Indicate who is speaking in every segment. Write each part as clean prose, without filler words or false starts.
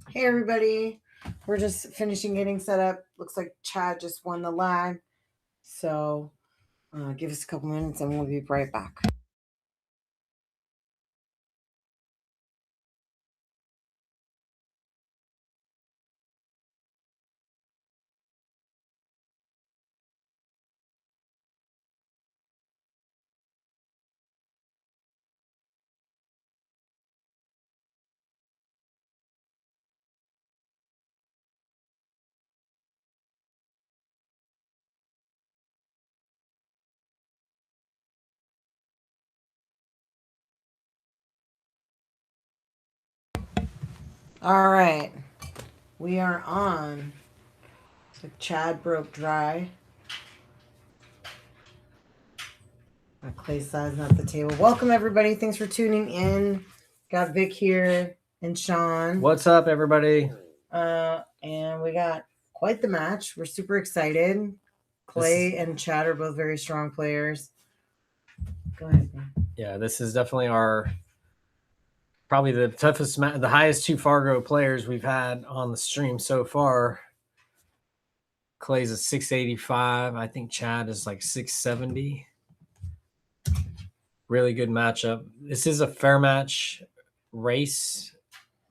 Speaker 1: Hey everybody, we're just finishing getting set up. Looks like Chad just won the lag, so give us a couple minutes and we'll be right back. All right, we are on. So Chad broke dry. My clay sizing at the table. Welcome everybody. Thanks for tuning in. Got Vic here and Shawn.
Speaker 2: What's up, everybody?
Speaker 1: And we got quite the match. We're super excited. Clay and Chad are both very strong players. Go ahead, man.
Speaker 2: Yeah, this is definitely probably the toughest, the highest two Fargo players we've had on the stream so far. Clay's a 685. I think Chad is like 670. Really good matchup. This is a fair match race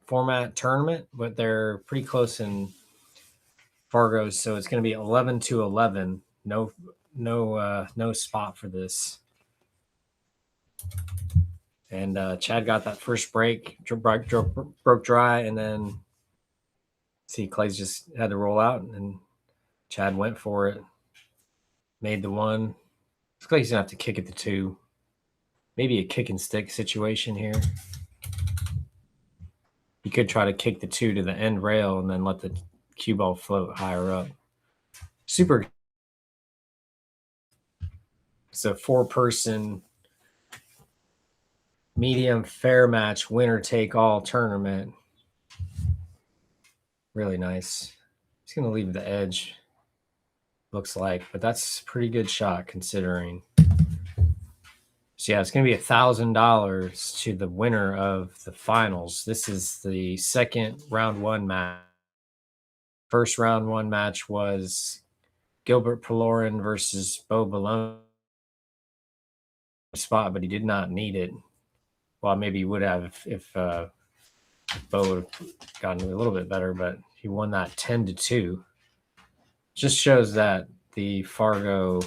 Speaker 2: format tournament, but they're pretty close in Fargo, so it's going to be 11-11. No spot for this. And Chad got that first break, broke dry, and then see Clay's just had to roll out, and Chad went for it, made the one. Clay's gonna have to kick at the two, maybe a kick and stick situation here. He could try to kick the two to the end rail and then let the cue ball float higher up. Super. It's a 4-person medium fair match, winner take all tournament. Really nice. He's going to leave the edge, looks like, but that's a pretty good shot considering. So yeah, it's going to be $1,000 to the winner of the finals. This is the second round one match. First round one match was Gilbert Pelorin versus Bo Balone spot, but he did not need it. Well, maybe he would have if Bo would have gotten a little bit better, but he won that 10-2. Just shows that the Fargo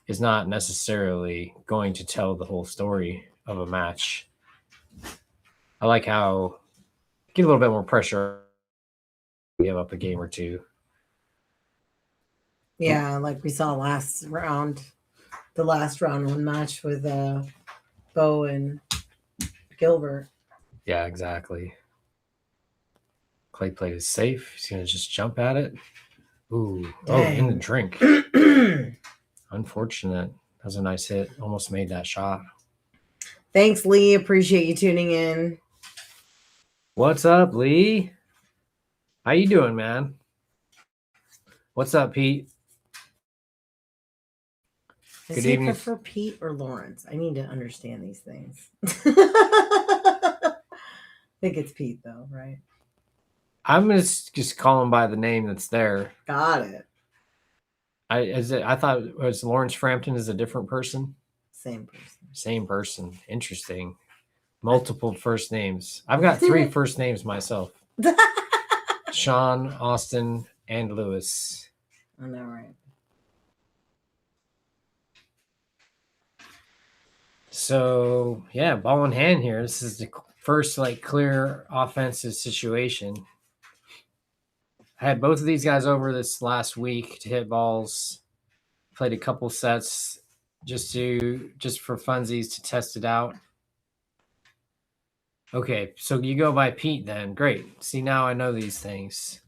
Speaker 2: is not necessarily going to tell the whole story of a match. I like how get a little bit more pressure. Give up a game or two.
Speaker 1: Yeah, like we saw last round, the last round one match with Bo and Gilbert.
Speaker 2: Yeah, exactly. Clay played it safe. He's going to just jump at it. Ooh. Dang. Oh, in the drink. Unfortunate. That was a nice hit. Almost made that shot.
Speaker 1: Thanks, Lee. Appreciate you tuning in.
Speaker 2: What's up, Lee? How you doing, man? What's up, Pete?
Speaker 1: Does he prefer Pete or Lawrence? I need to understand these things. I think it's Pete, though, right?
Speaker 2: I'm going to just call him by the name that's there.
Speaker 1: Got it.
Speaker 2: I thought it was Lawrence Frampton is a different person.
Speaker 1: Same person.
Speaker 2: Same person. Interesting. Multiple first names. I've got 3 first names myself. Shawn, Austin, and Lewis.
Speaker 1: I know, right?
Speaker 2: So, yeah, ball in hand here. This is the first, clear offensive situation. I had both of these guys over this last week to hit balls. Played a couple sets just for funsies to test it out. Okay, so you go by Pete then. Great. See, now I know these things.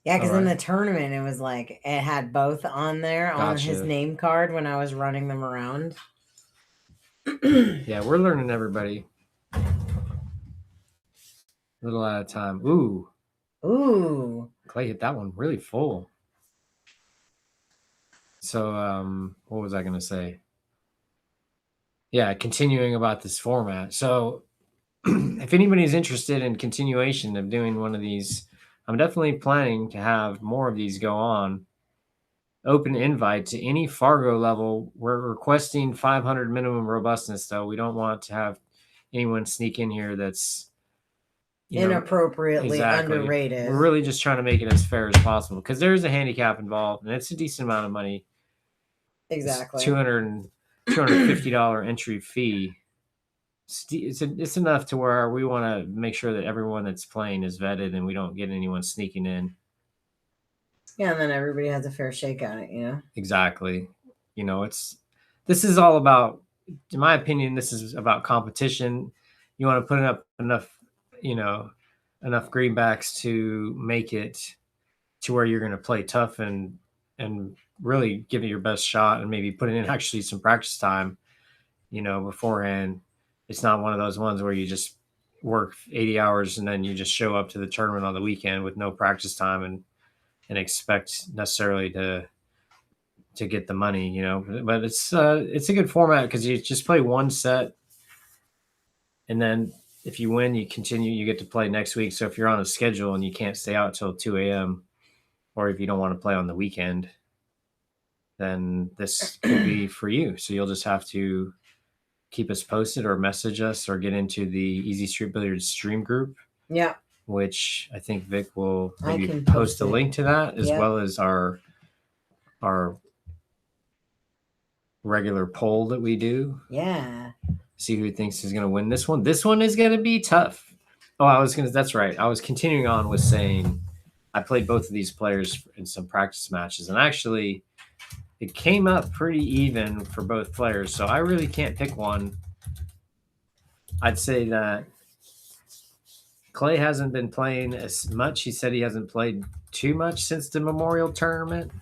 Speaker 1: Yeah, because in the tournament, it was like it had both on there on his name card when I was running them around.
Speaker 2: Yeah, we're learning everybody. A little at a time. Ooh. Clay hit that one really full. So, what was I going to say? Yeah, continuing about this format. So, if anybody's interested in continuation of doing one of these, I'm definitely planning to have more of these go on. Open invite to any Fargo level. We're requesting 500 minimum robustness, though. We don't want to have anyone sneak in here that's
Speaker 1: inappropriately underrated.
Speaker 2: We're really just trying to make it as fair as possible because there's a handicap involved, and it's a decent amount of money.
Speaker 1: Exactly.
Speaker 2: It's $250 entry fee. It's enough to where we want to make sure that everyone that's playing is vetted and we don't get anyone sneaking in.
Speaker 1: Yeah, and then everybody has a fair shake at it,
Speaker 2: Exactly. This is all about, in my opinion, this is about competition. You want to put up enough greenbacks to make it to where you're going to play tough and really give it your best shot and maybe put in actually some practice time, beforehand. It's not one of those ones where you just work 80 hours and then you just show up to the tournament on the weekend with no practice time and expect necessarily to get the money, but it's a good format because you just play one set. And then if you win, you continue, you get to play next week. So if you're on a schedule and you can't stay out till 2 a.m. or if you don't want to play on the weekend, then this could be for you. So you'll just have to keep us posted or message us or get into the Easy Street Billiards stream group.
Speaker 1: Yeah.
Speaker 2: Which I think Vic will maybe post a link to that as well as our regular poll that we do.
Speaker 1: Yeah.
Speaker 2: See who thinks is going to win this one. This one is going to be tough. Oh, that's right. I was continuing on with saying I played both of these players in some practice matches, and actually it came up pretty even for both players. So I really can't pick one. I'd say that Clay hasn't been playing as much. He said he hasn't played too much since the Memorial Tournament.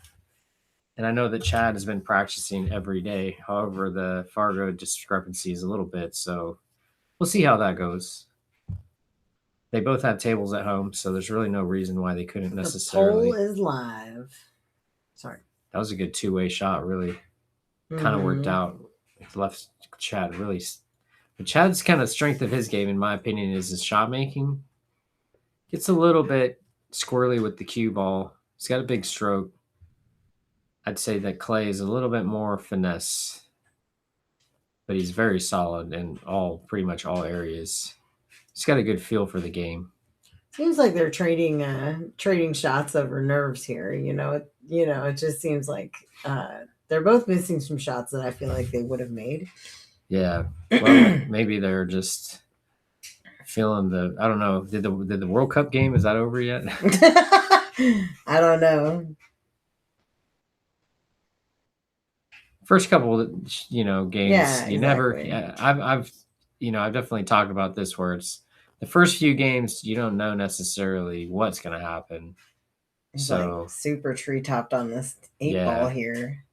Speaker 2: And I know that Chad has been practicing every day. However, the Fargo discrepancy is a little bit. So we'll see how that goes. They both have tables at home, so there's really no reason why they couldn't necessarily.
Speaker 1: The poll is live. Sorry.
Speaker 2: That was a good two-way shot, really. Kind of worked out. It left Chad really. But Chad's kind of strength of his game, in my opinion, is his shot making. Gets a little bit squirrely with the cue ball. He's got a big stroke. I'd say that Clay is a little bit more finesse, but he's very solid in pretty much all areas. He's got a good feel for the game.
Speaker 1: Seems like they're trading shots over nerves here. It just seems like they're both missing some shots that I feel like they would have made.
Speaker 2: Yeah, well, maybe they're just feeling I don't know. Did the World Cup game, is that over yet?
Speaker 1: I don't know.
Speaker 2: First couple, games,
Speaker 1: Yeah,
Speaker 2: you
Speaker 1: exactly.
Speaker 2: never. I've definitely talked about this where it's the first few games you don't know necessarily what's going to happen.
Speaker 1: He's
Speaker 2: so
Speaker 1: like super tree topped on this 8-ball here.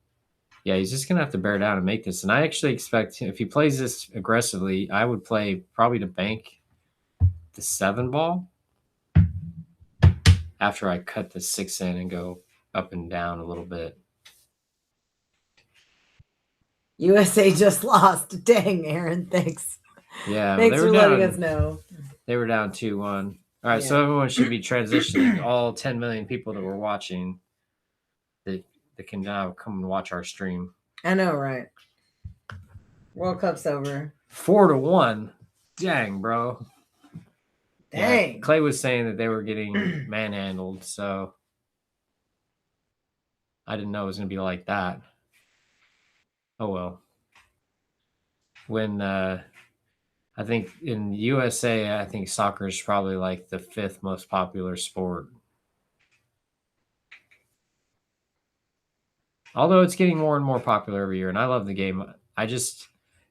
Speaker 2: Yeah, he's just gonna have to bear down and make this. And I actually expect if he plays this aggressively, I would play probably to bank the 7-ball after I cut the 6 in and go up and down a little bit.
Speaker 1: USA just lost. Dang, Aaron, thanks.
Speaker 2: Yeah,
Speaker 1: thanks for letting us know.
Speaker 2: They were down 2-1. All right, so everyone should be transitioning. All 10 million people that were watching, they can now come and watch our stream.
Speaker 1: I know, right? World Cup's over.
Speaker 2: 4-1. Dang, bro.
Speaker 1: Dang.
Speaker 2: Yeah, Clay was saying that they were getting manhandled, so I didn't know it was going to be like that. Oh, well. When I think in USA, I think soccer is probably like the 5th most popular sport. Although it's getting more and more popular every year, and I love the game.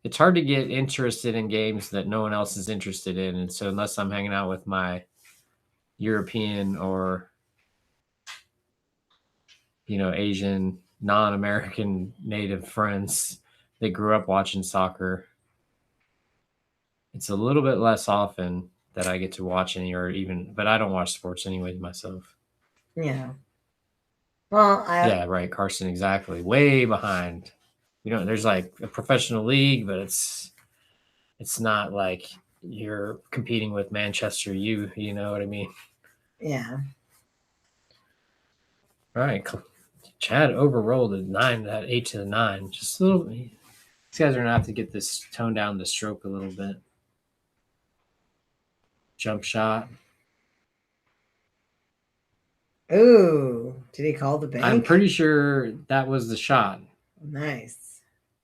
Speaker 2: It's hard to get interested in games that no one else is interested in. And so unless I'm hanging out with my European or, Asian, non-American native friends that grew up watching soccer, it's a little bit less often that I get to watch but I don't watch sports anyway myself.
Speaker 1: Yeah. Well,
Speaker 2: yeah, right. Carson, exactly. Way behind. There's like a professional league, but it's not like you're competing with Manchester U, you know what I mean?
Speaker 1: Yeah.
Speaker 2: All right. Chad overrolled at 8 to the 9. Just a little bit. These guys are going to have to get this toned down the stroke a little bit. Jump shot.
Speaker 1: Ooh, did he call the bank?
Speaker 2: I'm pretty sure that was the shot.
Speaker 1: Nice.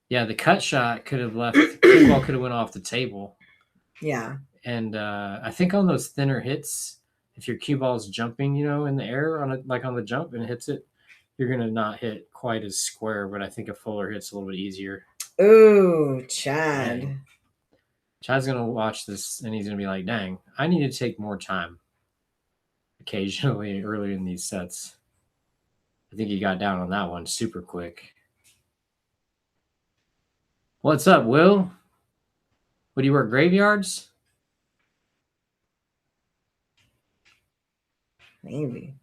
Speaker 2: Yeah, the cut shot could have left. The ball could have went off the table.
Speaker 1: Yeah.
Speaker 2: And I think on those thinner hits, if your cue ball is jumping, in the air on the jump and it hits it, you're going to not hit quite as square, but I think a fuller hit's a little bit easier.
Speaker 1: Ooh, Chad.
Speaker 2: Dang. Chad's going to watch this and he's going to be like, dang, I need to take more time occasionally early in these sets. I think he got down on that one super quick. What's up, Will? What do you work, graveyards?
Speaker 1: Maybe.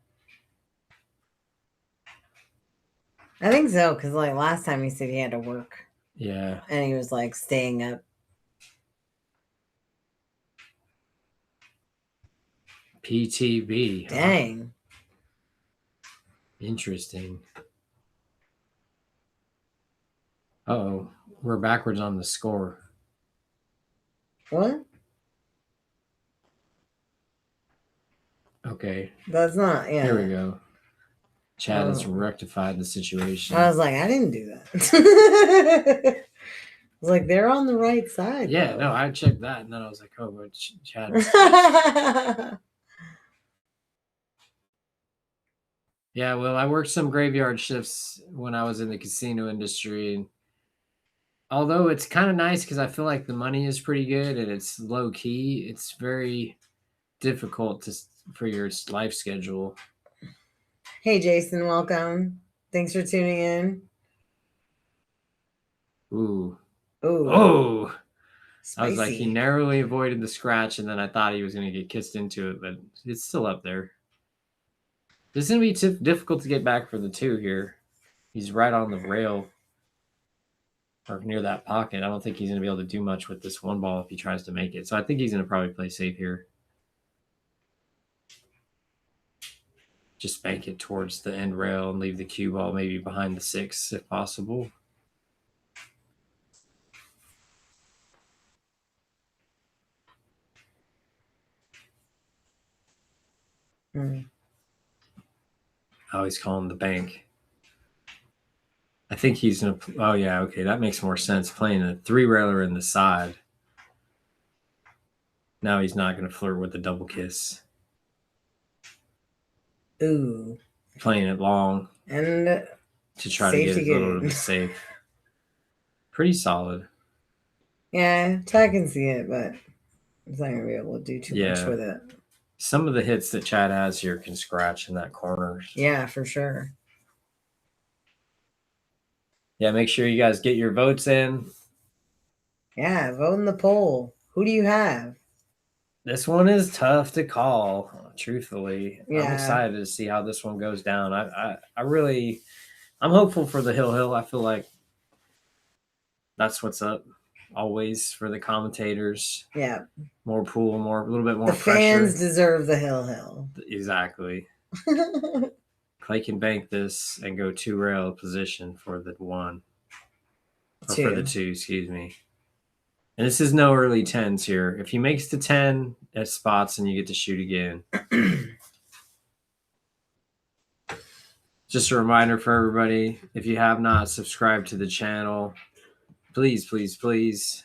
Speaker 1: I think so, because last time he said he had to work.
Speaker 2: Yeah.
Speaker 1: And he was staying up.
Speaker 2: PTB.
Speaker 1: Dang.
Speaker 2: Huh? Interesting. Uh-oh. We're backwards on the score.
Speaker 1: What?
Speaker 2: Okay.
Speaker 1: That's not, yeah.
Speaker 2: Here we go. Chad has rectified the situation.
Speaker 1: I was like, I didn't do that. I was like, they're on the right side.
Speaker 2: Yeah,
Speaker 1: though.
Speaker 2: no, I checked that, and then I was like, oh, but Chad. Yeah, well, I worked some graveyard shifts when I was in the casino industry. And although it's kind of nice because I feel like the money is pretty good and it's low key, it's very difficult for your life schedule.
Speaker 1: Hey, Jason, welcome. Thanks for tuning in.
Speaker 2: Ooh.
Speaker 1: Ooh.
Speaker 2: Oh.
Speaker 1: Spicy.
Speaker 2: I was like, he narrowly avoided the scratch, and then I thought he was going to get kissed into it, but it's still up there. This is going to be difficult to get back for the 2 here. He's right on the rail or near that pocket. I don't think he's going to be able to do much with this 1 ball if he tries to make it. So I think he's going to probably play safe here. Just bank it towards the end rail and leave the cue ball maybe behind the 6 if possible. Oh, he's calling the bank. I think he's going to... Oh, yeah, okay. That makes more sense. Playing a 3-railer in the side. Now he's not going to flirt with the double kiss.
Speaker 1: Ooh.
Speaker 2: Playing it long.
Speaker 1: And
Speaker 2: to try to get a little bit safe. Pretty solid.
Speaker 1: Yeah, I can see it, but it's not going to be able to do too much with it.
Speaker 2: Some of the hits that Chad has here can scratch in that corner.
Speaker 1: Yeah, for sure.
Speaker 2: Yeah, make sure you guys get your votes in.
Speaker 1: Yeah, vote in the poll. Who do you have?
Speaker 2: This one is tough to call, truthfully. Yeah. I'm excited to see how this one goes down. I'm hopeful for the Hill. I feel like that's what's up always for the commentators.
Speaker 1: Yeah.
Speaker 2: More pool, a little bit more
Speaker 1: the
Speaker 2: pressure.
Speaker 1: Fans deserve the Hill.
Speaker 2: Exactly. Clay can bank this and go 2-rail position for the 1. Or for the 2, excuse me. And this is no early 10s here. If he makes the 10 at spots, and you get to shoot again. Just a reminder for everybody, if you have not subscribed to the channel, please, please, please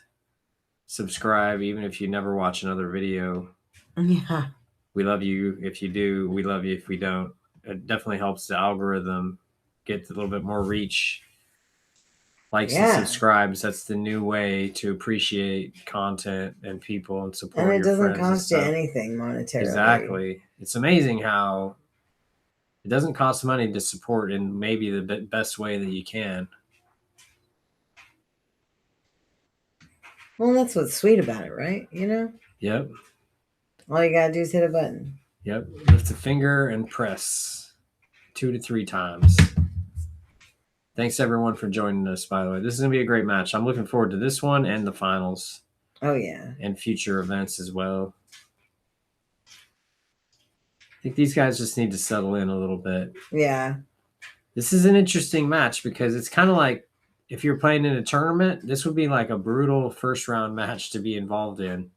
Speaker 2: subscribe, even if you never watch another video.
Speaker 1: Yeah.
Speaker 2: We love you if you do. We love you if we don't. It definitely helps the algorithm get a little bit more reach. Likes and subscribes. That's the new way to appreciate content and people and support your friends.
Speaker 1: And it doesn't cost you anything monetarily.
Speaker 2: Exactly. It's amazing how it doesn't cost money to support in maybe the best way that you can.
Speaker 1: Well, that's what's sweet about it, right? You know?
Speaker 2: Yep.
Speaker 1: All you gotta do is hit a button.
Speaker 2: Yep. Lift a finger and press 2 to 3 times. Thanks, everyone, for joining us, by the way. This is going to be a great match. I'm looking forward to this one and the finals.
Speaker 1: Oh, yeah.
Speaker 2: And future events as well. I think these guys just need to settle in a little bit.
Speaker 1: Yeah.
Speaker 2: This is an interesting match because it's kind of like if you're playing in a tournament, this would be like a brutal first-round match to be involved in.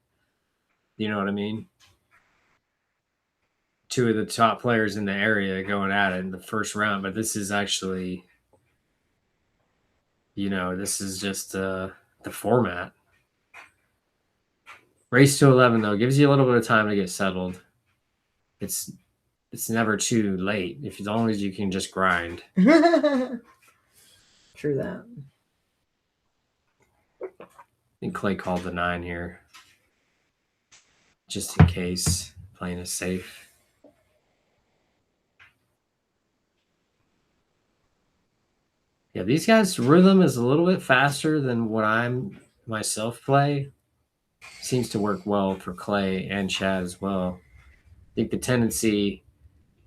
Speaker 2: You know what I mean? 2 of the top players in the area going at it in the first round, but this is actually... You know, this is just the format. Race to 11, though, gives you a little bit of time to get settled. It's never too late, as long as you can just grind.
Speaker 1: True that.
Speaker 2: I think Clay called the 9 here. Just in case, playing it safe. Yeah, these guys' rhythm is a little bit faster than what I'm myself play. Seems to work well for Clay and Chad as well. I think the tendency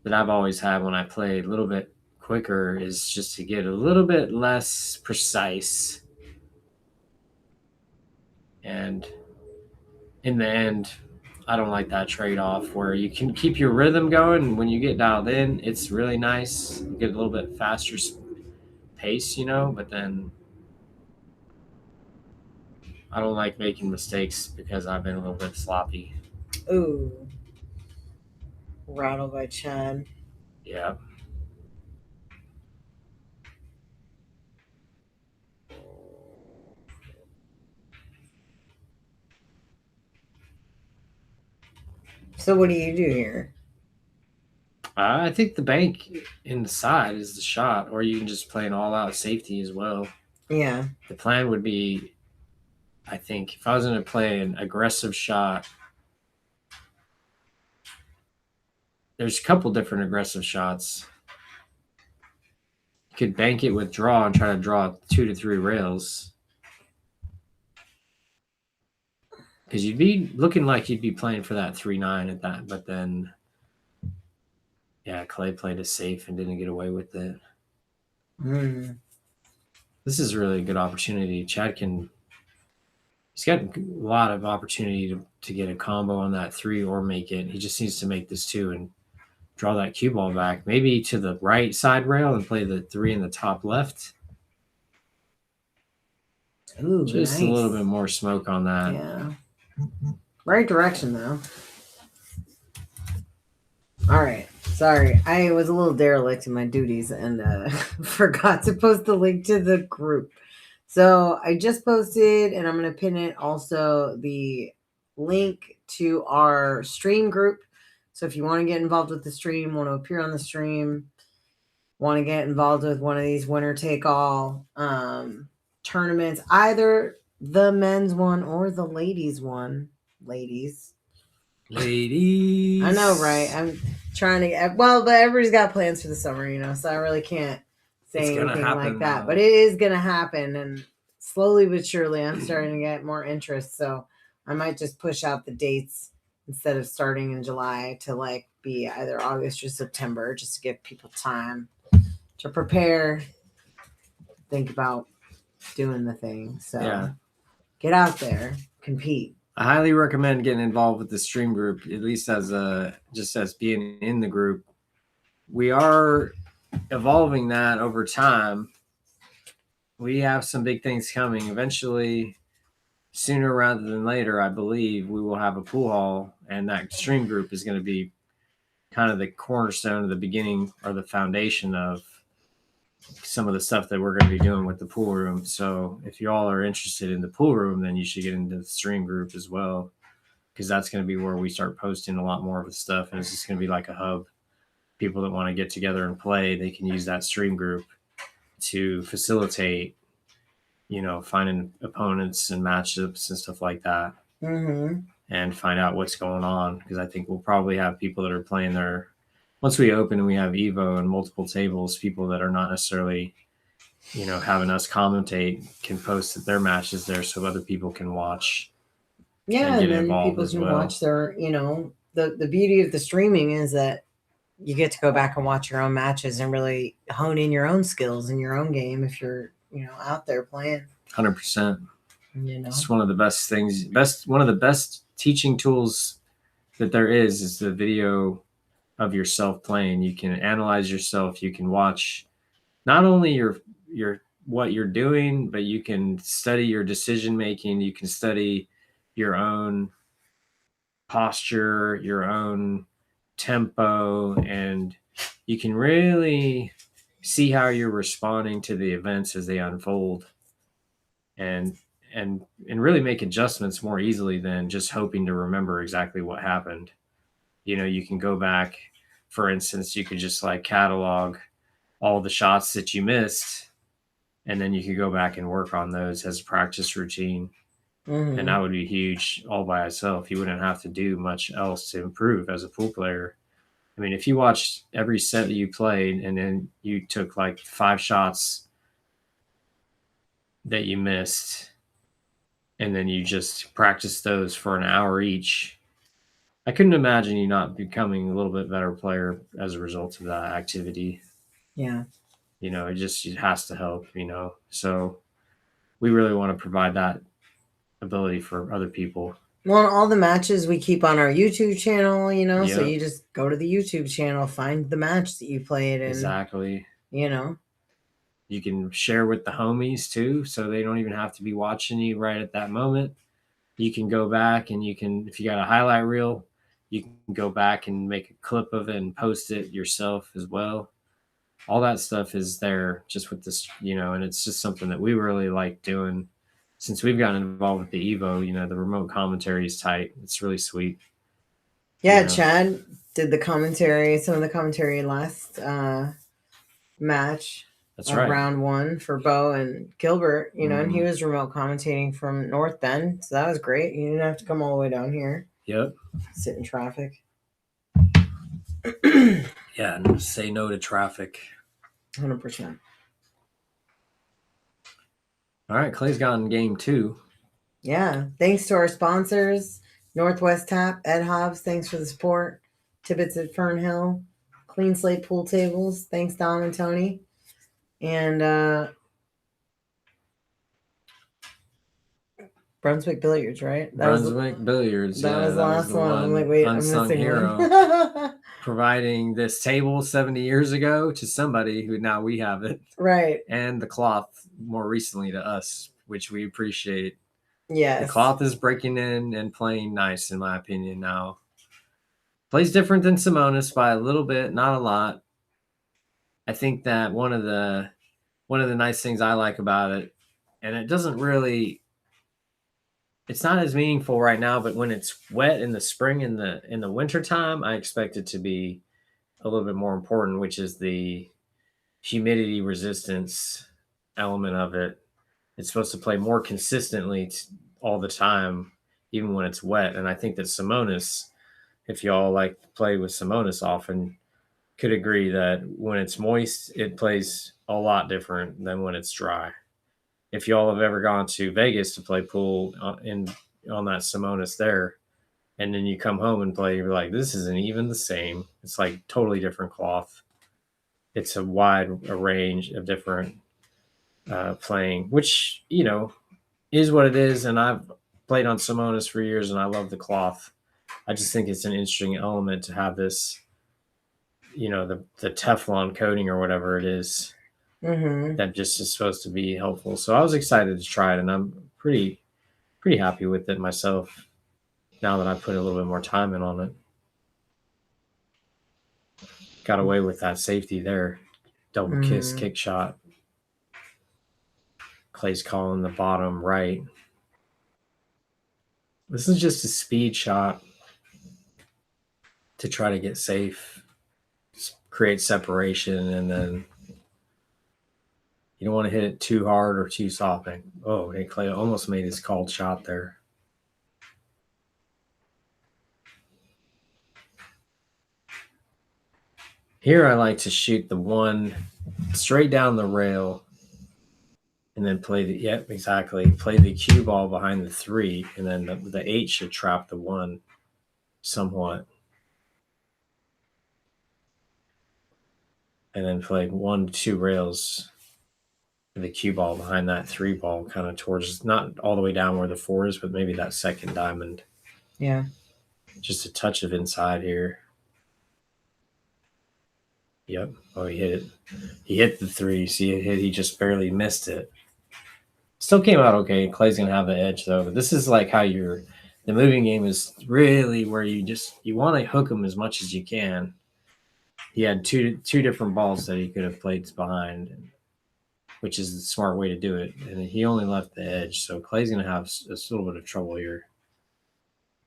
Speaker 2: that I've always had when I play a little bit quicker is just to get a little bit less precise. And in the end, I don't like that trade-off where you can keep your rhythm going. And when you get dialed in, it's really nice. You get a little bit faster pace, you know, but then I don't like making mistakes because I've been a little bit sloppy.
Speaker 1: Ooh. Rattled by Chad.
Speaker 2: Yeah.
Speaker 1: So what do you do here?
Speaker 2: I think the bank in the side is the shot, or you can just play an all-out safety as well.
Speaker 1: Yeah.
Speaker 2: The plan would be, I think, if I was going to play an aggressive shot, there's a couple different aggressive shots. You could bank it with draw and try to draw 2 to 3 rails. Because you'd be looking like you'd be playing for that 3-9 at that, but then... Yeah, Clay played it safe and didn't get away with it. This is really a good opportunity. Chad he's got a lot of opportunity to get a combo on that 3 or make it. He just needs to make this 2 and draw that cue ball back, maybe to the right side rail and play the 3 in the top left.
Speaker 1: Ooh,
Speaker 2: just
Speaker 1: nice.
Speaker 2: a little bit more smoke on that.
Speaker 1: Yeah. Right direction, though. All right. Sorry. I was a little derelict in my duties and forgot to post the link to the group. So I just posted, and I'm going to pin it also, the link to our stream group. So if you want to get involved with the stream, want to appear on the stream, want to get involved with one of these winner take all tournaments, either the men's one or the ladies one. Ladies. I know, right? I'm trying to get, well, but everybody's got plans for the summer, you know, so I really can't say anything like that.
Speaker 2: Though.
Speaker 1: But it is going to happen, and slowly but surely I'm starting to get more interest. So I might just push out the dates instead of starting in July to like be either August or September, just to give people time to prepare, think about doing the thing. So
Speaker 2: yeah,
Speaker 1: get out there, compete.
Speaker 2: I highly recommend getting involved with the stream group, at least as just as being in the group. We are evolving that over time. We have some big things coming. Eventually, sooner rather than later, I believe we will have a pool hall, and that stream group is going to be kind of the cornerstone of the beginning or the foundation of some of the stuff that we're going to be doing with the pool room. So if you all are interested in the pool room, then you should get into the stream group as well, because that's going to be where we start posting a lot more of the stuff, and it's just going to be like a hub. People that want to get together and play, they can use that stream group to facilitate, you know, finding opponents and matchups and stuff like that, and find out what's going on. Because I think we'll probably have people that are playing their, once we open and we have Evo and multiple tables, people that are not necessarily, you know, having us commentate can post their matches there so other people can watch.
Speaker 1: Yeah, and then people can watch their, you know, the beauty of the streaming is that you get to go back and watch your own matches and really hone in your own skills in your own game if you're, you know, out there playing.
Speaker 2: 100%.
Speaker 1: You know,
Speaker 2: it's one of the best things, one of the best teaching tools that there is the video of yourself playing. You can analyze yourself. You can watch not only your what you're doing, but you can study your decision making. You can study your own posture, your own tempo, and you can really see how you're responding to the events as they unfold, and really make adjustments more easily than just hoping to remember exactly what happened. You know, you can go back, for instance, you could just like catalog all the shots that you missed, and then you could go back and work on those as a practice routine. And that would be huge all by itself. You wouldn't have to do much else to improve as a pool player. I mean, if you watched every set that you played and then you took like 5 shots that you missed, and then you just practiced those for an hour each, I couldn't imagine you not becoming a little bit better player as a result of that activity.
Speaker 1: Yeah.
Speaker 2: You know, it has to help, you know. So we really want to provide that ability for other people.
Speaker 1: Well, all the matches we keep on our YouTube channel, you know, so you just go to the YouTube channel, find the match that you played, and
Speaker 2: exactly,
Speaker 1: you know,
Speaker 2: you can share with the homies too, so they don't even have to be watching you right at that moment. You can go back and you can, if you got a highlight reel, you can go back and make a clip of it and post it yourself as well. All that stuff is there just with this, you know, and it's just something that we really like doing. Since we've gotten involved with the Evo, you know, the remote commentary is tight. It's really sweet.
Speaker 1: Yeah, you know? Chad did the commentary, some of the commentary last match.
Speaker 2: That's right.
Speaker 1: Round 1 for Bo and Gilbert, you know, and he was remote commentating from North Bend. So that was great. You didn't have to come all the way down here.
Speaker 2: Yep.
Speaker 1: Sit in traffic.
Speaker 2: Yeah, say no to traffic.
Speaker 1: 100%.
Speaker 2: All right, Clay's gotten game 2.
Speaker 1: Yeah, thanks to our sponsors, Northwest Tap, Ed Hobbs, thanks for the support. Tibbitts at Fernhill, Clean Slate Pool Tables, thanks Don and Tony. And Brunswick Billiards, right?
Speaker 2: Brunswick Billiards.
Speaker 1: That was the last one. I'm like, wait, I'm missing
Speaker 2: hero.
Speaker 1: one.
Speaker 2: providing this table 70 years ago to somebody who now we have it.
Speaker 1: Right.
Speaker 2: And the cloth more recently to us, which we appreciate.
Speaker 1: Yes.
Speaker 2: The cloth is breaking in and playing nice, in my opinion, now. Plays different than Simonis by a little bit, not a lot. I think that one of the nice things I like about it, and it doesn't really, it's not as meaningful right now, but when it's wet in the spring and in the winter time, I expect it to be a little bit more important, which is the humidity resistance element of it. It's supposed to play more consistently all the time, even when it's wet. And I think that Simonis, if y'all like to play with Simonis often, could agree that when it's moist, it plays a lot different than when it's dry. If y'all have ever gone to Vegas to play pool on that Simonis there, and then you come home and play, you're like, this isn't even the same. It's like totally different cloth. It's a wide range of different playing, which, is what it is. And I've played on Simonis for years and I love the cloth. I just think it's an interesting element to have this, the Teflon coating or whatever it is, that just is supposed to be helpful. So I was excited to try it, and I'm pretty happy with it myself now that I put a little bit more time in on it. Got away with that safety there. Double kiss kick shot. Clay's calling the bottom right. This is just a speed shot to try to get safe, create separation, and then you don't want to hit it too hard or too soft. Oh, hey, Clay almost made his called shot there. Here I like to shoot the one straight down the rail and then play play the cue ball behind the 3, and then the 8 should trap the 1 somewhat. And then play 1 to 2 rails with the cue ball behind that 3 ball, kind of towards, not all the way down where the 4 is, but maybe that second diamond.
Speaker 1: Yeah.
Speaker 2: Just a touch of inside here. Yep. Oh, he hit it. He hit the 3. See, he just barely missed it. Still came out okay. Clay's going to have the edge, though. But this is like how the moving game is really where you want to hook him as much as you can. He had two different balls that he could have played behind, which is the smart way to do it. And he only left the edge. So Clay's going to have a little bit of trouble here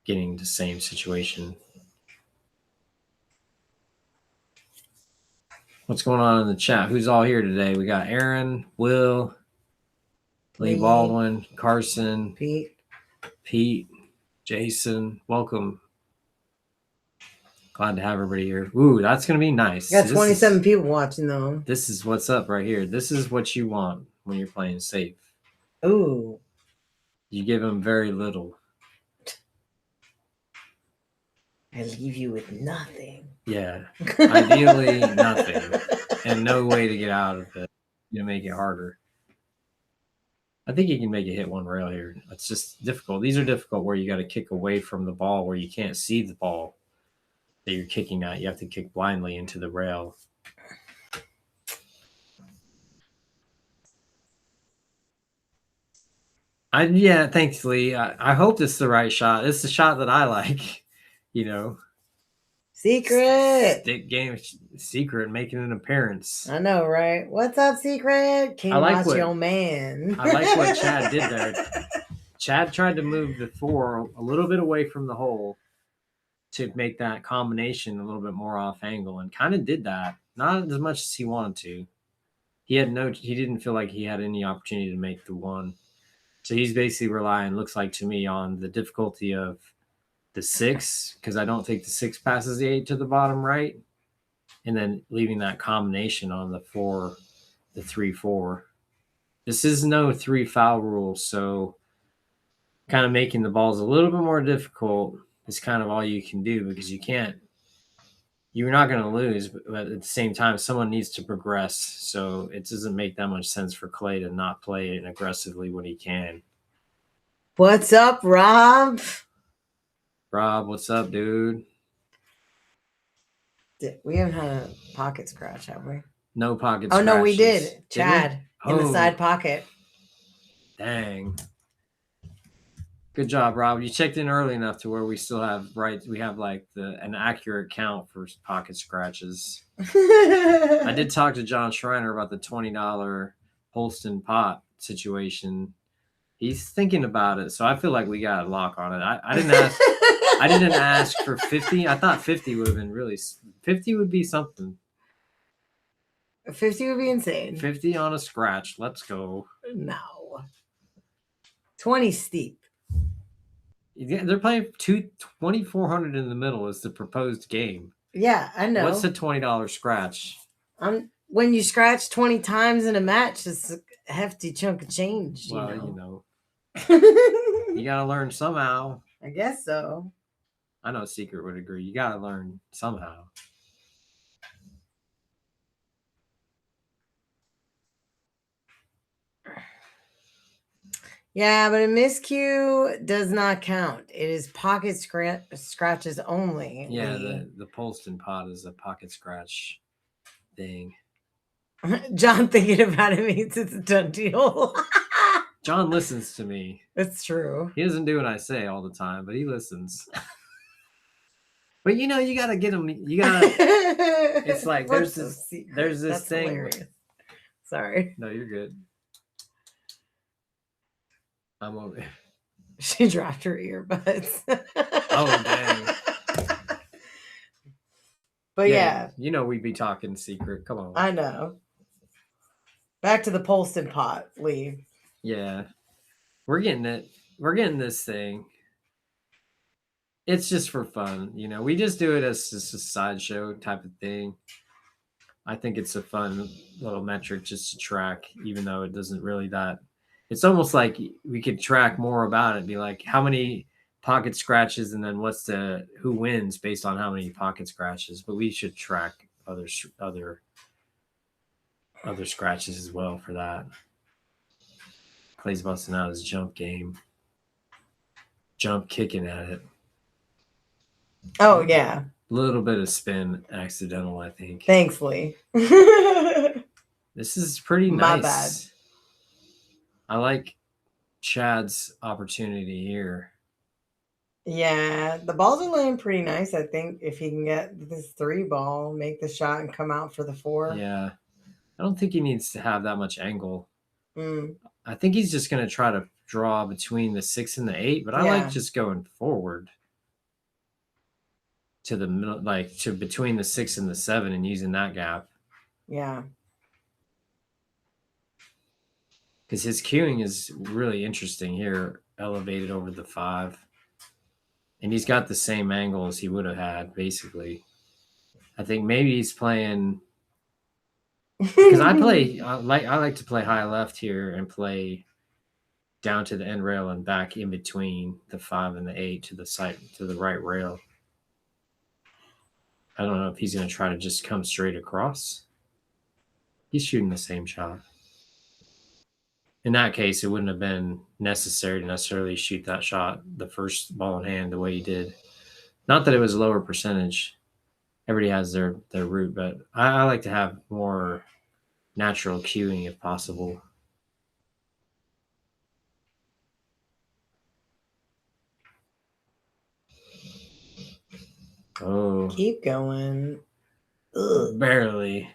Speaker 2: getting the same situation. What's going on in the chat? Who's all here today? We got Aaron, Will, Lee Baldwin, Carson, Pete, Jason. Welcome. Glad to have everybody here. Ooh, that's going to be nice.
Speaker 1: Got 27 people watching, though.
Speaker 2: This is what's up right here. This is what you want when you're playing safe.
Speaker 1: Ooh.
Speaker 2: You give them very little.
Speaker 1: I leave you with nothing.
Speaker 2: Yeah. Ideally, nothing. And no way to get out of it. You make it harder. I think you can make it hit 1 rail here. It's just difficult. These are difficult where you got to kick away from the ball, where you can't see the ball that you're kicking at. You have to kick blindly into the rail. Thankfully, I hope it's the right shot. It's the shot that I like,
Speaker 1: Secret.
Speaker 2: Stick game Secret making an appearance.
Speaker 1: I know, right? What's up, Secret? Can't watch your man.
Speaker 2: I like what Chad did there. Chad tried to move the 4 a little bit away from the hole to make that combination a little bit more off angle, and kind of did that. Not as much as he wanted to. He didn't feel like he had any opportunity to make the 1. So he's basically relying, looks like to me, on the difficulty of the 6, because I don't think the 6 passes the 8 to the bottom right, and then leaving that combination on the 4, the 3-4. This is no 3 foul rule, so kind of making the balls a little bit more difficult is kind of all you can do, because you're not going to lose, but at the same time, someone needs to progress. So it doesn't make that much sense for Clay to not play it aggressively when he can.
Speaker 1: What's up, Rob?
Speaker 2: Rob, what's up, dude?
Speaker 1: We haven't had a pocket scratch, have we?
Speaker 2: No pocket
Speaker 1: Oh,
Speaker 2: scratches.
Speaker 1: no, we did.
Speaker 2: Did we?
Speaker 1: Chad in the side pocket.
Speaker 2: Dang. Good job, Rob. You checked in early enough to where we still have we have like an accurate count for pocket scratches. I did talk to John Schreiner about the $20 Holston pot situation. He's thinking about it, so I feel like we got a lock on it. I didn't ask. I didn't ask for 50. I thought 50 would have been 50 would be something.
Speaker 1: 50 would be insane.
Speaker 2: 50 on a scratch. Let's go.
Speaker 1: No. 20 steep.
Speaker 2: Yeah, they're playing 2,400 in the middle is the proposed game.
Speaker 1: Yeah, I know.
Speaker 2: What's a $20 scratch?
Speaker 1: When you scratch 20 times in a match, it's a hefty chunk of change.
Speaker 2: Well,
Speaker 1: you know.
Speaker 2: You got to learn somehow.
Speaker 1: I guess so.
Speaker 2: I know Secret would agree. You got to learn somehow.
Speaker 1: Yeah, but a miscue does not count. It is pocket scratches only.
Speaker 2: Yeah, the Polston pot is a pocket scratch thing.
Speaker 1: John thinking about it means it's a done deal.
Speaker 2: John listens to me.
Speaker 1: It's true.
Speaker 2: He doesn't do what I say all the time, but he listens. But you got to get him. You got to. It's like there's this
Speaker 1: That's
Speaker 2: thing.
Speaker 1: Hilarious. Sorry.
Speaker 2: No, you're good. I'm over.
Speaker 1: She dropped her earbuds.
Speaker 2: Oh, dang.
Speaker 1: But yeah.
Speaker 2: We'd be talking Secret. Come on.
Speaker 1: I know. Back to the Polston pot, Lee.
Speaker 2: Yeah. We're getting it. We're getting this thing. It's just for fun. We just do it as just a sideshow type of thing. I think it's a fun little metric just to track, even though it doesn't really that. It's almost like we could track more about it. Be like, how many pocket scratches, and then who wins based on how many pocket scratches. But we should track other scratches as well for that. Clay's busting out his jump game. Jump kicking at it.
Speaker 1: Oh yeah.
Speaker 2: A little bit of spin accidental, I think.
Speaker 1: Thanks, Lee.
Speaker 2: This is pretty nice.
Speaker 1: My bad.
Speaker 2: I like Chad's opportunity here.
Speaker 1: Yeah, the balls are laying pretty nice. I think if he can get this 3 ball, make the shot, and come out for the 4.
Speaker 2: Yeah, I don't think he needs to have that much angle.
Speaker 1: Mm.
Speaker 2: I think he's just going to try to draw between the 6 and the 8, but I like just going forward to the middle, like to between the 6 and the 7, and using that gap.
Speaker 1: Yeah.
Speaker 2: Because his cueing is really interesting here, elevated over the 5. And he's got the same angle as he would have had, basically. I think maybe he's playing... Because I like to play high left here and play down to the end rail and back in between the 5 and the 8 to the right rail. I don't know if he's going to try to just come straight across. He's shooting the same shot. In that case, it wouldn't have been necessary to necessarily shoot that shot, the first ball in hand, the way he did. Not that it was a lower percentage. Everybody has their route, but I like to have more natural cueing if possible. Oh.
Speaker 1: Keep going.
Speaker 2: Ugh. Barely.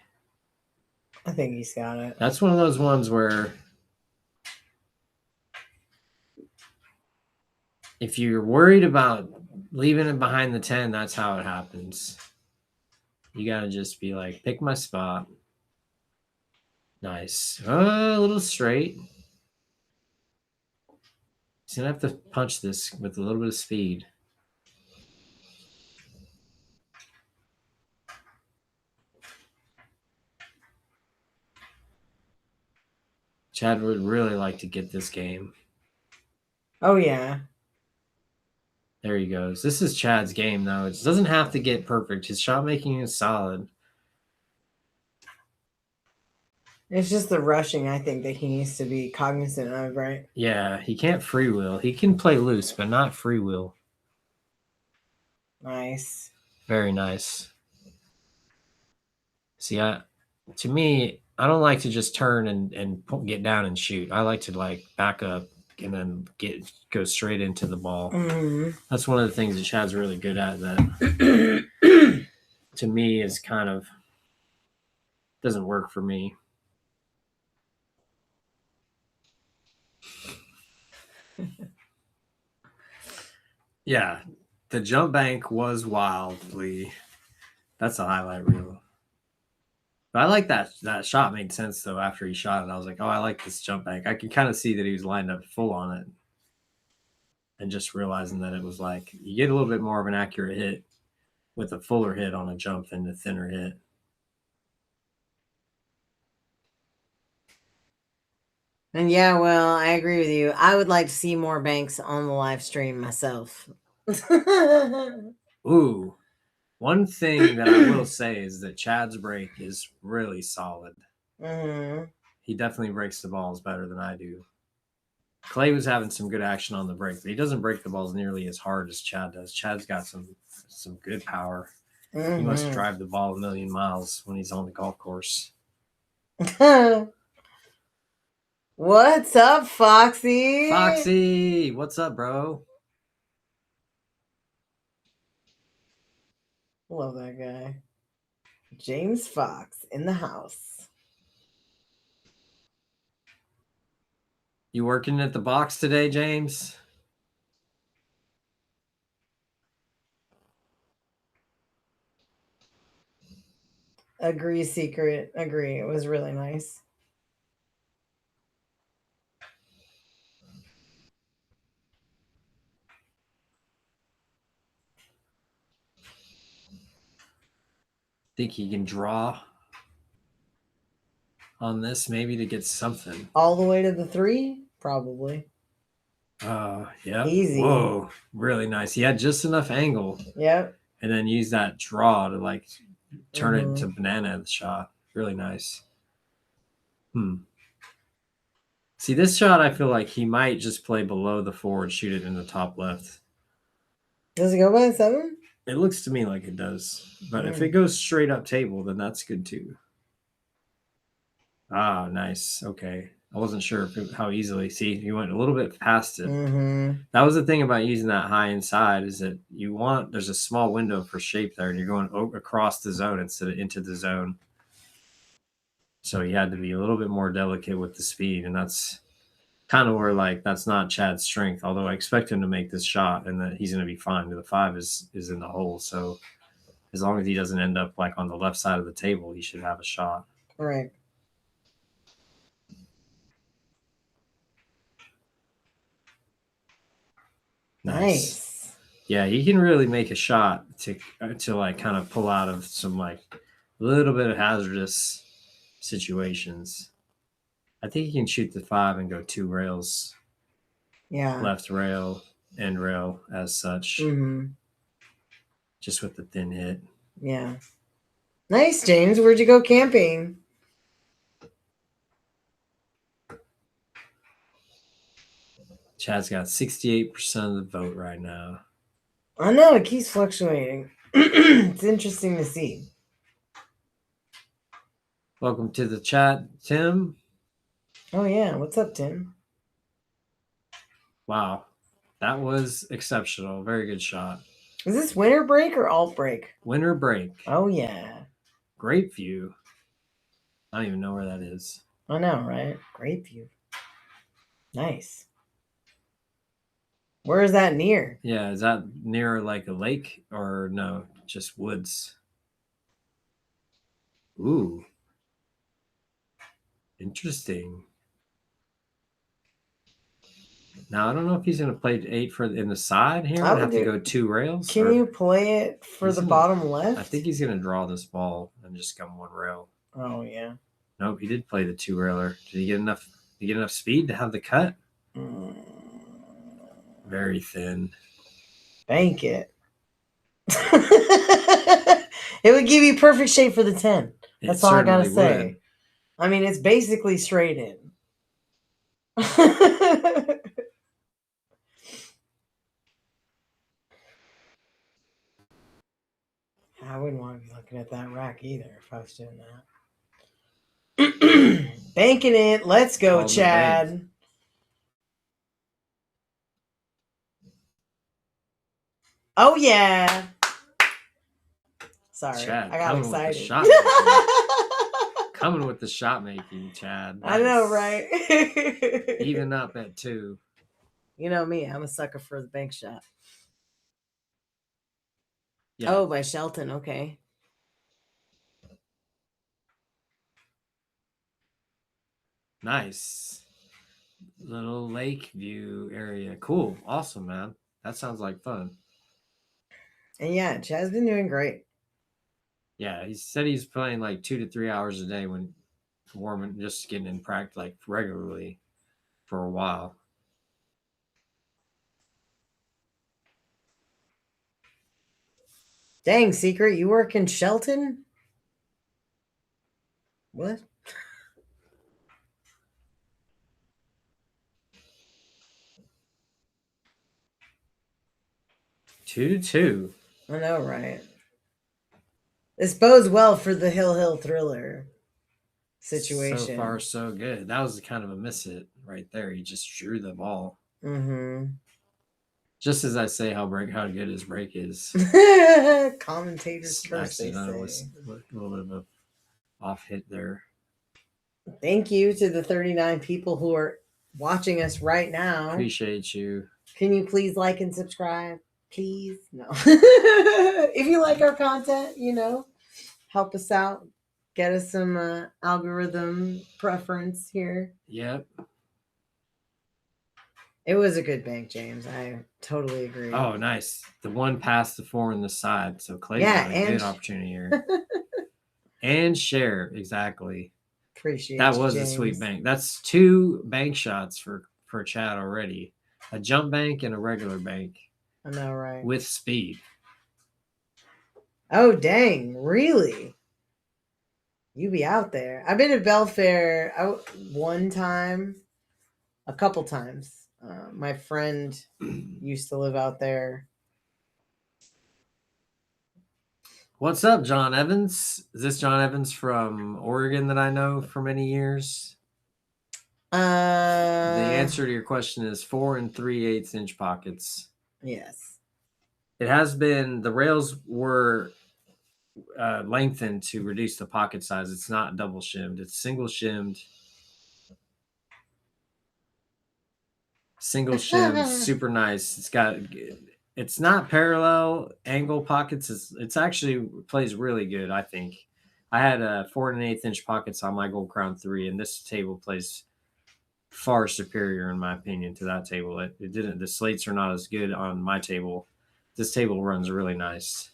Speaker 1: I think he's got it.
Speaker 2: That's one of those ones where if you're worried about leaving it behind the 10, that's how it happens. You got to just be like, pick my spot. Nice. A little straight. He's going to have to punch this with a little bit of speed. Chad would really like to get this game.
Speaker 1: Oh, yeah.
Speaker 2: There he goes. This is Chad's game, though. It doesn't have to get perfect. His shot making is solid.
Speaker 1: It's just the rushing, I think, that he needs to be cognizant of, right?
Speaker 2: Yeah, he can't freewheel. He can play loose, but not freewheel.
Speaker 1: Nice.
Speaker 2: Very nice. See, to me, I don't like to just turn and get down and shoot. I like to like back up and then go straight into the ball.
Speaker 1: Mm-hmm.
Speaker 2: That's one of the things that Chad's really good at. That to me is kind of doesn't work for me. Yeah, the jump bank was wildly. That's a highlight reel. But I like that shot made sense though. After he shot it, I was like, oh, I like this jump bank. I could kind of see that he was lined up full on it, and just realizing that it was like you get a little bit more of an accurate hit with a fuller hit on a jump than the thinner hit.
Speaker 1: And yeah, well, I agree with you. I would like to see more banks on the live stream myself.
Speaker 2: Ooh, one thing that I will say is that Chad's break is really solid.
Speaker 1: Mm-hmm.
Speaker 2: He definitely breaks the balls better than I do. Clay was having some good action on the break, but he doesn't break the balls nearly as hard as Chad does. Chad's got some good power.
Speaker 1: Mm-hmm.
Speaker 2: He must drive the ball a million miles when he's on the golf course.
Speaker 1: What's up, Foxy?
Speaker 2: Foxy, what's up, bro?
Speaker 1: Love that guy. James Fox in the house.
Speaker 2: You working at the box today, James?
Speaker 1: Agree, secret. Agree. It was really nice.
Speaker 2: Think he can draw on this maybe to get something.
Speaker 1: All the way to the 3? Probably.
Speaker 2: Yeah.
Speaker 1: Easy.
Speaker 2: Whoa, really nice. He had just enough angle.
Speaker 1: Yep.
Speaker 2: And then use that draw to like turn it into banana the shot. Really nice. See, this shot, I feel like he might just play below the 4 and shoot it in the top left.
Speaker 1: Does it go by 7?
Speaker 2: It looks to me like it does. But if it goes straight up table, then that's good too. Ah, nice. Okay. I wasn't sure how easily. See, you went a little bit past it.
Speaker 1: Mm-hmm.
Speaker 2: That was the thing about using that high inside is that there's a small window for shape there, and you're going across the zone instead of into the zone. So he had to be a little bit more delicate with the speed, and that's kind of where that's not Chad's strength. Although I expect him to make this shot, and that he's going to be fine. The 5 is in the hole, so as long as he doesn't end up like on the left side of the table, he should have a shot.
Speaker 1: Right. Nice.
Speaker 2: Yeah, he can really make a shot to like kind of pull out of some like a little bit of hazardous situations. I think he can shoot the 5 and go 2 rails.
Speaker 1: Yeah.
Speaker 2: Left rail, end rail as such.
Speaker 1: Mm-hmm.
Speaker 2: Just with the thin hit.
Speaker 1: Yeah. Nice, James. Where'd you go camping?
Speaker 2: Chad's got 68% of the vote right now.
Speaker 1: I know, it keeps fluctuating. It's interesting to see.
Speaker 2: Welcome to the chat, Tim.
Speaker 1: Oh, yeah. What's up, Tim?
Speaker 2: Wow. That was exceptional. Very good shot.
Speaker 1: Is this winter break or alt break?
Speaker 2: Winter break.
Speaker 1: Oh, yeah.
Speaker 2: Great view. I don't even know where that is.
Speaker 1: I know, right? Great view. Nice. Where is that near?
Speaker 2: Yeah, is that near like a lake or no? Just woods. Ooh. Interesting. Now, I don't know if he's going to play 8 in the side here. I'd have to go 2 rails.
Speaker 1: Can you play it for the bottom left?
Speaker 2: I think he's going to draw this ball and just come 1 rail.
Speaker 1: Oh, yeah.
Speaker 2: Nope, he did play the 2 railer. Did he get enough? Did he get enough speed to have the cut? Very thin.
Speaker 1: Bank it. It would give you perfect shape for the 10. That's all I gotta say. Would. I mean, it's basically straight in. I wouldn't want to be looking at that rack either if I was doing that. Banking it. Let's go,
Speaker 2: Called the
Speaker 1: Chad. Oh, yeah. Sorry.
Speaker 2: Chad,
Speaker 1: I got
Speaker 2: coming with the
Speaker 1: excited.
Speaker 2: shot making. Coming with the shot making, Chad.
Speaker 1: I know,
Speaker 2: Nice.
Speaker 1: right?
Speaker 2: Even up at 2.
Speaker 1: You know me. I'm a sucker for the bank shot.
Speaker 2: Yeah.
Speaker 1: Oh, by Shelton. Okay.
Speaker 2: Nice. Little lake view area. Cool. Awesome, man. That sounds like fun.
Speaker 1: And yeah, Chad's been doing great.
Speaker 2: Yeah, he said he's playing like 2 to 3 hours a day when warming, just getting in practice like regularly for a while.
Speaker 1: Dang, Secret, you work in Shelton? What?
Speaker 2: Two to two.
Speaker 1: I know, right? This bodes well for the Hill Thriller situation.
Speaker 2: So far, so good. That was kind of a miss hit right there. He just drew the ball.
Speaker 1: Mm-hmm.
Speaker 2: Just as I say how good his break is.
Speaker 1: Commentators curse, they say.
Speaker 2: A little bit of a off hit there.
Speaker 1: Thank you to the 39 people who are watching us right now.
Speaker 2: Appreciate you.
Speaker 1: Can you please like and subscribe? Please? No. If you like our content, help us out. Get us some algorithm preference here.
Speaker 2: Yep.
Speaker 1: It was a good bank, James. I totally agree.
Speaker 2: Oh, nice. The one past the 4 on the side. So Clay got a good opportunity here. And share. Exactly.
Speaker 1: Appreciate
Speaker 2: that. Was
Speaker 1: James.
Speaker 2: A sweet bank. That's 2 bank shots for Chad already. A jump bank and a regular bank.
Speaker 1: I know, right?
Speaker 2: With speed.
Speaker 1: Oh, dang. Really? You be out there. I've been to Belfair one time, a couple times. My friend used to live out there.
Speaker 2: What's up, John Evans? Is this John Evans from Oregon that I know for many years? The answer to your question is 4 3/8 inch pockets.
Speaker 1: Yes.
Speaker 2: It has been, the rails were lengthened to reduce the pocket size. It's not double shimmed. It's single shimmed. Single shimmed, super nice. It's not parallel angle pockets. It's actually plays really good, I think. I had 4 1/8 inch pockets on my Gold Crown 3, and this table plays far superior, in my opinion, to that table. It didn't. The slates are not as good on my table. This table runs really nice.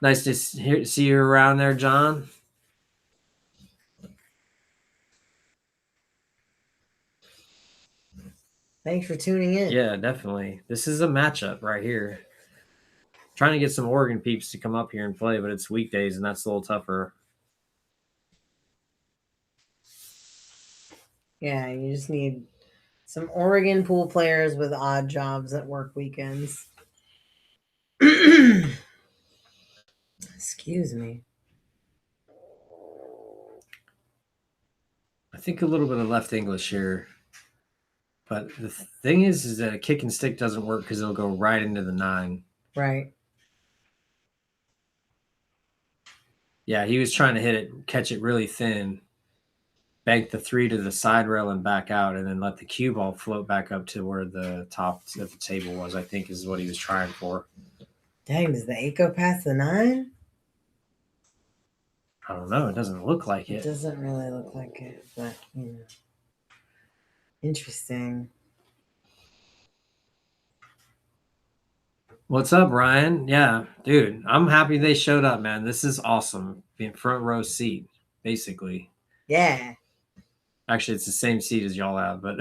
Speaker 2: Nice to see you around there, John.
Speaker 1: Thanks for tuning in.
Speaker 2: Yeah, definitely. This is a matchup right here. Trying to get some Oregon peeps to come up here and play, but it's weekdays, and that's a little tougher.
Speaker 1: Yeah, you just need some Oregon pool players with odd jobs that work weekends. Excuse me.
Speaker 2: I think a little bit of left English here. But the thing is that a kick and stick doesn't work because it'll go right into the 9.
Speaker 1: Right.
Speaker 2: Yeah, he was trying to catch it really thin, bank the 3 to the side rail and back out, and then let the cue ball float back up to where the top of the table was, I think is what he was trying for.
Speaker 1: Dang, does the 8 go past the 9?
Speaker 2: I don't know. It doesn't look like it.
Speaker 1: It doesn't really look like it, but, Interesting.
Speaker 2: What's up, Ryan? Yeah, dude, I'm happy they showed up, man. This is awesome. Being front row seat, basically.
Speaker 1: Yeah.
Speaker 2: Actually, it's the same seat as y'all have, but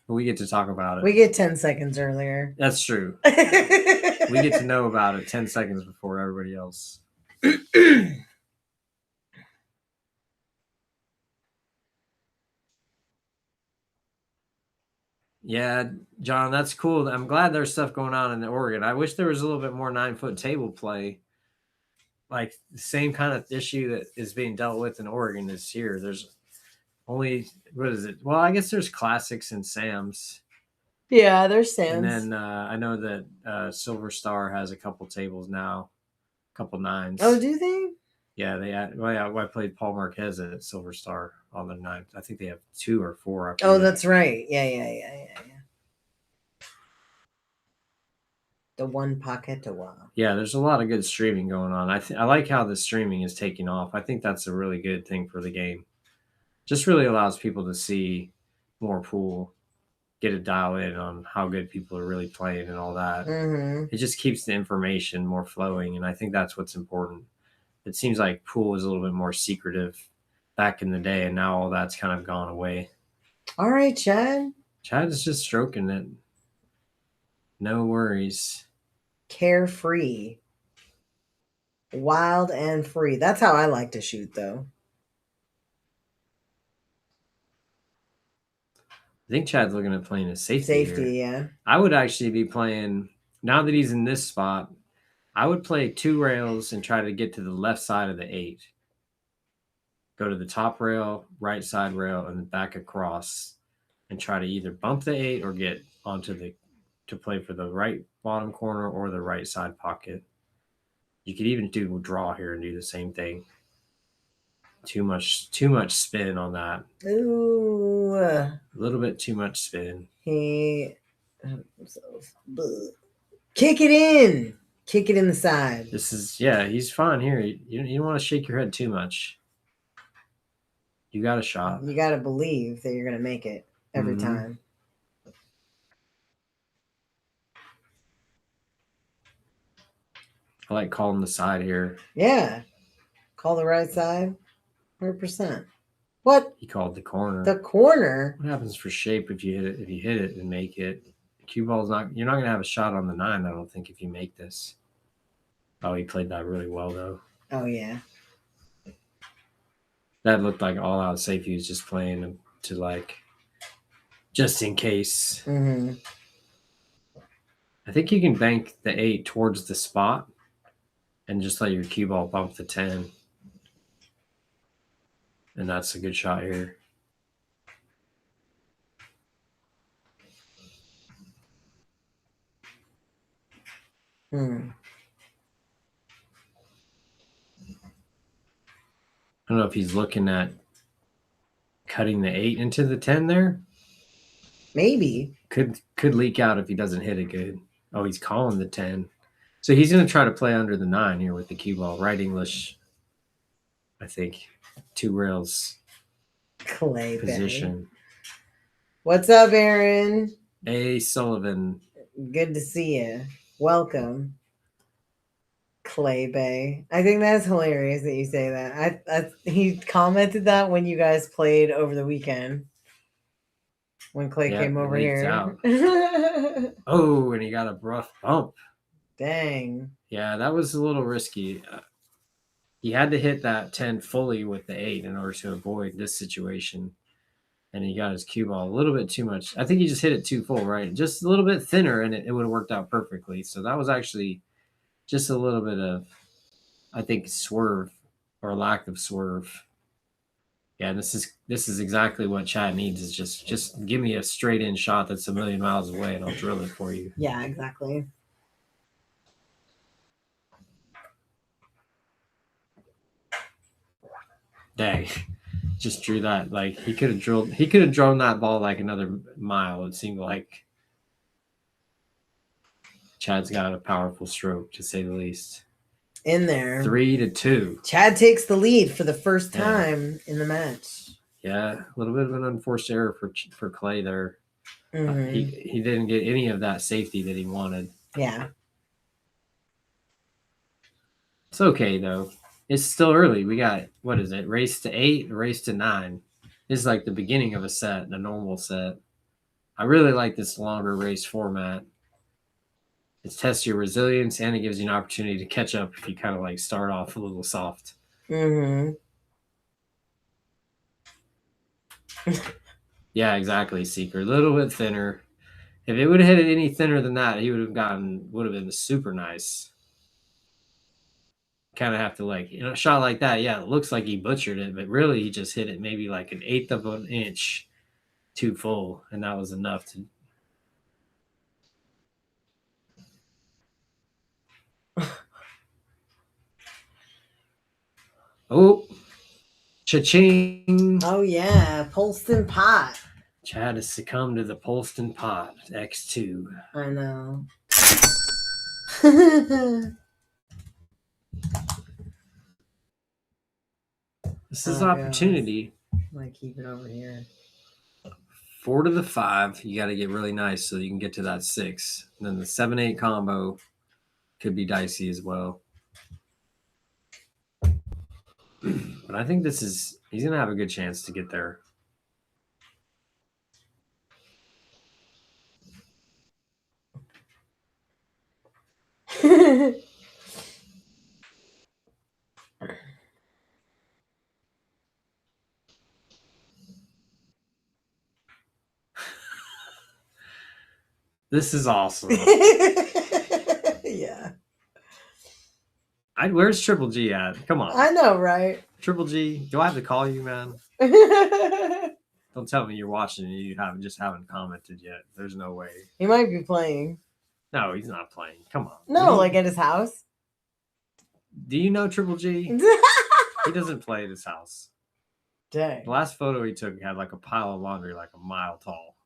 Speaker 2: we get to talk about it.
Speaker 1: We get 10 seconds earlier.
Speaker 2: That's true. We get to know about it 10 seconds before everybody else. Yeah, John, that's cool. I'm glad there's stuff going on in Oregon. I wish there was a little bit more 9-foot table play. Like the same kind of issue that is being dealt with in Oregon is here. There's only, what is it? Well, I guess there's Classics and Sam's.
Speaker 1: Yeah, there's
Speaker 2: And
Speaker 1: Sam's.
Speaker 2: then I know that Silver Star has a couple tables now, a couple 9s.
Speaker 1: Oh, do they?
Speaker 2: Yeah, I played Paul Marquez at Silver Star on the 9th. I think they have 2 or 4.
Speaker 1: Oh, that's right. Yeah. The one pocket a while.
Speaker 2: Yeah, there's a lot of good streaming going on. I like how the streaming is taking off. I think that's a really good thing for the game. Just really allows people to see more pool, get a dial in on how good people are really playing and all that.
Speaker 1: Mm-hmm.
Speaker 2: It just keeps the information more flowing, and I think that's what's important. It seems like pool was a little bit more secretive back in the day, and now all that's kind of gone away.
Speaker 1: All right, Chad.
Speaker 2: Chad is just stroking it. No worries.
Speaker 1: Carefree. Wild and free. That's how I like to shoot, though.
Speaker 2: I think Chad's looking at playing a safety.
Speaker 1: Safety,
Speaker 2: here.
Speaker 1: yeah.
Speaker 2: I would actually be playing, now that he's in this spot, I would play 2 rails and try to get to the left side of the 8. Go to the top rail, right side rail, and then back across and try to either bump the 8 or get onto to play for the right bottom corner or the right side pocket. You could even do draw here and do the same thing. Too much spin on that.
Speaker 1: Ooh.
Speaker 2: A little bit too much spin.
Speaker 1: Kick it in. Kick it in the side.
Speaker 2: This is, yeah, he's fine here. You don't want to shake your head too much. You got a shot.
Speaker 1: You got to believe that you're going to make it every time.
Speaker 2: I like calling the side here.
Speaker 1: Yeah. Call the right side. 100%. What?
Speaker 2: He called the corner.
Speaker 1: The corner?
Speaker 2: What happens for shape if you hit it? If you hit it and make it, cue ball's not. You're not going to have a shot on the 9. I don't think if you make this. Oh, he played that really well though.
Speaker 1: Oh yeah.
Speaker 2: That looked like all out safe. He was just playing to like, just in case.
Speaker 1: Mm-hmm.
Speaker 2: I think you can bank the 8 towards the spot, and just let your cue ball bump the 10. And that's a good shot here.
Speaker 1: Hmm.
Speaker 2: I don't know if he's looking at cutting the 8 into the 10 there.
Speaker 1: Maybe.
Speaker 2: Could leak out if he doesn't hit it good. Oh, he's calling the 10. So he's going to try to play under the 9 here with the cue ball. Right English, I think. 2 rails.
Speaker 1: Clay
Speaker 2: position.
Speaker 1: Bay. What's up, Aaron?
Speaker 2: A. Sullivan.
Speaker 1: Good to see you. Welcome. Clay Bay. I think that's hilarious that you say that. He commented that when you guys played over the weekend. When Clay came over here.
Speaker 2: Out. Oh, and he got a rough bump.
Speaker 1: Dang.
Speaker 2: Yeah, that was a little risky. He had to hit that 10 fully with the 8 in order to avoid this situation. And he got his cue ball a little bit too much. I think he just hit it too full, right? Just a little bit thinner, and it would have worked out perfectly. So that was actually just a little bit of, I think, swerve or lack of swerve. Yeah, this is exactly what Chad needs, is just give me a straight in shot that's a million miles away and I'll drill it for you.
Speaker 1: Yeah, exactly.
Speaker 2: Dang. Just drew that. Like he could have drawn that ball like another mile. It seemed like Chad's got a powerful stroke, to say the least.
Speaker 1: In there.
Speaker 2: 3-2.
Speaker 1: Chad takes the lead for the first time in the match.
Speaker 2: Yeah, a little bit of an unforced error for Clay there.
Speaker 1: Mm-hmm.
Speaker 2: He didn't get any of that safety that he wanted.
Speaker 1: Yeah.
Speaker 2: It's okay though. It's still early. We got, what is it? Race to 8, race to 9. This is like the beginning of a set, a normal set. I really like this longer race format. It tests your resilience and it gives you an opportunity to catch up if you kind of like start off a little soft.
Speaker 1: Mm-hmm.
Speaker 2: Yeah, exactly, Seeker. A little bit thinner. If it would have hit it any thinner than that, he would have been super nice. Kind of have to a shot like that. Yeah, it looks like he butchered it, but really he just hit it maybe like an eighth of an inch too full, and that was enough to. Oh, cha-ching!
Speaker 1: Oh yeah, Polston pot.
Speaker 2: Chad has succumbed to the Polston pot X2.
Speaker 1: I know.
Speaker 2: This is opportunity.
Speaker 1: I might keep it over here.
Speaker 2: 4 to the 5. You got to get really nice so you can get to that 6. And then the 7-8 combo could be dicey as well. But I think he's going to have a good chance to get there. This is awesome.
Speaker 1: Yeah.
Speaker 2: Where's Triple G at? Come on.
Speaker 1: I know, right?
Speaker 2: Triple G, do I have to call you, man? Don't tell me you're watching and you haven't commented yet. There's no way.
Speaker 1: He might be playing.
Speaker 2: No, he's not playing. Come on.
Speaker 1: No, like at his house.
Speaker 2: Do you know Triple G? He doesn't play at his house.
Speaker 1: Dang.
Speaker 2: The last photo he took had like a pile of laundry like a mile tall.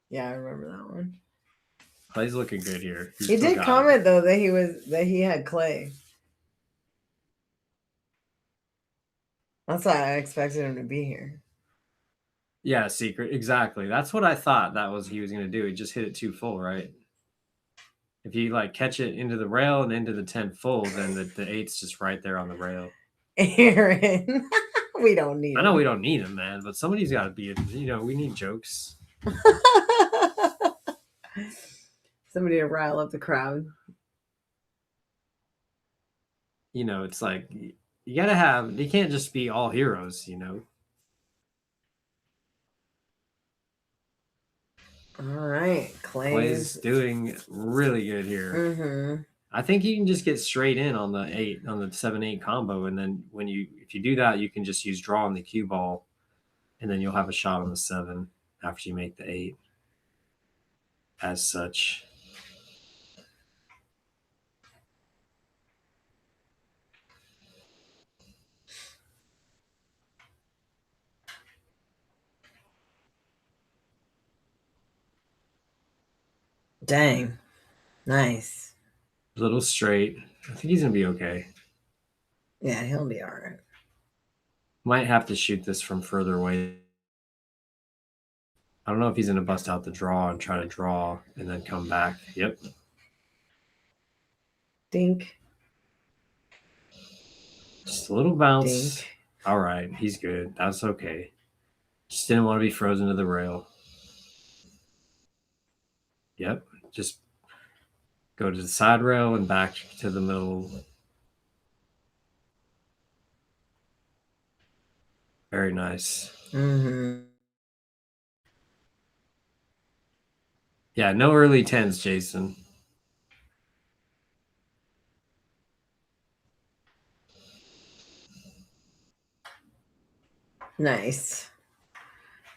Speaker 1: Yeah, I remember that one.
Speaker 2: Clay's looking good here.
Speaker 1: He did comment though that he had clay. That's why I expected him to be here.
Speaker 2: Yeah, secret. Exactly. That's what I thought he was going to do. He just hit it too full, right? If you catch it into the rail and into the 10 full, then the 8's just right there on the rail.
Speaker 1: Aaron, we don't need
Speaker 2: I know we don't need him, man, but somebody's got to be, we need jokes.
Speaker 1: Somebody to rile up the crowd.
Speaker 2: It's like you got to have, you can't just be all heroes,
Speaker 1: All right.
Speaker 2: Clay's doing really good here.
Speaker 1: Mm-hmm.
Speaker 2: I think you can just get straight in on the 7-8 combo, and then if you do that, you can just use draw on the cue ball, and then you'll have a shot on the 7 after you make the 8. As such.
Speaker 1: Dang. Nice.
Speaker 2: A little straight. I think he's going to be okay.
Speaker 1: Yeah, he'll be all right.
Speaker 2: Might have to shoot this from further away. I don't know if he's going to bust out the draw and try to draw and then come back. Yep.
Speaker 1: Dink.
Speaker 2: Just a little bounce.
Speaker 1: Dink.
Speaker 2: All right. He's good. That's okay. Just didn't want to be frozen to the rail. Yep. Just go to the side rail and back to the middle. Very nice.
Speaker 1: Mm-hmm.
Speaker 2: Yeah, no early 10s, Jason.
Speaker 1: Nice.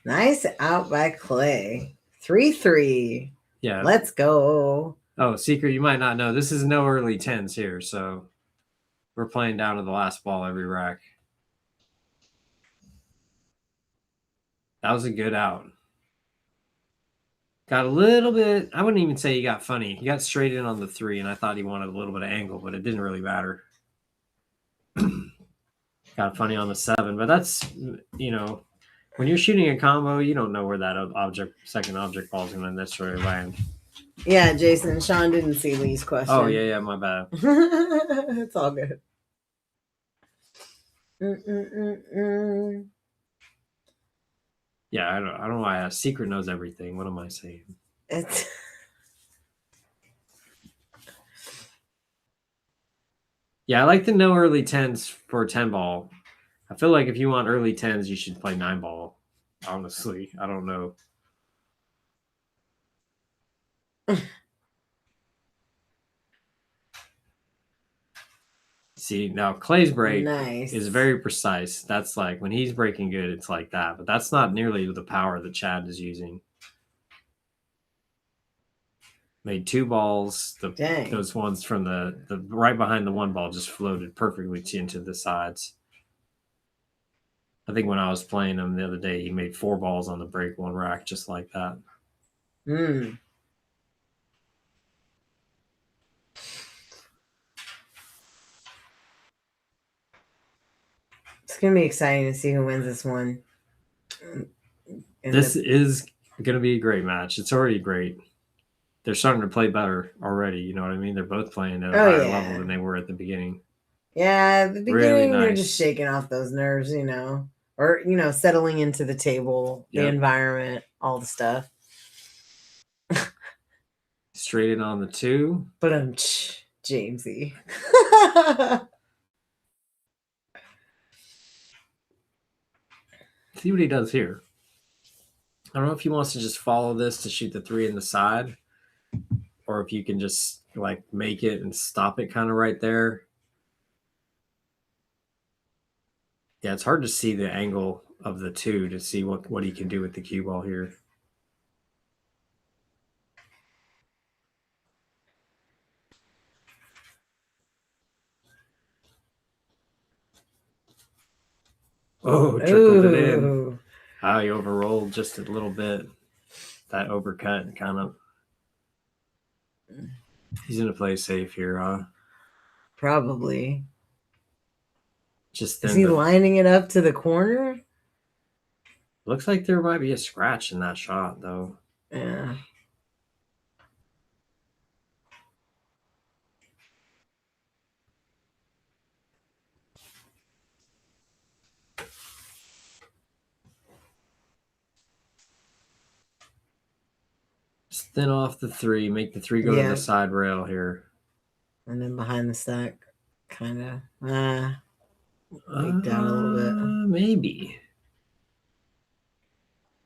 Speaker 1: Nice out by Clay. 3-3.
Speaker 2: Yeah.
Speaker 1: Let's go.
Speaker 2: Oh, secret, you might not know. This is no early 10s here, so we're playing down to the last ball every rack. That was a good out. Got a little bit, I wouldn't even say he got funny. He got straight in on the 3, and I thought he wanted a little bit of angle, but it didn't really matter. Got funny on the 7, but that's, when you're shooting a combo, you don't know where that second object ball is going to necessarily land.
Speaker 1: Yeah, Jason, Shawn didn't see Lee's question.
Speaker 2: Oh, yeah, my bad.
Speaker 1: It's all good.
Speaker 2: Yeah, I don't know why Secret knows everything. What am I saying? Yeah, I like to know early 10s for 10 ball. I feel like if you want early 10s, you should play 9 ball honestly. I don't know. See, now Clay's break is very precise. That's like when he's breaking good, it's like that. But that's not nearly the power that Chad is using. Made 2 balls. Those ones from the right behind the 1 ball just floated perfectly into the sides. I think when I was playing him the other day, he made 4 balls on the break 1 rack just like that.
Speaker 1: It's going to be exciting to see who wins this one.
Speaker 2: This is going to be a great match. It's already great. They're starting to play better already. You know what I mean? They're both playing at a higher level than they were at the beginning.
Speaker 1: Yeah, at the beginning, really nice. They're just shaking off those nerves, you know, or, you know, settling into the table, the environment, all the stuff.
Speaker 2: Straight in on the 2.
Speaker 1: But Jamesy.
Speaker 2: See what he does here. I don't know if he wants to just follow this to shoot the 3 in the side, or if you can just like make it and stop it kind of right there. Yeah, it's hard to see the angle of the 2 to see what he can do with the cue ball here. Oh, trickled it in. Oh, he overrolled just a little bit. That overcut kind of. He's going to play safe here, huh?
Speaker 1: Probably.
Speaker 2: Just
Speaker 1: is he lining it up to the corner?
Speaker 2: Looks like there might be a scratch in that shot, though.
Speaker 1: Yeah.
Speaker 2: Just thin off the 3. Make the 3 go to the side rail here.
Speaker 1: And then behind the stack, kind of. Leaked out a little bit.
Speaker 2: Maybe.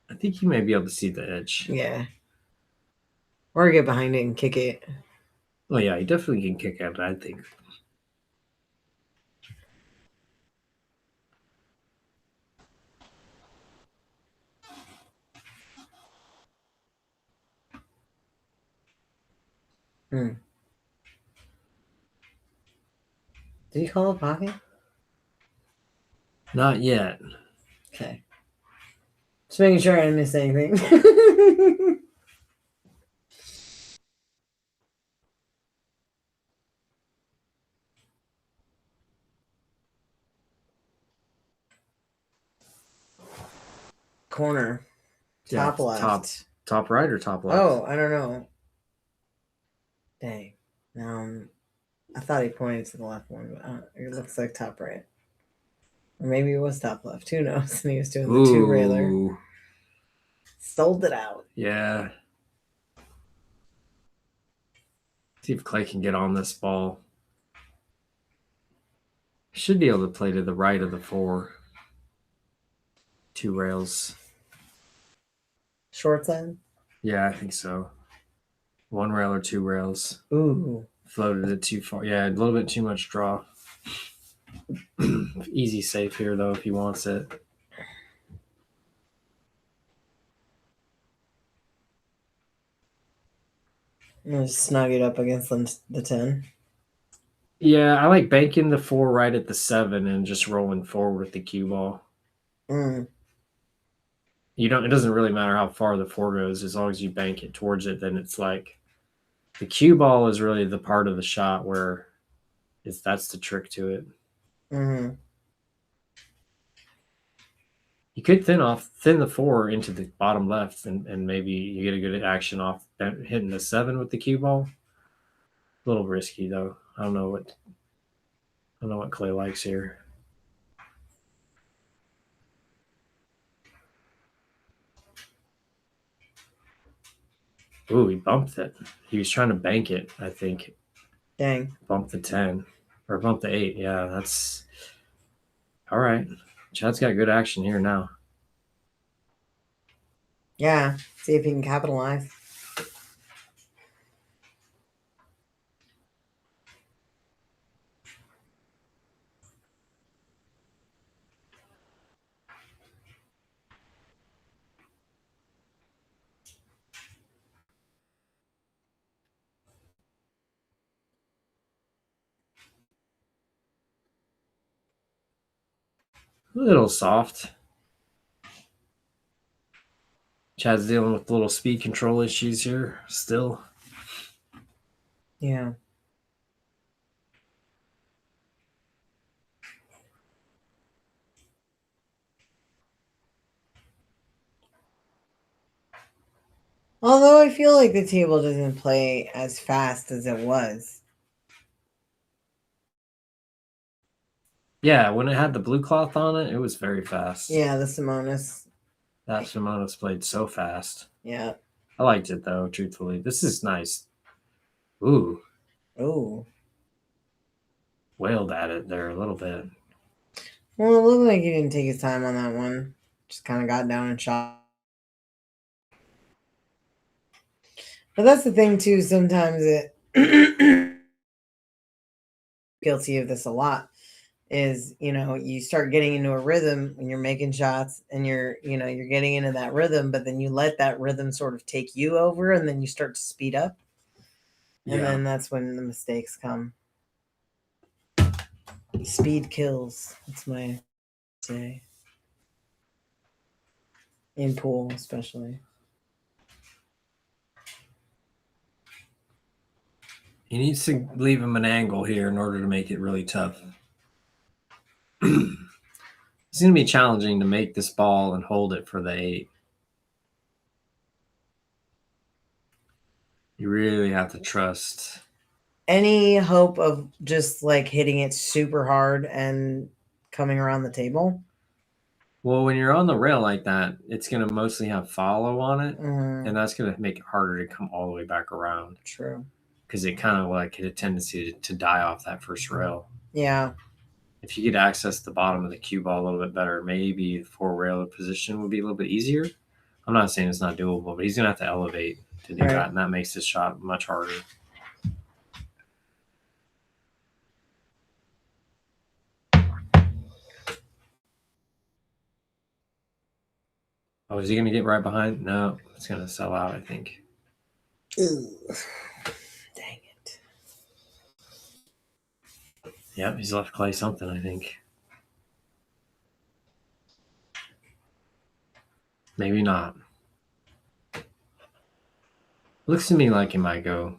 Speaker 2: I think you may be able to see the edge.
Speaker 1: Yeah. Or get behind it and kick it.
Speaker 2: Oh, yeah, he definitely can kick it, I think.
Speaker 1: Did he call a pocket?
Speaker 2: Not yet.
Speaker 1: Okay. Just making sure I didn't miss anything. Corner. Top left.
Speaker 2: Top right or top left?
Speaker 1: Oh, I don't know. Dang. I thought he pointed to the left one, but it looks like top right. Or maybe it was top left. Who knows? And he was doing the 2-railer. Sold it out.
Speaker 2: Yeah. See if Clay can get on this ball. Should be able to play to the right of the 4. 2 rails.
Speaker 1: Short side?
Speaker 2: Yeah, I think so. 1 rail or 2 rails.
Speaker 1: Ooh.
Speaker 2: Floated it too far. Yeah, a little bit too much draw. Easy safe here, though, if he wants it.
Speaker 1: I'm going to snug it up against the 10.
Speaker 2: Yeah, I like banking the 4 right at the 7 and just rolling forward with the cue ball. It doesn't really matter how far the 4 goes, as long as you bank it towards it. Then it's like the cue ball is really the part of the shot where that's the trick to it. You could thin the 4 into the bottom left, and maybe you get a good action off hitting the 7 with the cue ball. A little risky though. I don't know what Clay likes here. Ooh, he bumped it. He was trying to bank it, I think.
Speaker 1: Dang.
Speaker 2: Bump the 10. Or bump the 8. Yeah, that's... All right. Chad's got good action here now.
Speaker 1: Yeah. See if you can capitalize.
Speaker 2: A little soft. Chad's dealing with little speed control issues here still.
Speaker 1: Yeah. Although I feel like the table doesn't play as fast as it was.
Speaker 2: Yeah, when it had the blue cloth on it, it was very fast.
Speaker 1: Yeah, the Simonis.
Speaker 2: That Simonis played so fast.
Speaker 1: Yeah.
Speaker 2: I liked it though, truthfully. This is nice. Ooh.
Speaker 1: Oh.
Speaker 2: Wailed at it there a little bit.
Speaker 1: Well, it looked like he didn't take his time on that one. Just kind of got down and shot. But that's the thing too. Sometimes it guilty of this a lot. Is you start getting into a rhythm when you're making shots, and you're getting into that rhythm, but then you let that rhythm sort of take you over, and then you start to speed up, and then that's when the mistakes come. Speed kills. That's my say. In pool, especially.
Speaker 2: He needs to leave him an angle here in order to make it really tough. It's going to be challenging to make this ball and hold it for the 8. You really have to trust.
Speaker 1: Any hope of just like hitting it super hard and coming around the table?
Speaker 2: Well, when you're on the rail like that, it's going to mostly have follow on it, and that's going to make it harder to come all the way back around.
Speaker 1: True.
Speaker 2: Because it kind of like had a tendency to die off that first rail.
Speaker 1: Yeah.
Speaker 2: If you could access the bottom of the cue ball a little bit better, maybe the 4-rail position would be a little bit easier. I'm not saying it's not doable, but he's going to have to elevate to do that, and that makes this shot much harder. Oh, is he going to get right behind? No, it's going to sell out, I think.
Speaker 1: Ooh. Dang it.
Speaker 2: Yep, he's left Clay something, I think. Maybe not. Looks to me like he might go.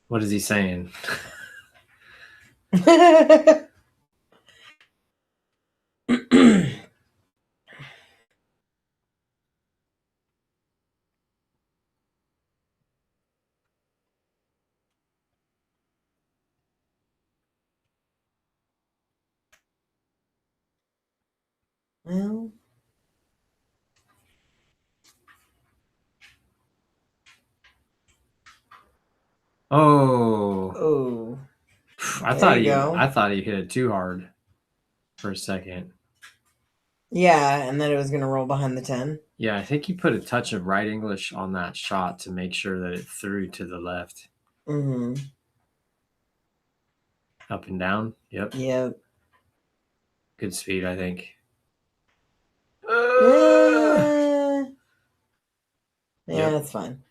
Speaker 2: What is he saying?
Speaker 1: Well.
Speaker 2: Oh.
Speaker 1: Oh.
Speaker 2: I thought he hit it too hard for a second.
Speaker 1: Yeah, and then it was going to roll behind the 10.
Speaker 2: Yeah, I think he put a touch of right English on that shot to make sure that it threw to the left.
Speaker 1: Mm-hmm.
Speaker 2: Up and down. Yep.
Speaker 1: Yep.
Speaker 2: Good speed, I think.
Speaker 1: Yeah, that's fine.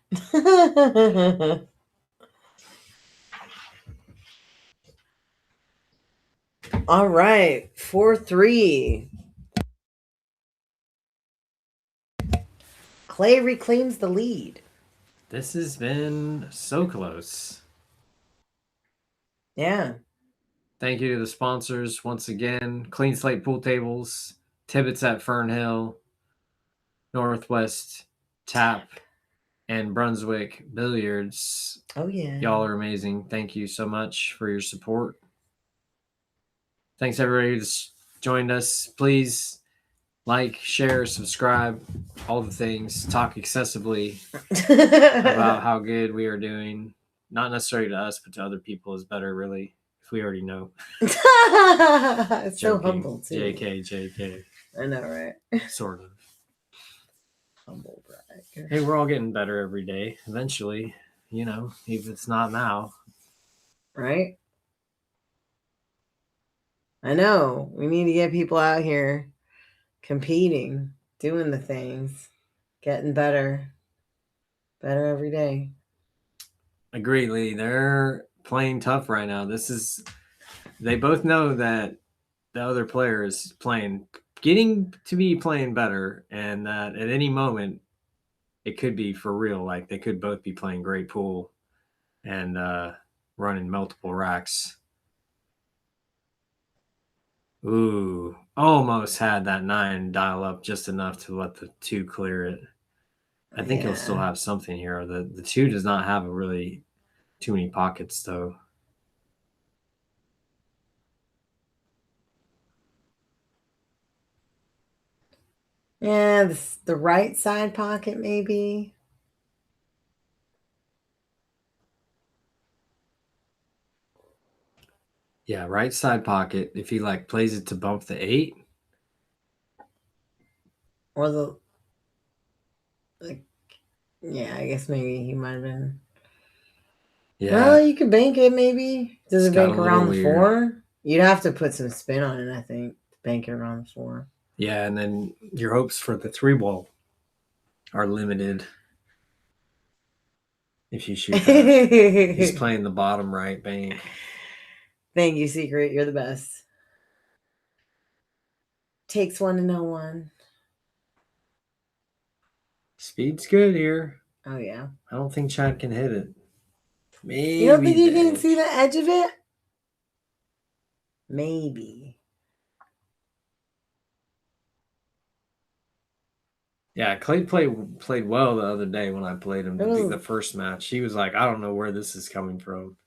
Speaker 1: All right, 4-3. Clay reclaims the lead.
Speaker 2: This has been so close.
Speaker 1: Yeah.
Speaker 2: Thank you to the sponsors once again. Clean Slate Pool Tables, Tibbitts at Fernhill, Northwest Tap, and Brunswick Billiards.
Speaker 1: Oh, yeah.
Speaker 2: Y'all are amazing. Thank you so much for your support. Thanks, everybody who's joined us. Please like, share, subscribe, all the things. Talk excessively about how good we are doing. Not necessarily to us, but to other people is better, really. We already know.
Speaker 1: So
Speaker 2: Joking.
Speaker 1: humble too.
Speaker 2: JK.
Speaker 1: I know, right?
Speaker 2: Sort of.
Speaker 1: Humble brag.
Speaker 2: Hey, we're all getting better every day. Eventually, even if it's not now.
Speaker 1: Right? I know. We need to get people out here competing, doing the things, getting better. Better every day.
Speaker 2: Agree, Lee. They're playing tough right now. They both know that the other player is getting to be playing better, and that at any moment it could be for real. Like they could both be playing great pool and running multiple racks. Ooh, almost had that 9 dial up just enough to let the 2 clear it. I think he'll still have something here. The 2 does not have really too many pockets, though.
Speaker 1: Yeah, the right side pocket, maybe.
Speaker 2: Yeah, right side pocket. If he plays it to bump the 8.
Speaker 1: Or yeah, I guess maybe he might have been.
Speaker 2: Yeah.
Speaker 1: Well, you could bank it maybe. Does it bank
Speaker 2: got a
Speaker 1: around the
Speaker 2: little
Speaker 1: 4? You'd have to put some spin on it, I think, to bank it around the 4.
Speaker 2: Yeah, and then your hopes for the 3 ball are limited if you shoot that. He's playing the bottom right bank.
Speaker 1: Thank you, Secret. You're the best. Takes one to know one.
Speaker 2: Speed's good here.
Speaker 1: Oh, yeah.
Speaker 2: I don't think Chad can hit it. Maybe.
Speaker 1: You don't think you can see the edge of it? Maybe.
Speaker 2: Yeah, Clay played well the other day when I played him. The first match, he was like, I don't know where this is coming from.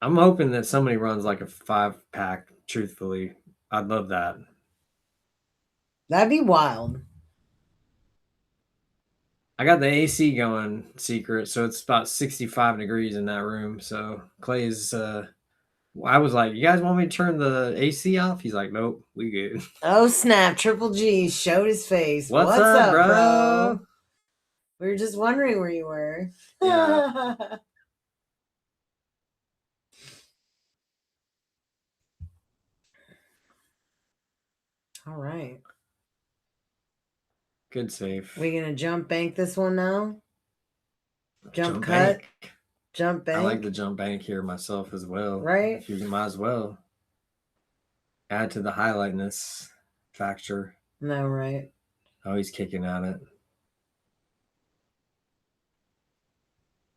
Speaker 2: I'm hoping that somebody runs like a 5-pack, truthfully. I'd love that.
Speaker 1: That'd be wild.
Speaker 2: I got the AC going, Secret, so it's about 65 degrees in that room. So Clay's I was like, you guys want me to turn the AC off? He's like, nope, we good.
Speaker 1: Oh, snap. Triple G showed his face.
Speaker 2: What's up, bro?
Speaker 1: We were just wondering where you were.
Speaker 2: Yeah.
Speaker 1: All right.
Speaker 2: Good save.
Speaker 1: We gonna jump bank this one now? Jump cut?
Speaker 2: Bank.
Speaker 1: Jump bank?
Speaker 2: I like the jump bank here myself as well.
Speaker 1: Right?
Speaker 2: You might as well add to the highlightness factor.
Speaker 1: No, right.
Speaker 2: Oh, he's kicking at it.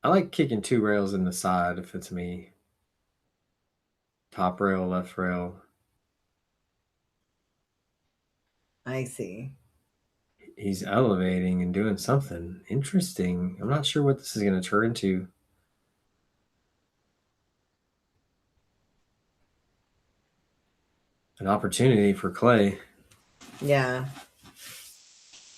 Speaker 2: I like kicking 2 rails in the side if it's me. Top rail, left rail.
Speaker 1: I see.
Speaker 2: He's elevating and doing something interesting. I'm not sure what this is going to turn into. An opportunity for Clay.
Speaker 1: Yeah.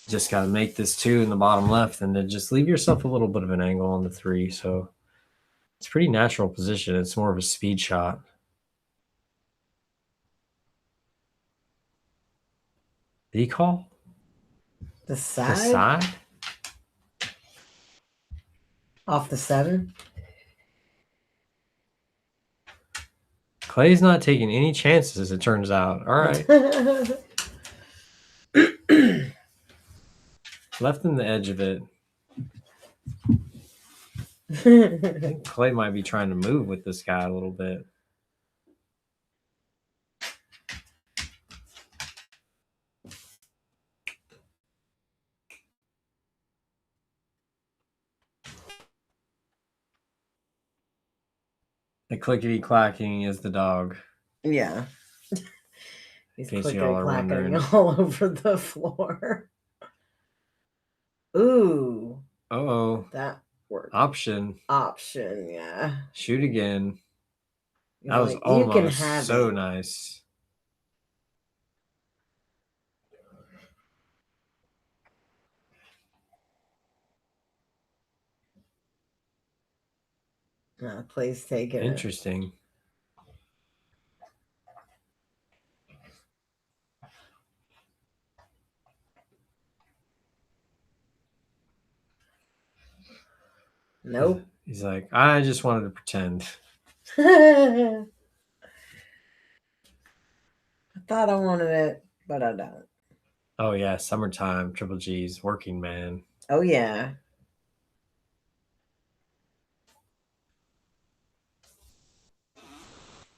Speaker 2: Just got to make this 2 in the bottom left and then just leave yourself a little bit of an angle on the 3. So it's a pretty natural position. It's more of a speed shot. Did he call?
Speaker 1: The side?
Speaker 2: The side?
Speaker 1: Off the 7?
Speaker 2: Clay's not taking any chances, it turns out. All right. Left in the edge of it. I think Clay might be trying to move with this guy a little bit. The clickety clacking is the dog.
Speaker 1: Yeah. He's
Speaker 2: In case
Speaker 1: clickety
Speaker 2: y'all are
Speaker 1: clacking
Speaker 2: wondering.
Speaker 1: all over the floor. Ooh.
Speaker 2: Uh-oh.
Speaker 1: That worked.
Speaker 2: Option.
Speaker 1: Option, yeah.
Speaker 2: Shoot again. That was
Speaker 1: like, you can
Speaker 2: almost
Speaker 1: have
Speaker 2: so
Speaker 1: it.
Speaker 2: nice.
Speaker 1: Please take it.
Speaker 2: Interesting.
Speaker 1: Nope.
Speaker 2: He's like, I just wanted to pretend.
Speaker 1: I thought I wanted it, but I don't.
Speaker 2: Oh yeah, summertime, Triple G's, working man.
Speaker 1: Oh yeah.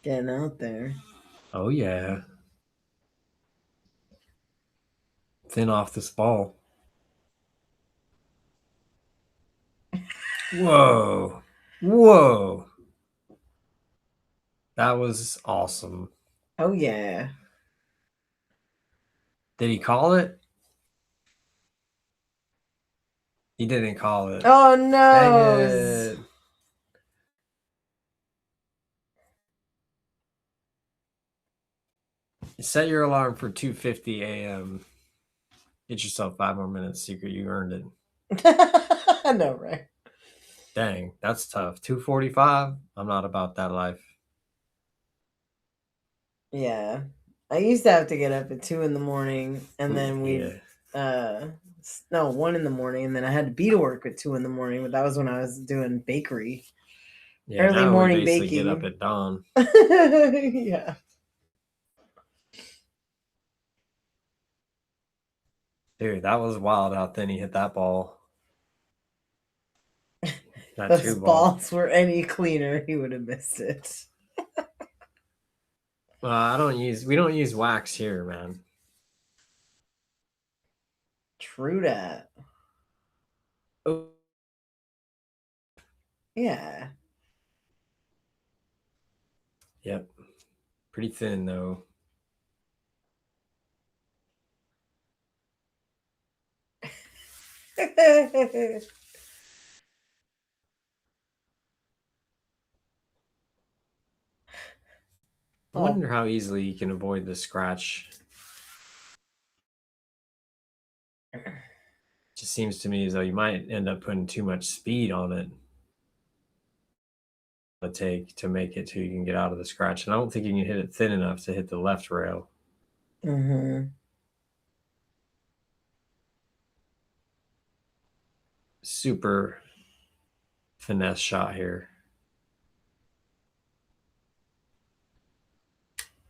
Speaker 1: Getting out there.
Speaker 2: Oh yeah. Thin off this ball. Whoa. Whoa. That was awesome.
Speaker 1: Oh yeah.
Speaker 2: Did he call it? He didn't call it.
Speaker 1: Oh no.
Speaker 2: Dang it. Set your alarm for 2:50 a.m. Get yourself 5 more minutes, secret. You earned it.
Speaker 1: I know, right?
Speaker 2: Dang, that's tough. 2:45. I'm not about that life.
Speaker 1: Yeah. I used to have to get up at 2 a.m. and then we no, 1 a.m, and then I had to be to work at 2 a.m, but that was when I was doing bakery.
Speaker 2: Yeah,
Speaker 1: Early
Speaker 2: now
Speaker 1: morning
Speaker 2: we basically
Speaker 1: baking.
Speaker 2: get up at dawn.
Speaker 1: Yeah.
Speaker 2: Dude, that was wild how thin he hit that ball. That
Speaker 1: Those
Speaker 2: two ball.
Speaker 1: balls were any cleaner, he would have missed it.
Speaker 2: We don't use wax here, man.
Speaker 1: True that.
Speaker 2: Oh.
Speaker 1: Yeah.
Speaker 2: Yep. Pretty thin though. I wonder how easily you can avoid the scratch. Just seems to me as though you might end up putting too much speed on it to make it so you can get out of the scratch. And I don't think you can hit it thin enough to hit the left rail.
Speaker 1: Mm-hmm.
Speaker 2: Super finesse shot here.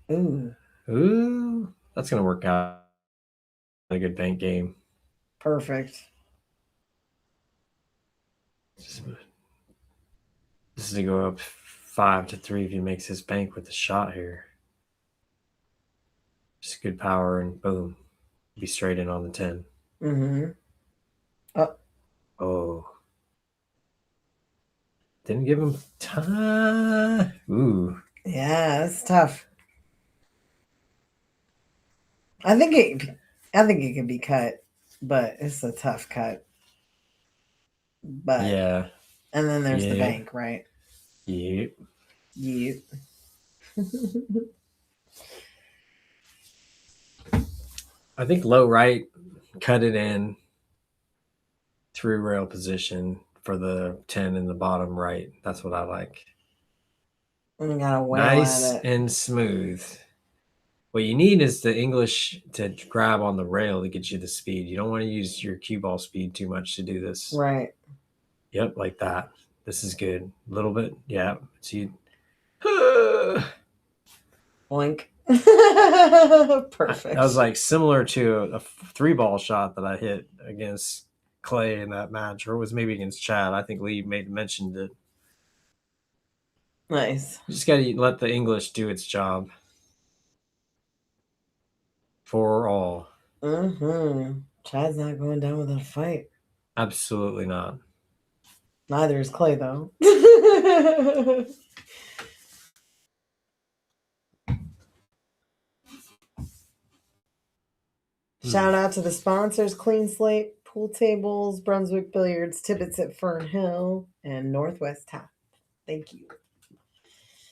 Speaker 2: Ooh, that's gonna work out. A good bank game.
Speaker 1: Perfect.
Speaker 2: This is to go up 5-3 if he makes his bank with the shot here. Just good power and boom, be straight in on the 10.
Speaker 1: Mm-hmm.
Speaker 2: Oh. Didn't give him time. Ooh.
Speaker 1: Yeah, that's tough. I think it can be cut, but it's a tough cut. But
Speaker 2: yeah.
Speaker 1: And then there's the bank, right?
Speaker 2: Yep.
Speaker 1: Yep.
Speaker 2: I think low right, cut it in through rail position for the 10 in the bottom right. That's what I like.
Speaker 1: And you gotta wail
Speaker 2: Nice
Speaker 1: at it.
Speaker 2: and smooth. What you need is the English to grab on the rail to get you the speed. You don't want to use your cue ball speed too much to do this.
Speaker 1: Right.
Speaker 2: Yep, like that. This is good. A little bit. Yeah. See.
Speaker 1: Boink. Perfect.
Speaker 2: That was like similar to a 3-ball shot that I hit against Clay in that match, or it was maybe against Chad. I think Lee mentioned it.
Speaker 1: Nice.
Speaker 2: You just got to let the English do its job. For all.
Speaker 1: Mm-hmm. Chad's not going down without a fight.
Speaker 2: Absolutely not.
Speaker 1: Neither is Clay, though. Shout out to the sponsors: Clean Slate Pool Tables, Brunswick Billiards, Tibbitts at Fernhill, and Northwest Tap. Thank you.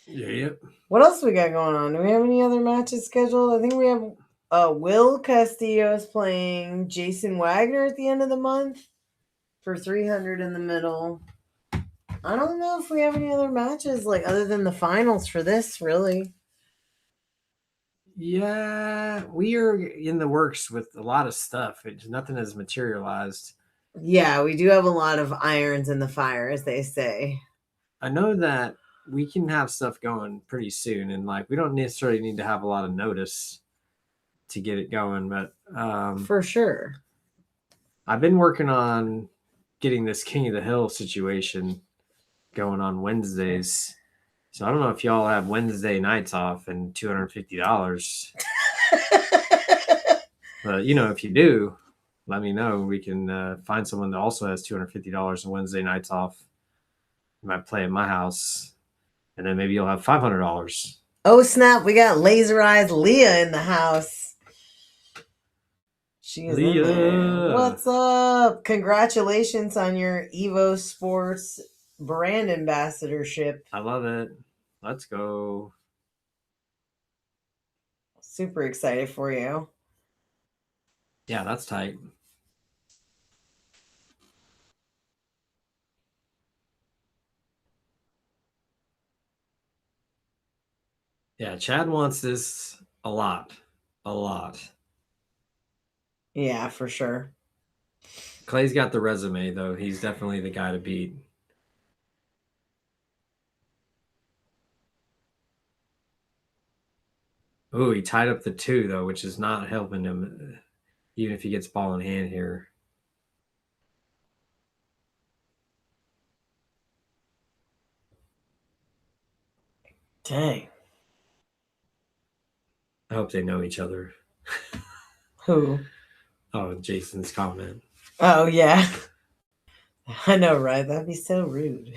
Speaker 2: Yep.
Speaker 1: What else we got going on? Do we have any other matches scheduled? I think we have Will Castillo is playing Jason Wagner at the end of the month for 300 in the middle. I don't know if we have any other matches like other than the finals for this, really.
Speaker 2: Yeah, we are in the works with a lot of stuff. Nothing has materialized.
Speaker 1: Yeah, we do have a lot of irons in the fire, as they say.
Speaker 2: I know that we can have stuff going pretty soon, and like we don't necessarily need to have a lot of notice to get it going, but
Speaker 1: For sure.
Speaker 2: I've been working on getting this King of the Hill situation going on Wednesdays. So I don't know if y'all have Wednesday nights off and $250. But if you do, let me know. We can find someone that also has $250 on Wednesday nights off. You might play at my house, and then maybe you'll have $500.
Speaker 1: Oh snap! We got Laser Eyes Leah in the house. She is in there. What's up? Congratulations on your EvoSports brand ambassadorship.
Speaker 2: I love it. Let's go.
Speaker 1: Super excited for you.
Speaker 2: Yeah, that's tight. Yeah, Chad wants this a lot. A lot.
Speaker 1: Yeah, for sure.
Speaker 2: Clay's got the resume, though. He's definitely the guy to beat. Oh, he tied up the 2, though, which is not helping him, even if he gets ball in hand here.
Speaker 1: Dang.
Speaker 2: I hope they know each other.
Speaker 1: Who?
Speaker 2: Oh, Jason's comment.
Speaker 1: Oh, yeah. I know, right? That'd be so rude.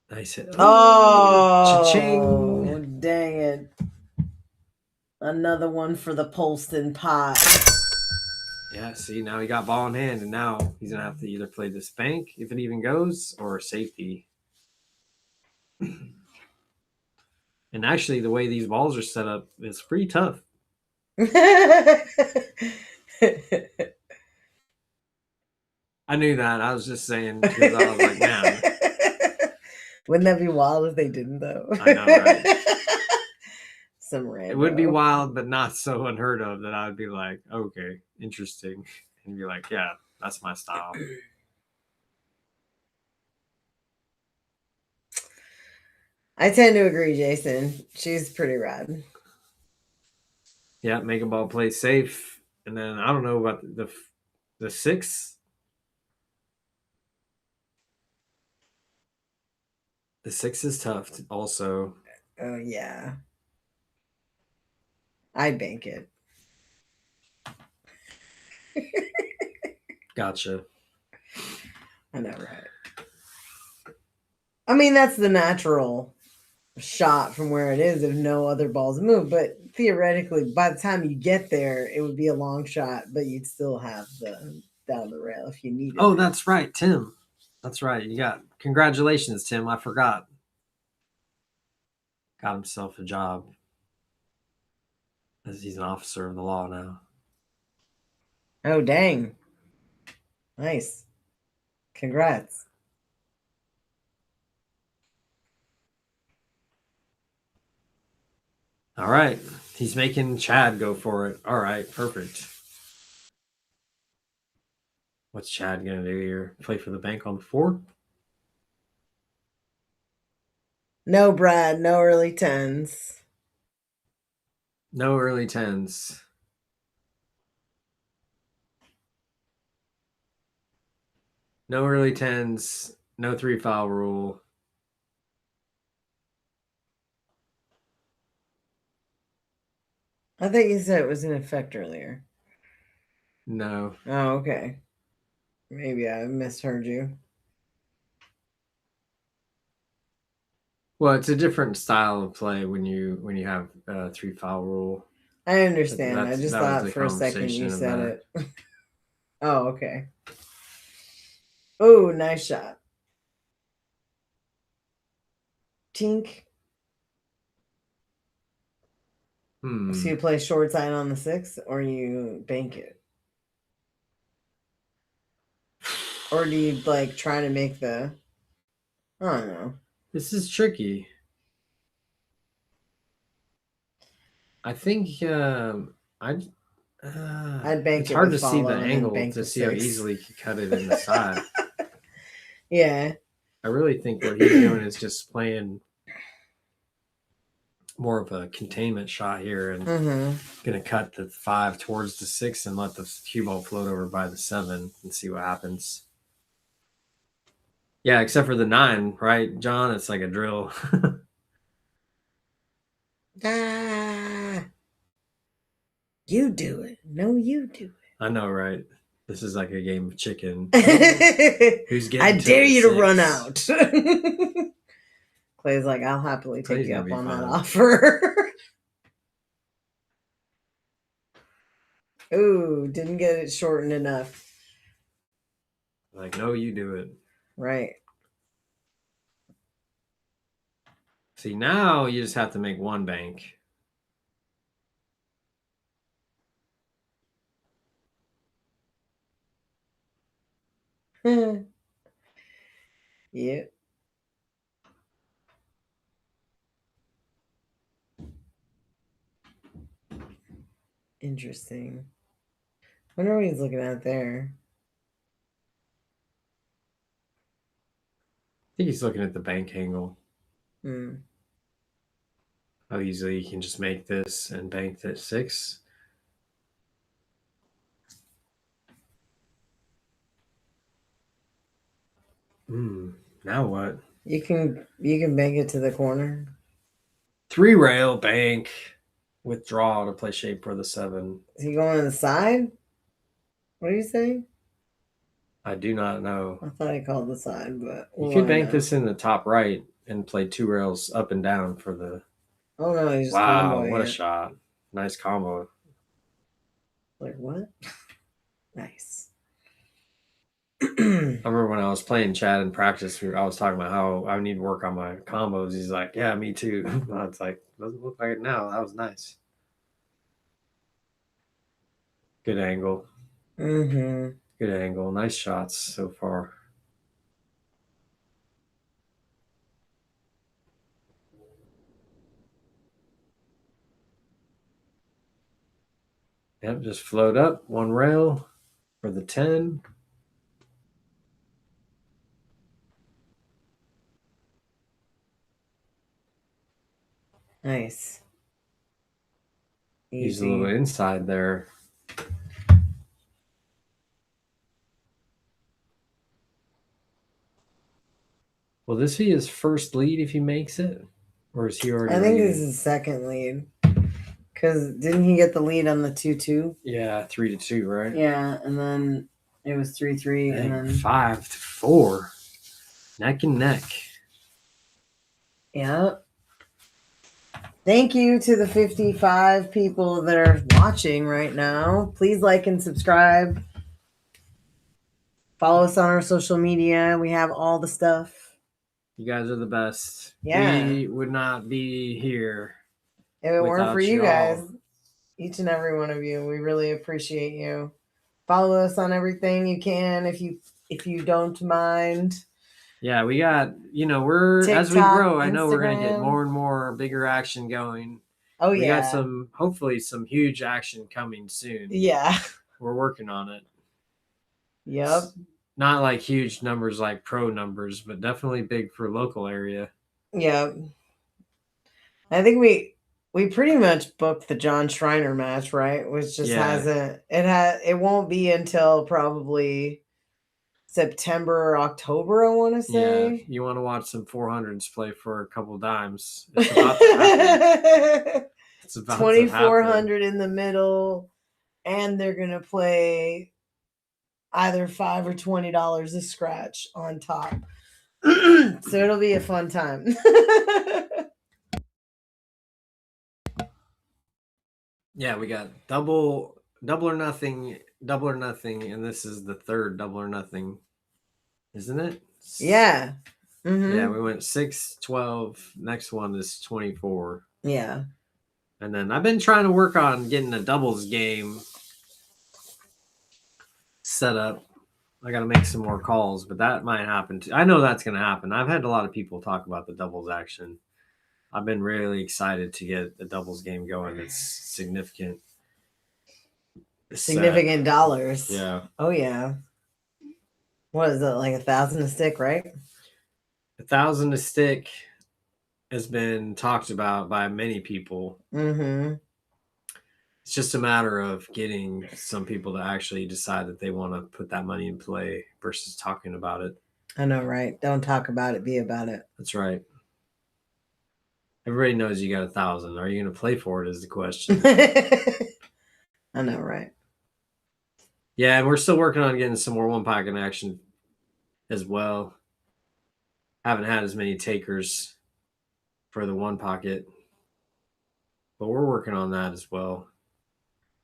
Speaker 2: Nice hit.
Speaker 1: Oh,
Speaker 2: cha-ching.
Speaker 1: Dang it. Another one for the Polston pot.
Speaker 2: Yeah, see, now he got ball in hand, and now he's going to have to either play the spank, if it even goes, or safety. And actually, the way these balls are set up, it's pretty tough. I knew that. I was just saying because I was like, man.
Speaker 1: Wouldn't that be wild if they didn't, though?
Speaker 2: I know, right?
Speaker 1: Some random.
Speaker 2: It would be wild, but not so unheard of that I would be like, okay, interesting. And be like, yeah, that's my style.
Speaker 1: I tend to agree, Jason. She's pretty rad.
Speaker 2: Yeah, make a ball play safe. And then I don't know about the 6. The 6 is tough also.
Speaker 1: Oh, yeah. I'd bank it.
Speaker 2: Gotcha.
Speaker 1: I know, right? I mean, that's the natural shot from where it is if no other balls move. But theoretically, by the time you get there, it would be a long shot, but you'd still have the down the rail if you needed.
Speaker 2: Oh, that's right, Tim. That's right. You got congratulations, Tim. I forgot. Got himself a job. As he's an officer of the law now.
Speaker 1: Oh, dang. Nice. Congrats.
Speaker 2: All right. He's making Chad go for it. All right. Perfect. What's Chad going to do here? Play for the bank on the 4?
Speaker 1: No, Brad. No early 10s.
Speaker 2: No early 10s. No early 10s. No 3-foul rule.
Speaker 1: I think you said it was in effect earlier.
Speaker 2: No.
Speaker 1: Oh, okay. Maybe I misheard you.
Speaker 2: Well, it's a different style of play when you have a 3-foul rule.
Speaker 1: I understand. I
Speaker 2: That
Speaker 1: just
Speaker 2: was
Speaker 1: thought
Speaker 2: the
Speaker 1: for a second you
Speaker 2: conversation
Speaker 1: said
Speaker 2: about-
Speaker 1: it. Oh, okay. Oh, nice shot. Tink. So you play short side on the 6, or you bank it? Or do you like try to make the... I don't know.
Speaker 2: This is tricky. I think I'd
Speaker 1: bank
Speaker 2: it's
Speaker 1: it
Speaker 2: hard
Speaker 1: with
Speaker 2: to see the
Speaker 1: follow and then
Speaker 2: angle
Speaker 1: bank
Speaker 2: to
Speaker 1: the
Speaker 2: see how
Speaker 1: 6.
Speaker 2: easily you can cut it in the side.
Speaker 1: Yeah.
Speaker 2: I really think what he's doing is just playing more of a containment shot here and gonna cut the 5 towards the 6 and let the cue ball float over by the 7 and see what happens. Yeah, except for the 9, right, John? It's like a drill.
Speaker 1: You do it. No, you do it.
Speaker 2: I know, right? This is like a game of chicken.
Speaker 1: Who's getting? I dare you to run out. Clay's like, I'll happily take you up on that offer. Ooh, didn't get it shortened enough.
Speaker 2: Like, no, you do it.
Speaker 1: Right.
Speaker 2: See, now you just have to make one bank.
Speaker 1: Yep. Interesting. Wonder what he's looking at there.
Speaker 2: I think he's looking at the bank angle.
Speaker 1: Hmm.
Speaker 2: How easily you can just make this and bank that 6. Now what?
Speaker 1: You can bank it to the corner.
Speaker 2: 3 rail bank, withdraw to play shape for the 7.
Speaker 1: Is he going on the side? What do you say?
Speaker 2: I do not know.
Speaker 1: I thought he called the side, but
Speaker 2: you could bank this in the top right and play 2 rails up and down for the.
Speaker 1: Oh no, he's just
Speaker 2: wow! What a
Speaker 1: it.
Speaker 2: shot! Nice combo.
Speaker 1: Like what? Nice.
Speaker 2: I remember when I was playing Chad in practice, I was talking about how I need to work on my combos. He's like, yeah, me too. It's like, doesn't look like it now. That was nice. Good angle. Good angle. Nice shots so far. Yep, just float up 1 rail for the 10.
Speaker 1: Nice.
Speaker 2: He's a little inside there. Will this be his first lead if he makes it? Or is he already
Speaker 1: I think this is his second lead. Because didn't he get the lead on the 2-2?
Speaker 2: Yeah, 3-2, right?
Speaker 1: Yeah, and then it was 3-3 and then
Speaker 2: 5-4. Neck and neck.
Speaker 1: Yeah. Thank you to the 55 people that are watching right now. Please like and subscribe. Follow us on our social media. We have all the stuff.
Speaker 2: You guys are the best.
Speaker 1: Yeah.
Speaker 2: We would not be here
Speaker 1: if it weren't for you guys. Each and every one of you. We really appreciate you. Follow us on everything you can if you don't mind.
Speaker 2: Yeah, we got, we're TikTok, as we grow, I know Instagram. We're going to get more and more bigger action going.
Speaker 1: Oh,
Speaker 2: we got hopefully some huge action coming soon.
Speaker 1: Yeah.
Speaker 2: We're working on it.
Speaker 1: Yep.
Speaker 2: Not like huge numbers like pro numbers, but definitely big for local area.
Speaker 1: Yeah. I think we pretty much booked the John Schreiner match, right? Which just it won't be until probably September or October, I want to say.
Speaker 2: Yeah, you want to watch some 400s play for a couple dimes. It's about to happen. It's about
Speaker 1: 2,400 in the middle, and they're going to play either $5 or $20 a scratch on top. So it'll be a fun time.
Speaker 2: Yeah, we got double or nothing, and this is the third double or nothing, isn't it?
Speaker 1: Yeah.
Speaker 2: Yeah,
Speaker 1: Mm-hmm.
Speaker 2: we went 6, 12. Next one is 24.
Speaker 1: Yeah.
Speaker 2: And then I've been trying to work on getting a doubles game set up. I got to make some more calls, but that might happen too. I know that's going to happen. I've had a lot of people talk about the doubles action. I've been really excited to get the doubles game going. It's significant.
Speaker 1: Significant dollars.
Speaker 2: Yeah.
Speaker 1: Oh yeah. What is it, like 1,000 a stick, right?
Speaker 2: 1,000 a stick has been talked about by many people.
Speaker 1: Mm-hmm.
Speaker 2: It's just a matter of getting some people to actually decide that they want to put that money in play versus talking about it.
Speaker 1: I know, right? Don't talk about it, be about it.
Speaker 2: That's right. Everybody knows you got 1,000. Are you going to play for it is the question.
Speaker 1: I know, right?
Speaker 2: Yeah, and we're still working on getting some more one pocket action as well. Haven't had as many takers for the one pocket, but we're working on that as well.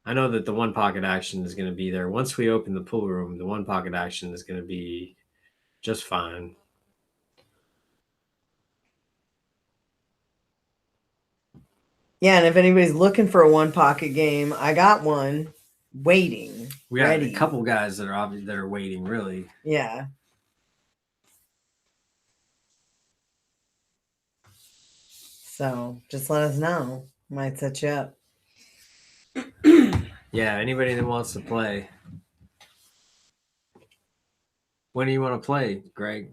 Speaker 2: I know that the one pocket action is going to be there. Once we open the pool room, the one pocket action is going to be just fine.
Speaker 1: Yeah, and if anybody's looking for a one pocket game, I got one waiting.
Speaker 2: We got
Speaker 1: ready.
Speaker 2: a couple guys that are waiting, really.
Speaker 1: Yeah. So just let us know. Might set you up.
Speaker 2: Yeah, anybody that wants to play. When do you want to play, Greg?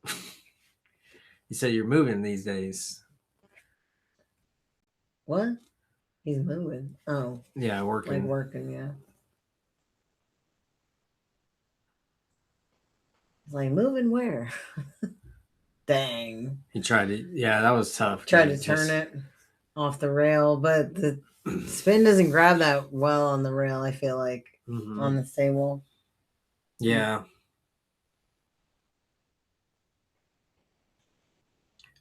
Speaker 2: You said you're moving these days.
Speaker 1: What? He's moving. Oh.
Speaker 2: Yeah, working.
Speaker 1: Like working, yeah. He's like, moving where? Dang.
Speaker 2: He tried to, yeah, that was tough.
Speaker 1: Tried to turn it off the rail, but the spin doesn't grab that well on the rail, I feel like, on the stable.
Speaker 2: Yeah.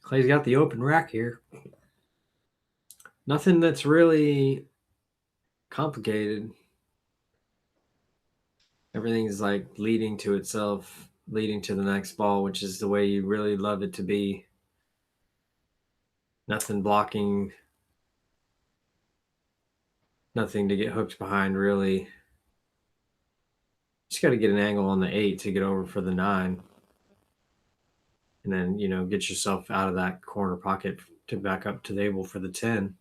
Speaker 2: Clay's got the open rack here. Nothing that's really complicated. Everything's like leading to itself, leading to the next ball, which is the way you really love it to be. Nothing blocking, nothing to get hooked behind, really. Just got to get an angle on the 8 to get over for the 9. And then, get yourself out of that corner pocket to back up to the table for the 10.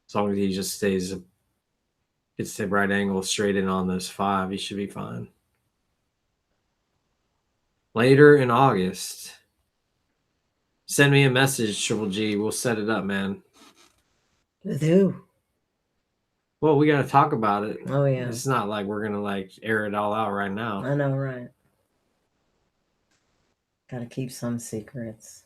Speaker 2: As long as he just gets the right angle straight in on those 5, he should be fine. Later in August, send me a message, Triple G. We'll set it up, man.
Speaker 1: With who?
Speaker 2: Well, we got to talk about it.
Speaker 1: Oh, yeah.
Speaker 2: It's not like we're going to air it all out right now.
Speaker 1: I know, right? Gotta keep some secrets.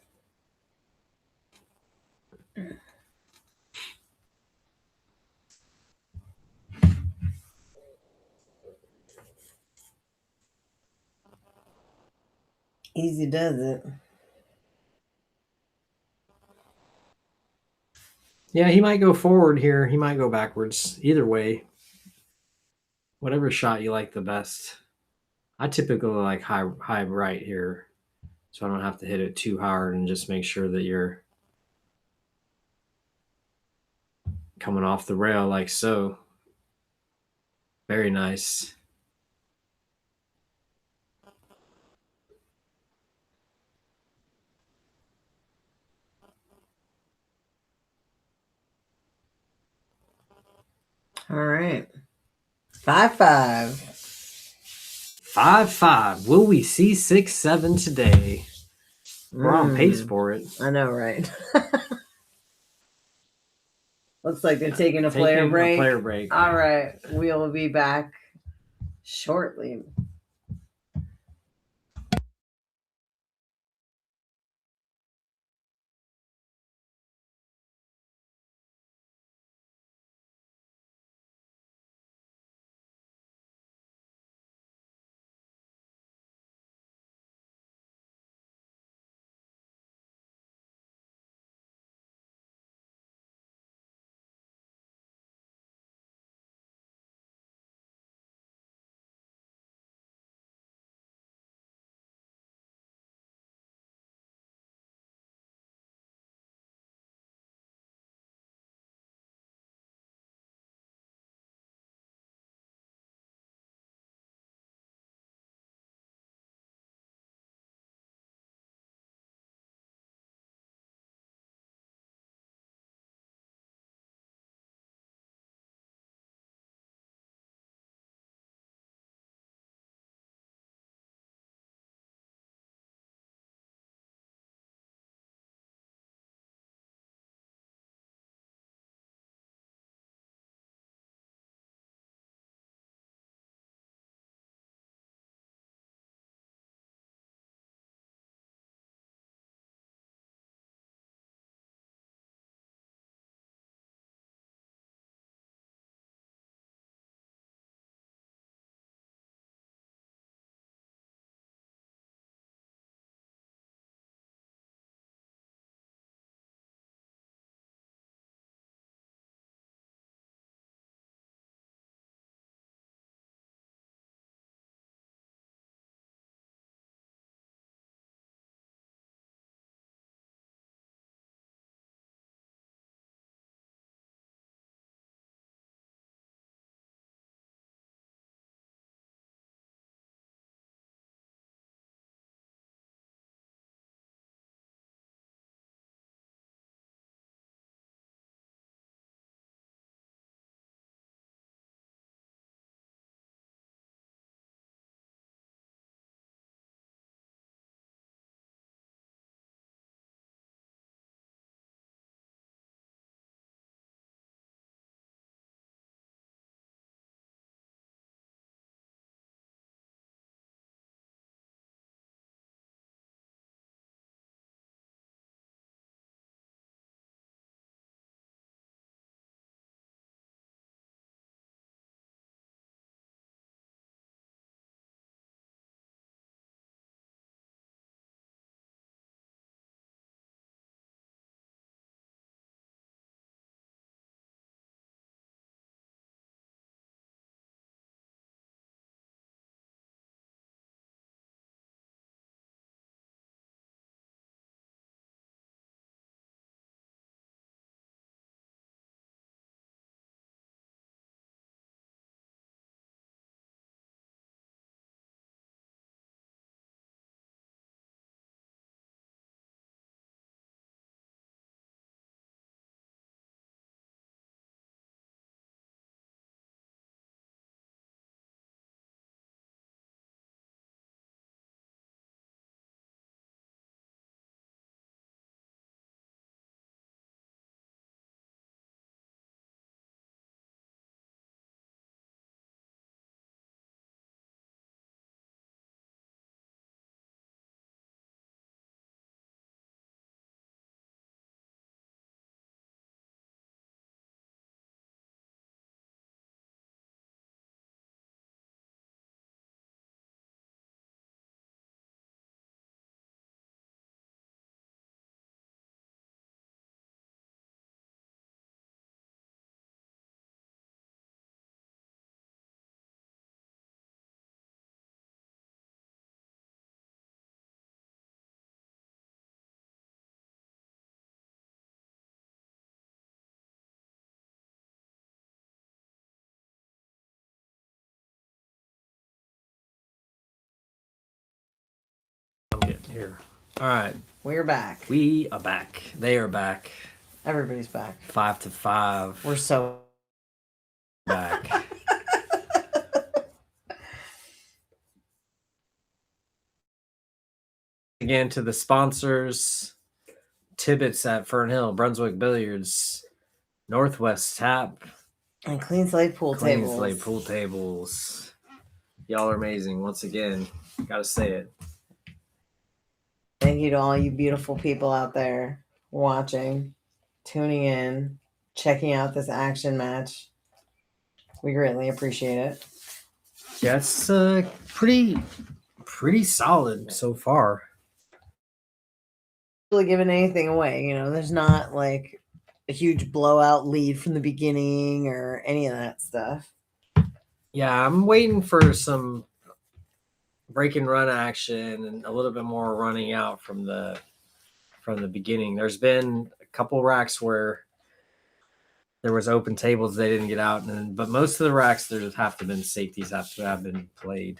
Speaker 1: Easy does it.
Speaker 2: Yeah, he might go forward here. He might go backwards. Either way, whatever shot you like the best. I typically like high right here, so I don't have to hit it too hard, and just make sure that you're coming off the rail like so. Very nice.
Speaker 1: All right. 5-5.
Speaker 2: 5-5. Will we see 6-7 today? We're on pace for it.
Speaker 1: I know, right? Looks like they're taking a player break. All right. We'll be back shortly.
Speaker 2: Here. All right.
Speaker 1: We're back.
Speaker 2: We are back. They are back.
Speaker 1: Everybody's back.
Speaker 2: 5 to 5.
Speaker 1: We're so
Speaker 2: back. Again, to the sponsors, Tibbitts at Fernhill, Brunswick Billiards, Northwest Tap,
Speaker 1: and Clean Slate Pool Tables.
Speaker 2: Slate Pool Tables. Y'all are amazing. Once again, gotta say it.
Speaker 1: Thank you to all you beautiful people out there watching, tuning in, checking out this action match. We greatly appreciate it.
Speaker 2: Yeah, it's pretty solid so far.
Speaker 1: Really giving anything away, there's not like a huge blowout lead from the beginning or any of that stuff.
Speaker 2: Yeah, I'm waiting for some break and run action and a little bit more running out from the beginning. There's been a couple racks where there was open tables they didn't get out, but most of the racks there have to been safeties have to have been played.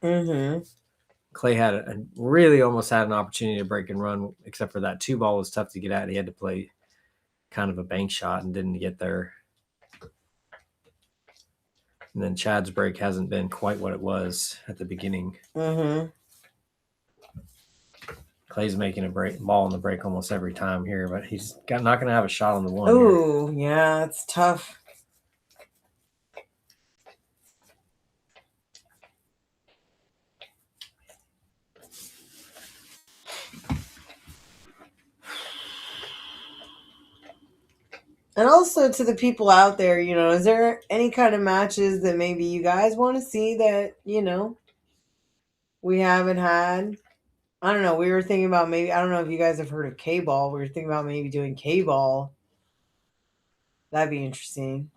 Speaker 1: Mm-hmm.
Speaker 2: Clay really almost had an opportunity to break and run, except for that 2-ball was tough to get at. He had to play kind of a bank shot and didn't get there. And then Chad's break hasn't been quite what it was at the beginning.
Speaker 1: Mm-hmm.
Speaker 2: Clay's making a ball on the break almost every time here, but he's not going to have a shot on the one.
Speaker 1: Oh, yeah, it's tough. And also to the people out there, is there any kind of matches that maybe you guys want to see that, we haven't had? I don't know. We were thinking about maybe, I don't know if you guys have heard of K-ball. We were thinking about maybe doing K-ball. That'd be interesting.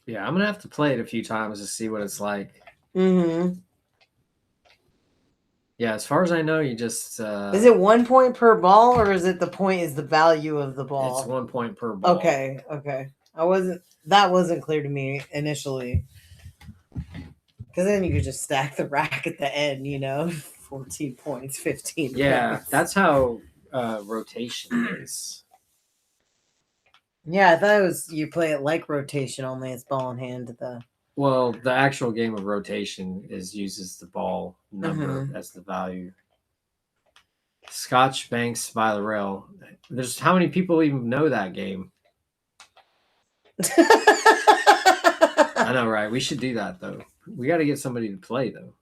Speaker 2: Yeah, I'm going to have to play it a few times to see what it's like.
Speaker 1: Mm-hmm.
Speaker 2: Yeah, as far as I know, you just...
Speaker 1: is it 1 point per ball, or is it the point is the value of the ball?
Speaker 2: It's 1 point per ball.
Speaker 1: Okay. That wasn't clear to me initially. Because then you could just stack the rack at the end, 14 points, 15
Speaker 2: Yeah,
Speaker 1: points.
Speaker 2: that's how rotation is.
Speaker 1: Yeah, I thought it was you play it like rotation, only it's ball in hand.
Speaker 2: Well, the actual game of rotation uses the ball number as the value. Scotch Banks by the rail. There's how many people even know that game? I know, right? We should do that though. We got to get somebody to play though.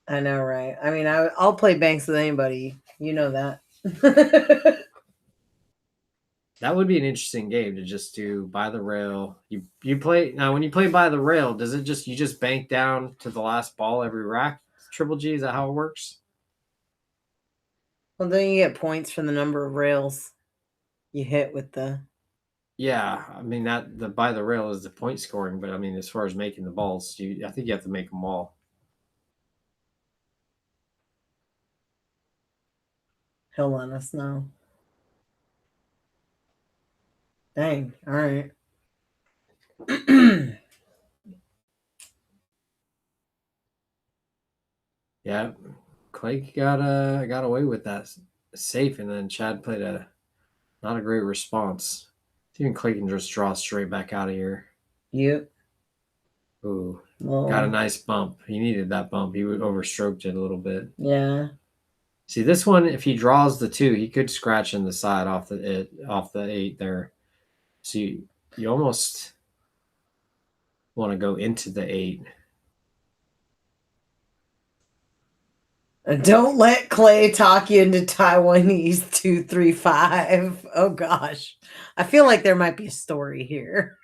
Speaker 1: I know, right? I mean, I'll play Banks with anybody. You know that.
Speaker 2: That would be an interesting game to just do by the rail. You play now when you play by the rail, does it you just bank down to the last ball every rack? Triple G, is that how it works?
Speaker 1: Well, then you get points from the number of rails you hit with the.
Speaker 2: Yeah, I mean the by the rail is the point scoring, but I mean as far as making the balls, I think you have to make them all.
Speaker 1: He'll let us know. Dang. All right.
Speaker 2: Yeah, Clay got away with that safe, and then Chad played not a great response. Even Clay can just draw straight back out of here.
Speaker 1: Yep.
Speaker 2: Ooh, got a nice bump. He needed that bump. He overstroked it a little bit.
Speaker 1: Yeah.
Speaker 2: See this one, if he draws the 2, he could scratch in the side off the 8 there. So you almost want to go into the 8.
Speaker 1: Don't let Clay talk you into Taiwanese 235. Oh gosh, I feel like there might be a story here.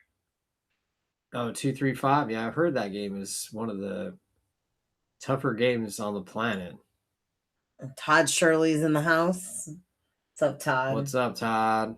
Speaker 2: Oh, 235. Yeah, I've heard that game is one of the tougher games on the planet.
Speaker 1: Todd Shirley's in the house. What's up, Todd?
Speaker 2: What's up, Todd?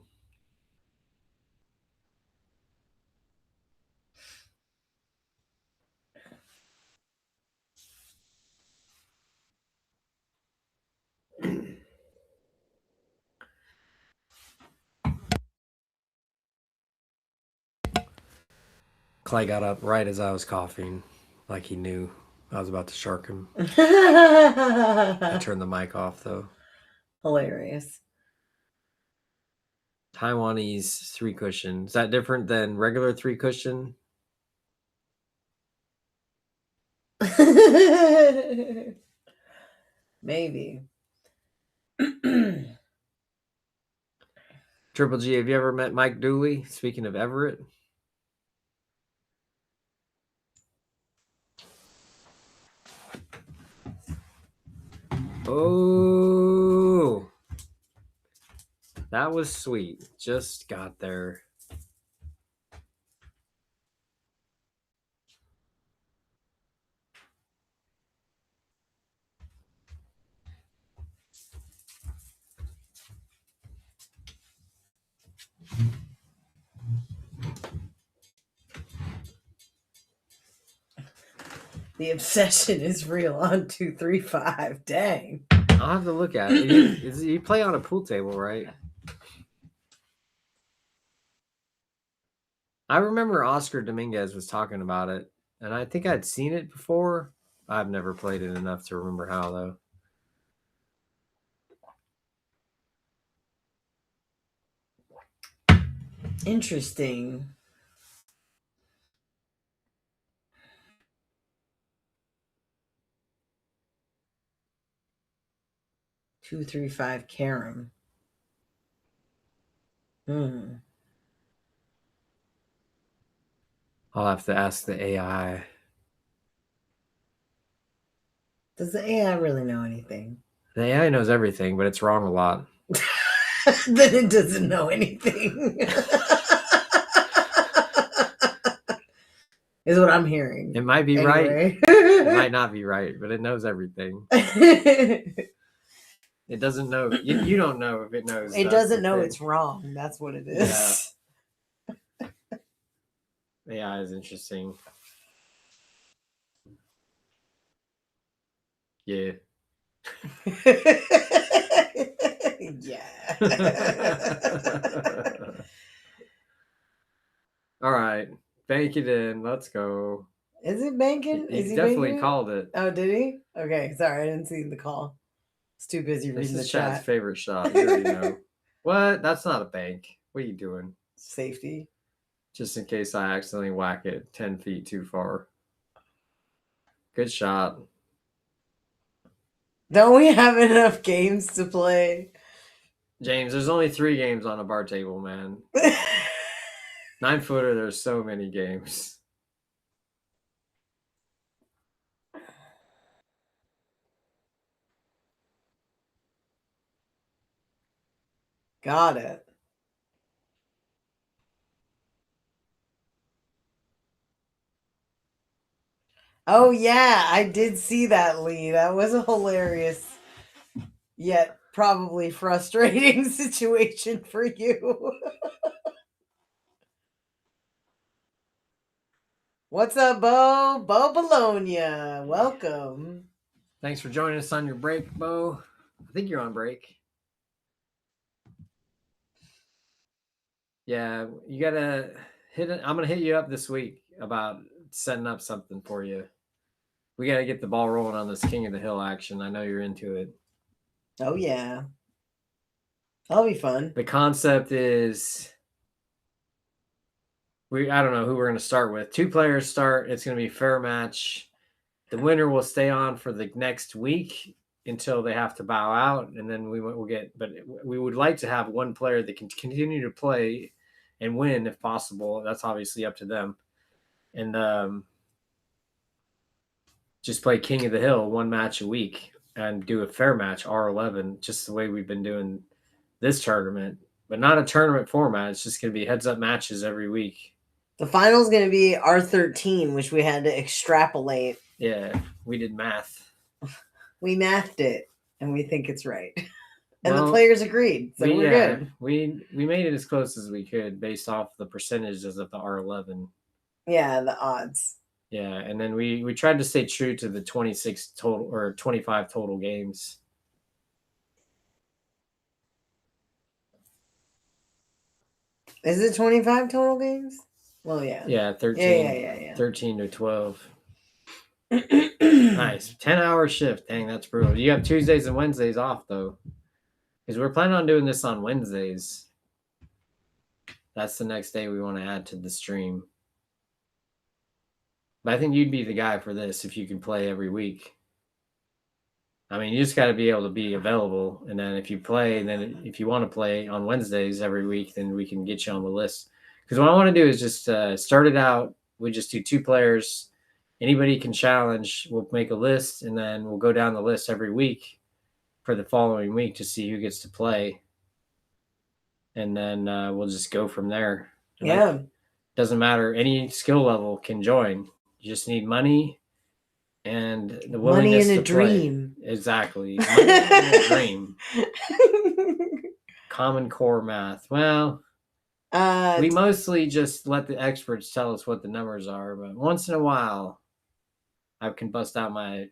Speaker 2: Clay got up right as I was coughing, like he knew. I was about to shark him. I turned the mic off though.
Speaker 1: Hilarious.
Speaker 2: Taiwanese 3-cushion. Is that different than regular 3-cushion?
Speaker 1: Maybe.
Speaker 2: Triple G, have you ever met Mike Dooley? Speaking of Everett. Oh, that was sweet. Just got there.
Speaker 1: The obsession is real on 235. Dang.
Speaker 2: I'll have to look at it. You play on a pool table, right? I remember Oscar Dominguez was talking about it, and I think I'd seen it before. I've never played it enough to remember how, though.
Speaker 1: Interesting. Two, 3, 5, carom.
Speaker 2: I'll have to ask the AI.
Speaker 1: Does the AI really know anything?
Speaker 2: The AI knows everything, but it's wrong a lot.
Speaker 1: Then it doesn't know anything. Is what I'm hearing.
Speaker 2: It might be
Speaker 1: Anyway.
Speaker 2: right. It might not be right, but it knows everything. It doesn't know. You don't know if it knows.
Speaker 1: It doesn't know it's wrong. That's what it is.
Speaker 2: Yeah. AI is interesting. Yeah.
Speaker 1: Yeah.
Speaker 2: All right. Bank it in. Let's go.
Speaker 1: Is it banking?
Speaker 2: He
Speaker 1: Is he
Speaker 2: definitely
Speaker 1: banking?
Speaker 2: called it.
Speaker 1: Oh, did he? Okay, sorry, I didn't see the call. It's too busy reading the
Speaker 2: This is Chad's
Speaker 1: chat.
Speaker 2: favorite shot. You already know. What? That's not a bank. What are you doing?
Speaker 1: Safety.
Speaker 2: Just in case I accidentally whack it 10 feet too far. Good shot.
Speaker 1: Don't we have enough games to play?
Speaker 2: James, there's only 3 games on a bar table, man. 9-footer, there's so many games.
Speaker 1: Got it. Oh, yeah, I did see that, Lee. That was a hilarious, yet probably frustrating situation for you. What's up, Bo? Bo Bologna. Welcome.
Speaker 2: Thanks for joining us on your break, Bo. I think you're on break. Yeah, you gotta hit it. I'm gonna hit you up this week about setting up something for you. We gotta get the ball rolling on this King of the Hill action. I know you're into it.
Speaker 1: Oh, yeah. That'll be fun.
Speaker 2: The concept is I don't know who we're gonna start with. 2 players start. It's gonna be fair match. The winner will stay on for the next week until they have to bow out, and then we'll get. But we would like to have one player that can continue to play and win if possible. That's obviously up to them. And just play King of the Hill 1 match a week and do a fair match R11, just the way we've been doing this tournament, but not a tournament format. It's just going to be heads up matches every week.
Speaker 1: The final's going to be R13, which we had to extrapolate.
Speaker 2: Yeah, we did math.
Speaker 1: We mathed it, and we think it's right. And
Speaker 2: Well,
Speaker 1: the players agreed, so we're good.
Speaker 2: We made it as close as we could based off the percentages of the R11.
Speaker 1: Yeah, the odds.
Speaker 2: Yeah, and then we tried to stay true to the 26 total or 25 total games.
Speaker 1: Is it 25 total games? Well, yeah.
Speaker 2: Yeah, 13.
Speaker 1: Yeah.
Speaker 2: 13 to 12. Nice. 10-hour shift. Dang, that's brutal. You have Tuesdays and Wednesdays off, though. Because we're planning on doing this on Wednesdays. That's the next day we want to add to the stream. But I think you'd be the guy for this if you can play every week. I mean, you just got to be able to be available. And then if you play, then if you want to play on Wednesdays every week, then we can get you on the list. Because what I want to do is just start it out. We just do 2 players. Anybody can challenge. We'll make a list, and then we'll go down the list every week for the following week to see who gets to play. And then we'll just go from there.
Speaker 1: Yeah.
Speaker 2: Doesn't matter. Any skill level can join. You just need money and the willingness
Speaker 1: money and
Speaker 2: to
Speaker 1: a
Speaker 2: play.
Speaker 1: Dream.
Speaker 2: Exactly. Money and a dream. Common Core math. Well, we mostly just let the experts tell us what the numbers are, but once in a while, I can bust out my,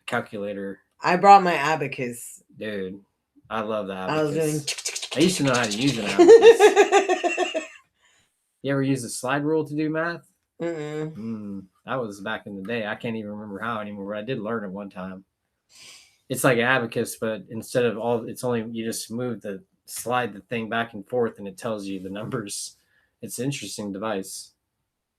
Speaker 2: calculator.
Speaker 1: I brought my abacus.
Speaker 2: Dude, I love the abacus.
Speaker 1: I was doing.
Speaker 2: I used to know how to use an abacus. You ever use the slide rule to do math? That was back in the day. I can't even remember how anymore, but I did learn it one time. It's like an abacus, but instead of you just slide the thing back and forth and it tells you the numbers. It's an interesting device.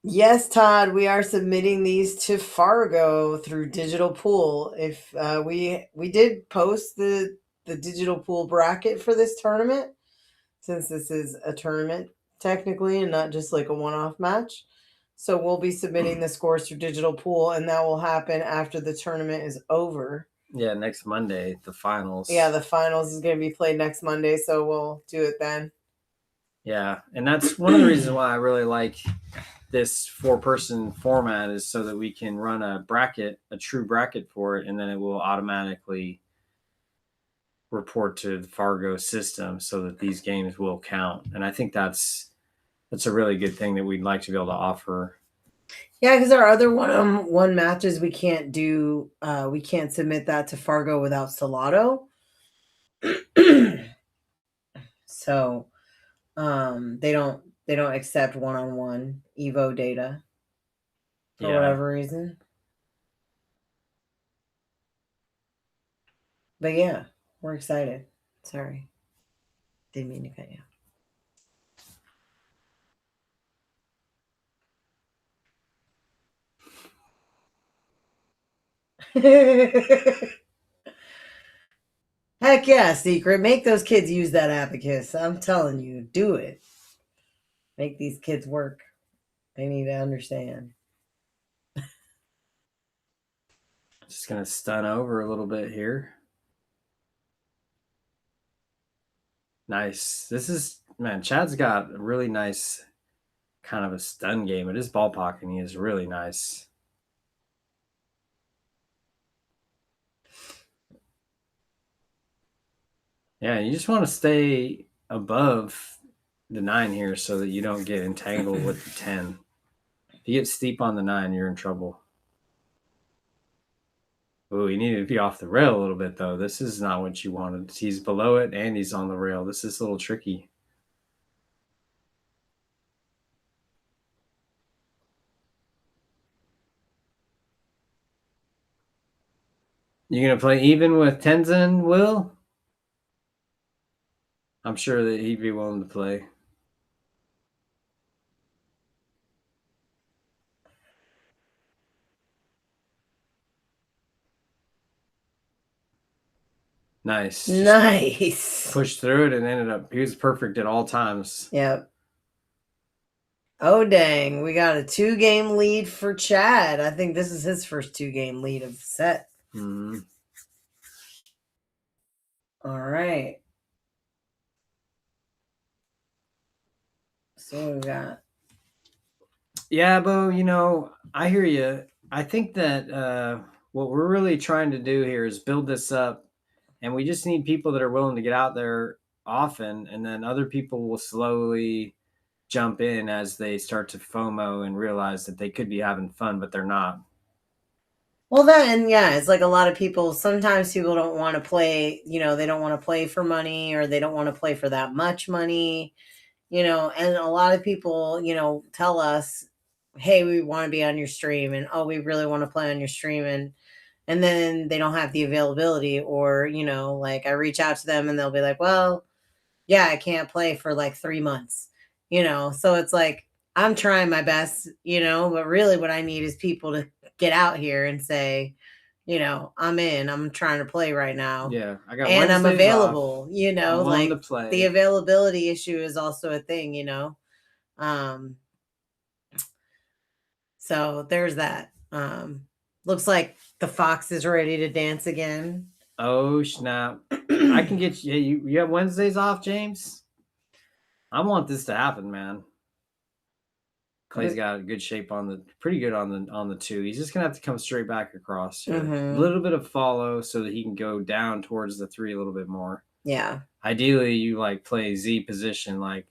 Speaker 1: Yes, Todd, we are submitting these to Fargo through Digital Pool. If we did post the Digital Pool bracket for this tournament, since this is a tournament technically and not just like a one-off match. So we'll be submitting the scores through Digital Pool, and that will happen after the tournament is over.
Speaker 2: Yeah, next Monday, the finals.
Speaker 1: Yeah, the finals is going to be played next Monday, so we'll do it then.
Speaker 2: Yeah, and that's one of the reasons why I really like this 4-person format is so that we can run a true bracket for it, and then it will automatically report to the Fargo system so that these games will count. And I think that's a really good thing that we'd like to be able to offer.
Speaker 1: Yeah, because our other one matches we can't do. We can't submit that to Fargo without Salato. So they don't accept one-on-one Evo data for whatever reason. But yeah, we're excited. Sorry, didn't mean to cut you. Heck yeah, Secret. Make those kids use that abacus. I'm telling you, do it. Make these kids work. They need to understand.
Speaker 2: Just going to stun over a little bit here. Nice. Chad's got a really nice kind of a stun game. It is ball pocketing. Is really nice. Yeah, you just want to stay above the 9 here so that you don't get entangled with the 10. If you get steep on the 9, you're in trouble. Oh, you need to be off the rail a little bit, though. This is not what you wanted. He's below it, and he's on the rail. This is a little tricky. You going to play even with Tenzin, Will? I'm sure that he'd be willing to play. Nice.
Speaker 1: Nice.
Speaker 2: Pushed through it and he was perfect at all times.
Speaker 1: Yep. Oh, dang. We got a 2-game lead for Chad. I think this is his first 2-game lead of the set.
Speaker 2: Mm-hmm.
Speaker 1: All right. So we got.
Speaker 2: Yeah, Bo, I hear you. I think that what we're really trying to do here is build this up, and we just need people that are willing to get out there often, and then other people will slowly jump in as they start to FOMO and realize that they could be having fun, but they're not.
Speaker 1: Well, it's like a lot of people, sometimes people don't want to play, they don't want to play for money, or they don't want to play for that much money, and a lot of people, tell us, hey, we want to be on your stream, and oh, we really want to play on your stream. And and then they don't have the availability, or, you know, like I reach out to them and they'll be like, well, yeah, I can't play for like 3 months, you know? So it's like, I'm trying my best, you know, but really what I need is people to get out here and say, you know, I'm trying to play right now.
Speaker 2: Yeah, I got
Speaker 1: And I'm
Speaker 2: Wednesdays
Speaker 1: available,
Speaker 2: off.
Speaker 1: you know,
Speaker 2: I'm willing to
Speaker 1: like
Speaker 2: play.
Speaker 1: the availability issue is also a thing, you know? So there's that. Looks like the fox is ready to dance again.
Speaker 2: Oh snap! I can get you. You have Wednesdays off, James. I want this to happen, man. Clay's got a good shape on the, pretty good on the two. He's just gonna have to come straight back across here. A little bit of follow so that he can go down towards the 3 a little bit more.
Speaker 1: Yeah.
Speaker 2: Ideally, you like play Z position, like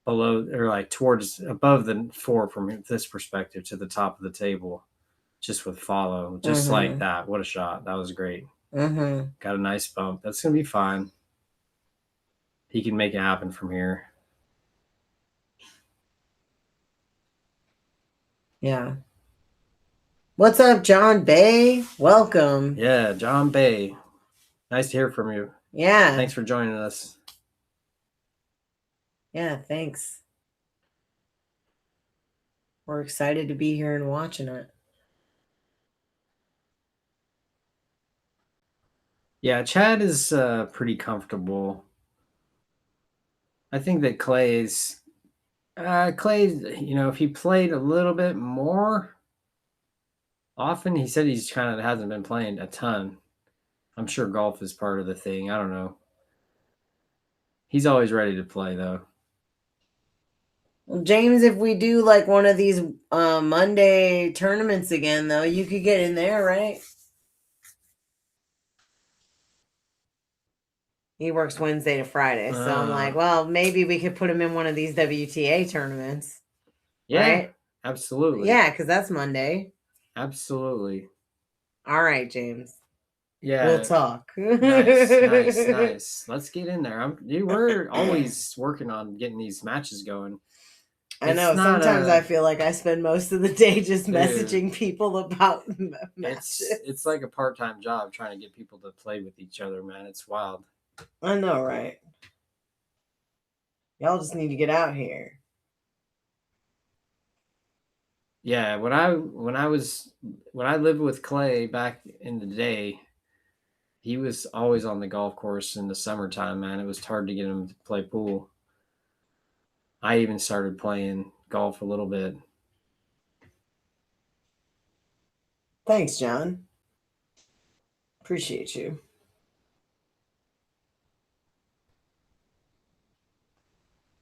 Speaker 2: below or like towards above the 4 from this perspective to the top of the table, just with follow, just like that. What a shot! That was great. Got a nice bump. That's gonna be fine. He can make it happen from here.
Speaker 1: Yeah. What's up, John Bay? Welcome.
Speaker 2: Yeah, John Bay. Nice to hear from you.
Speaker 1: Yeah.
Speaker 2: Thanks for joining us.
Speaker 1: Yeah, thanks. We're excited to be here and watching it.
Speaker 2: Yeah, Chad is pretty comfortable. I think that Clay's, you know, if he played a little bit more often, he said he's kind of hasn't been playing a ton. I'm sure golf is part of the thing. I don't know. He's always ready to play, though.
Speaker 1: Well, James, if we do like one of these Monday tournaments again, though, you could get in there, right? He works Wednesday to Friday. So I'm like, well, maybe we could put him in one of these WTA tournaments.
Speaker 2: Yeah,
Speaker 1: right?
Speaker 2: Absolutely.
Speaker 1: Yeah, because that's Monday.
Speaker 2: Absolutely.
Speaker 1: All right, James.
Speaker 2: Yeah.
Speaker 1: We'll talk.
Speaker 2: Nice. Let's get in there. We're always working on getting these matches going.
Speaker 1: I know. Sometimes I feel like I spend most of the day just messaging people about matches.
Speaker 2: It's like a part-time job trying to get people to play with each other, man. It's wild.
Speaker 1: I know, right? Y'all just need to get out here.
Speaker 2: Yeah, when I lived with Clay back in the day, he was always on the golf course in the summertime, man. It was hard to get him to play pool. I even started playing golf a little bit.
Speaker 1: Thanks, John. Appreciate you.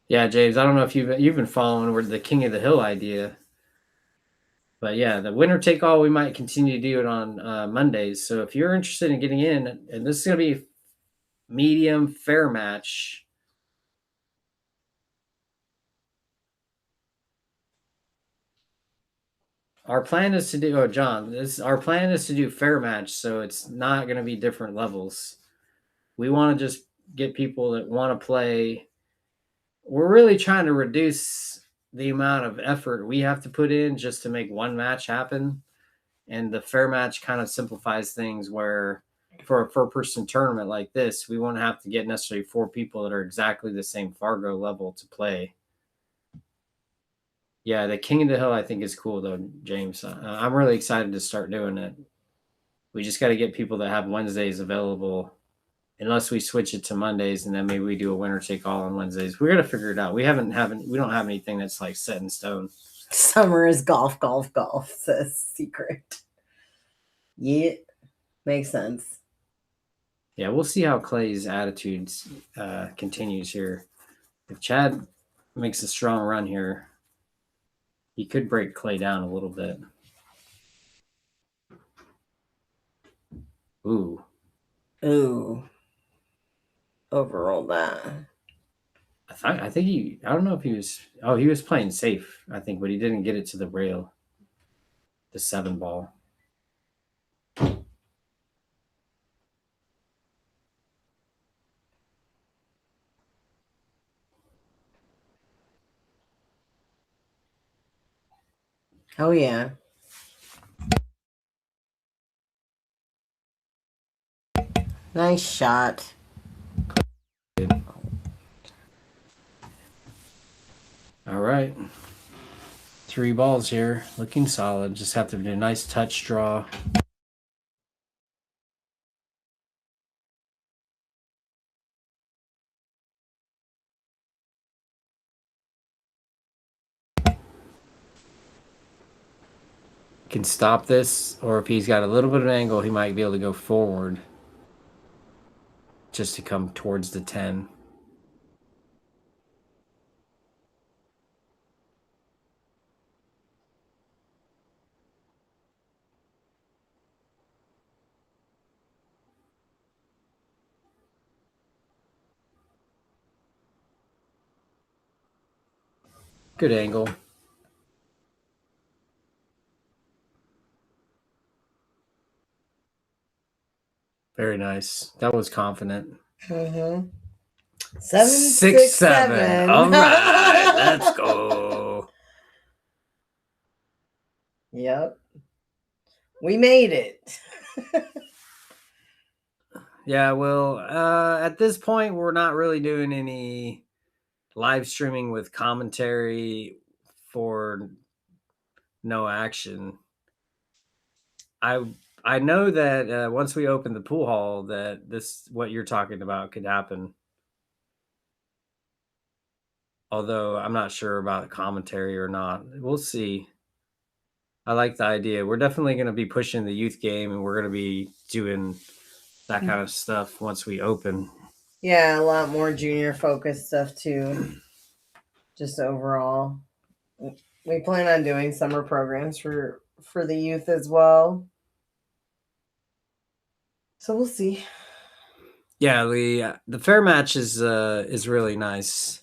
Speaker 2: Yeah, James, I don't know if you've been following the King of the Hill idea. But yeah, the winner take all, we might continue to do it on Mondays. So if you're interested in getting in, and this is going to be medium fair match. Our plan is to do, our plan is to do fair match. So it's not going to be different levels. We want to just get people that want to play. We're really trying to reduce the amount of effort we have to put in just to make one match happen. And the fair match kind of simplifies things where for a 4-person tournament like this, we won't have to get necessarily 4 people that are exactly the same Fargo level to play. Yeah, the King of the Hill I think is cool though, James. I'm really excited to start doing it. We just got to get people that have Wednesdays available, unless we switch it to Mondays and then maybe we do a winner take all on Wednesdays. We're gonna figure it out. We don't have anything that's like set in stone.
Speaker 1: Summer is golf, says Secret. Yeah, makes sense.
Speaker 2: Yeah, we'll see how Clay's attitudes continues here. If Chad makes a strong run here, he could break Clay down a little bit. Ooh.
Speaker 1: Overrolled that.
Speaker 2: I think I don't know if he was playing safe, I think, but he didn't get it to the rail. The 7 ball.
Speaker 1: Oh, yeah. Nice shot.
Speaker 2: All right. 3 balls here. Looking solid. Just have to do a nice touch draw. Can stop this, or if he's got a little bit of an angle, he might be able to go forward just to come towards the 10. Good angle. Very nice. That was confident.
Speaker 1: Mm-hmm.
Speaker 2: 6-7. All right, let's go.
Speaker 1: Yep. We made it.
Speaker 2: Yeah, well, at this point, we're not really doing any live streaming with commentary for no action. I know that once we open the pool hall, that this what you're talking about could happen. Although I'm not sure about commentary or not. We'll see. I like the idea. We're definitely going to be pushing the youth game, and we're going to be doing that kind of stuff once we open.
Speaker 1: Yeah, a lot more junior focused stuff too. Just overall. We plan on doing summer programs for the youth as well. So we'll see.
Speaker 2: Yeah, the fair match is really nice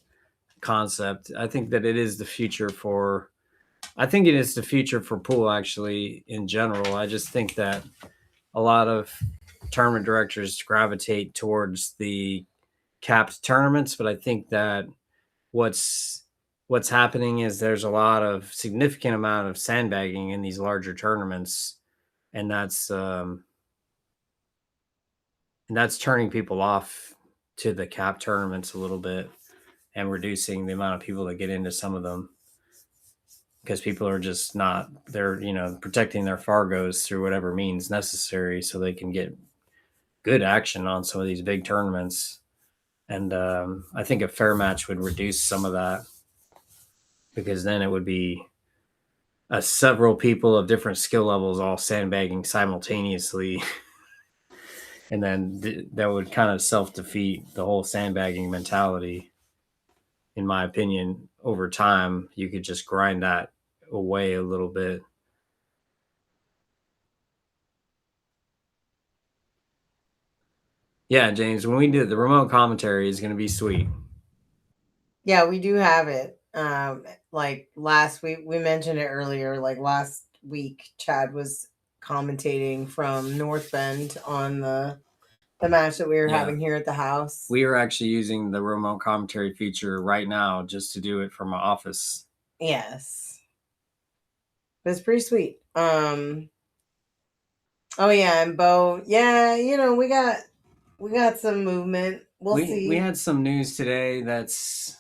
Speaker 2: concept. I think that it is the future for. I think it is the future for pool actually in general. I just think that a lot of tournament directors gravitate towards the capped tournaments, but I think that what's happening is there's a lot of significant amount of sandbagging in these larger tournaments, and that's turning people off to the cap tournaments a little bit and reducing the amount of people that get into some of them because people are just not, they're, protecting their Fargos through whatever means necessary so they can get good action on some of these big tournaments. And I think a fair match would reduce some of that because then it would be several people of different skill levels all sandbagging simultaneously. And then that would kind of self-defeat the whole sandbagging mentality. In my opinion, over time, you could just grind that away a little bit. Yeah, James, when we do the remote commentary is going to be sweet.
Speaker 1: Yeah, we do have it. Like last week, we mentioned it earlier. Like last week, Chad was commentating from North Bend on the match that we were having here at the house.
Speaker 2: We are actually using the remote commentary feature right now just to do it from my office.
Speaker 1: Yes. But it's pretty sweet. Oh yeah, and Bo, yeah, we got some movement. We'll see.
Speaker 2: We had some news today that's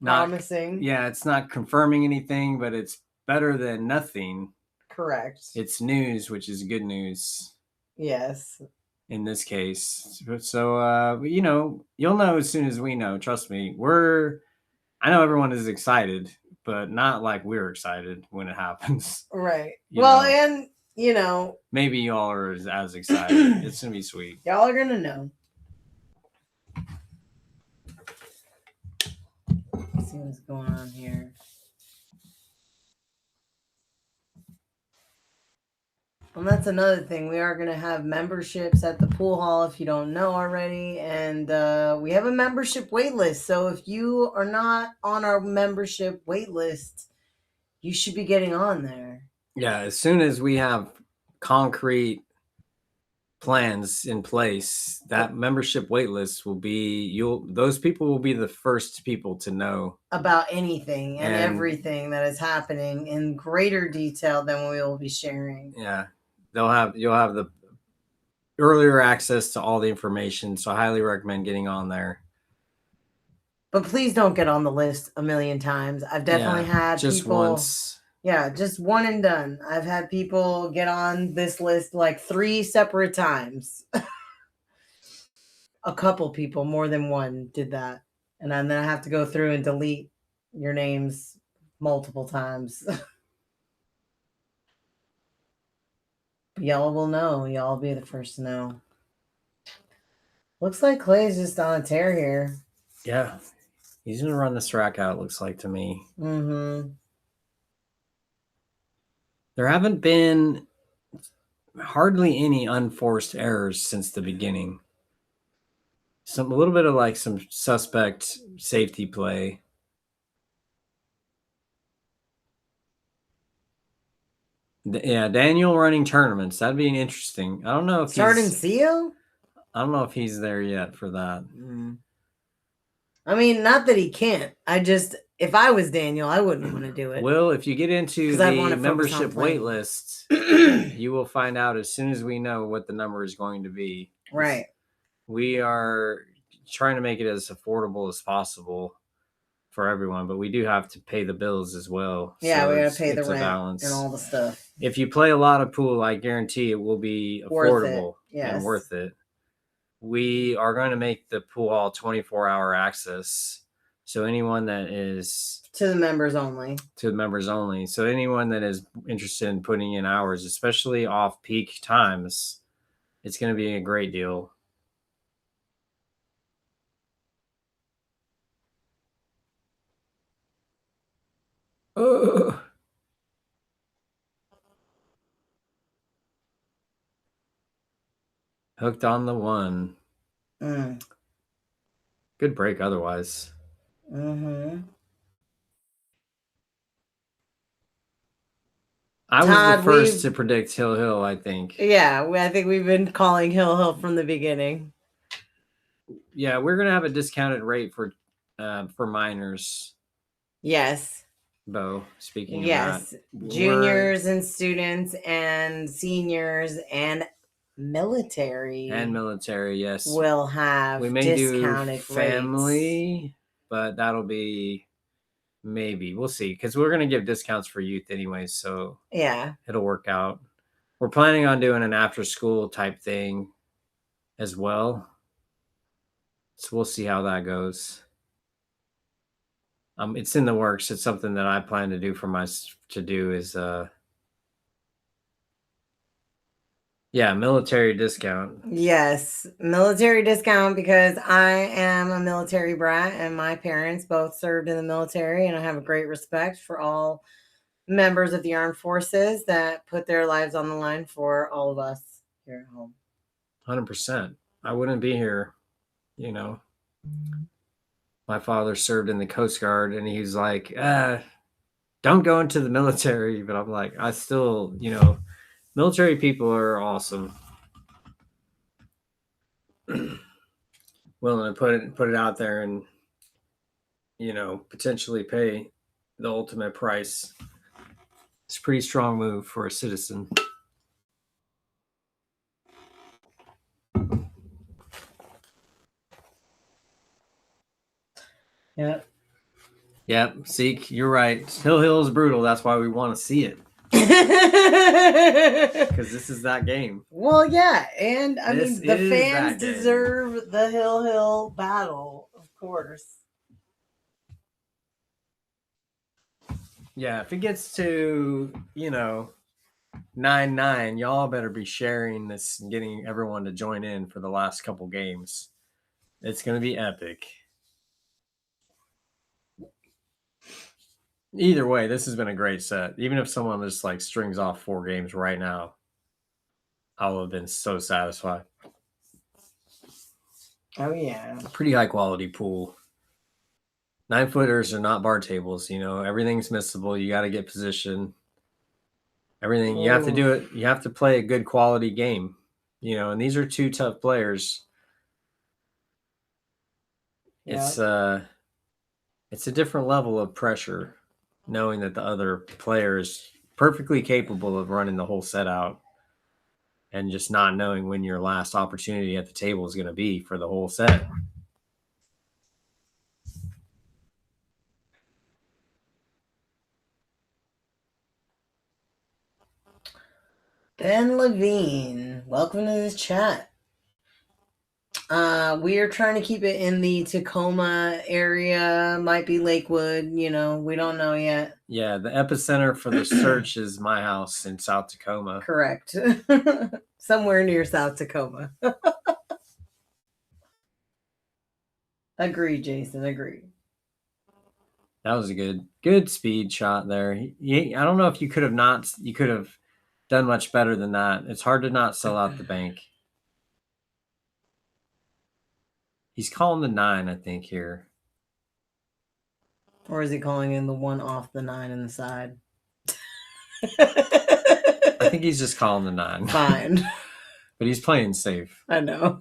Speaker 1: promising.
Speaker 2: Yeah, it's not confirming anything, but it's better than nothing.
Speaker 1: Correct.
Speaker 2: It's news, which is good news.
Speaker 1: Yes.
Speaker 2: In this case. So, you'll know as soon as we know. Trust me. I know everyone is excited, but not like we're excited when it happens.
Speaker 1: Right. And,
Speaker 2: maybe y'all are as excited. It's going to be sweet.
Speaker 1: Y'all are going to know. Let's see what's going on here. And that's another thing. We are going to have memberships at the pool hall if you don't know already. And we have a membership wait list. So if you are not on our membership wait list, you should be getting on there.
Speaker 2: Yeah, as soon as we have concrete plans in place, that membership wait list will be, those people will be the first people to know
Speaker 1: about anything and everything that is happening in greater detail than we will be sharing.
Speaker 2: Yeah. You'll have the earlier access to all the information. So I highly recommend getting on there.
Speaker 1: But please don't get on the list a million times. I've definitely had
Speaker 2: just
Speaker 1: people.
Speaker 2: Once.
Speaker 1: Yeah, just one and done. I've had people get on this list like 3 separate times. A couple people, more than one, did that. And then I have to go through and delete your names multiple times. Y'all will know. Y'all will be the first to know. Looks like Clay's just on a tear here.
Speaker 2: Yeah. He's going to run this rack out, looks like to me.
Speaker 1: Mm-hmm.
Speaker 2: There haven't been hardly any unforced errors since the beginning. A little bit of like some suspect safety play. Yeah, Daniel running tournaments. That'd be interesting. I don't know if
Speaker 1: Sardencio?
Speaker 2: I don't know if he's there yet for that.
Speaker 1: I mean, not that he can't. If I was Daniel, I wouldn't want to do it.
Speaker 2: Well, if you get into the membership wait list, you will find out as soon as we know what the number is going to be.
Speaker 1: Right.
Speaker 2: We are trying to make it as affordable as possible for everyone, but we do have to pay the bills as well.
Speaker 1: Yeah, we got to pay the rent and all the stuff.
Speaker 2: If you play a lot of pool, I guarantee it will be affordable and worth it. We are going to make the pool hall 24-hour access. So anyone that is...
Speaker 1: To the members only.
Speaker 2: So anyone that is interested in putting in hours, especially off-peak times, it's going to be a great deal. Hooked on the one. Good break otherwise.
Speaker 1: Mm-hmm.
Speaker 2: I was the first to predict Hill, I think.
Speaker 1: Yeah, I think we've been calling Hill from the beginning.
Speaker 2: Yeah, we're going to have a discounted rate for minors.
Speaker 1: Yes.
Speaker 2: Bo, speaking of that.
Speaker 1: Juniors and students and seniors and military.
Speaker 2: Yes.
Speaker 1: Will have discounted
Speaker 2: rates. Family, but that'll be maybe. We'll see, because we're going to give discounts for youth anyways, so
Speaker 1: yeah,
Speaker 2: it'll work out. We're planning on doing an after-school type thing as well. So we'll see how that goes. It's in the works. It's something that I plan to do military discount.
Speaker 1: Yes, military discount, because I am a military brat and my parents both served in the military, and I have a great respect for all members of the armed forces that put their lives on the line for all of us here at home.
Speaker 2: 100%. I wouldn't be here, My father served in the Coast Guard, and he's like, don't go into the military. But I'm like, I still, military people are awesome. Willing to put it out there and, potentially pay the ultimate price. It's a pretty strong move for a citizen. Yep. Zeke, you're right. Hill is brutal. That's why we want to see it. Because this is that game.
Speaker 1: Well, yeah. And the fans deserve the Hill battle, of course.
Speaker 2: Yeah. If it gets to, 9-9, y'all better be sharing this and getting everyone to join in for the last couple games. It's going to be epic. Either way, this has been a great set. Even if someone just strings off 4 games right now, I will have been so satisfied.
Speaker 1: Oh, yeah.
Speaker 2: Pretty high quality pool. 9-footers are not bar tables. Everything's missable. You got to get position. Everything. You have to do it. You have to play a good quality game. And these are 2 tough players. Yep. It's a different level of pressure, knowing that the other player is perfectly capable of running the whole set out. and just not knowing when your last opportunity at the table is going to be for the whole set.
Speaker 1: Ben Levine, welcome to this chat. We are trying to keep it in the Tacoma area. Might be Lakewood, we don't know yet.
Speaker 2: Yeah, the epicenter for the search is my house in South Tacoma.
Speaker 1: Correct. Somewhere near South Tacoma. Agree, Jason, agree.
Speaker 2: That was a good speed shot there. I don't know if you could have done much better than that. It's hard to not sell out the bank. He's calling the 9, I think, here.
Speaker 1: Or is he calling in the 1 off the 9 in the side?
Speaker 2: I think he's just calling the 9.
Speaker 1: Fine.
Speaker 2: But he's playing safe.
Speaker 1: I know.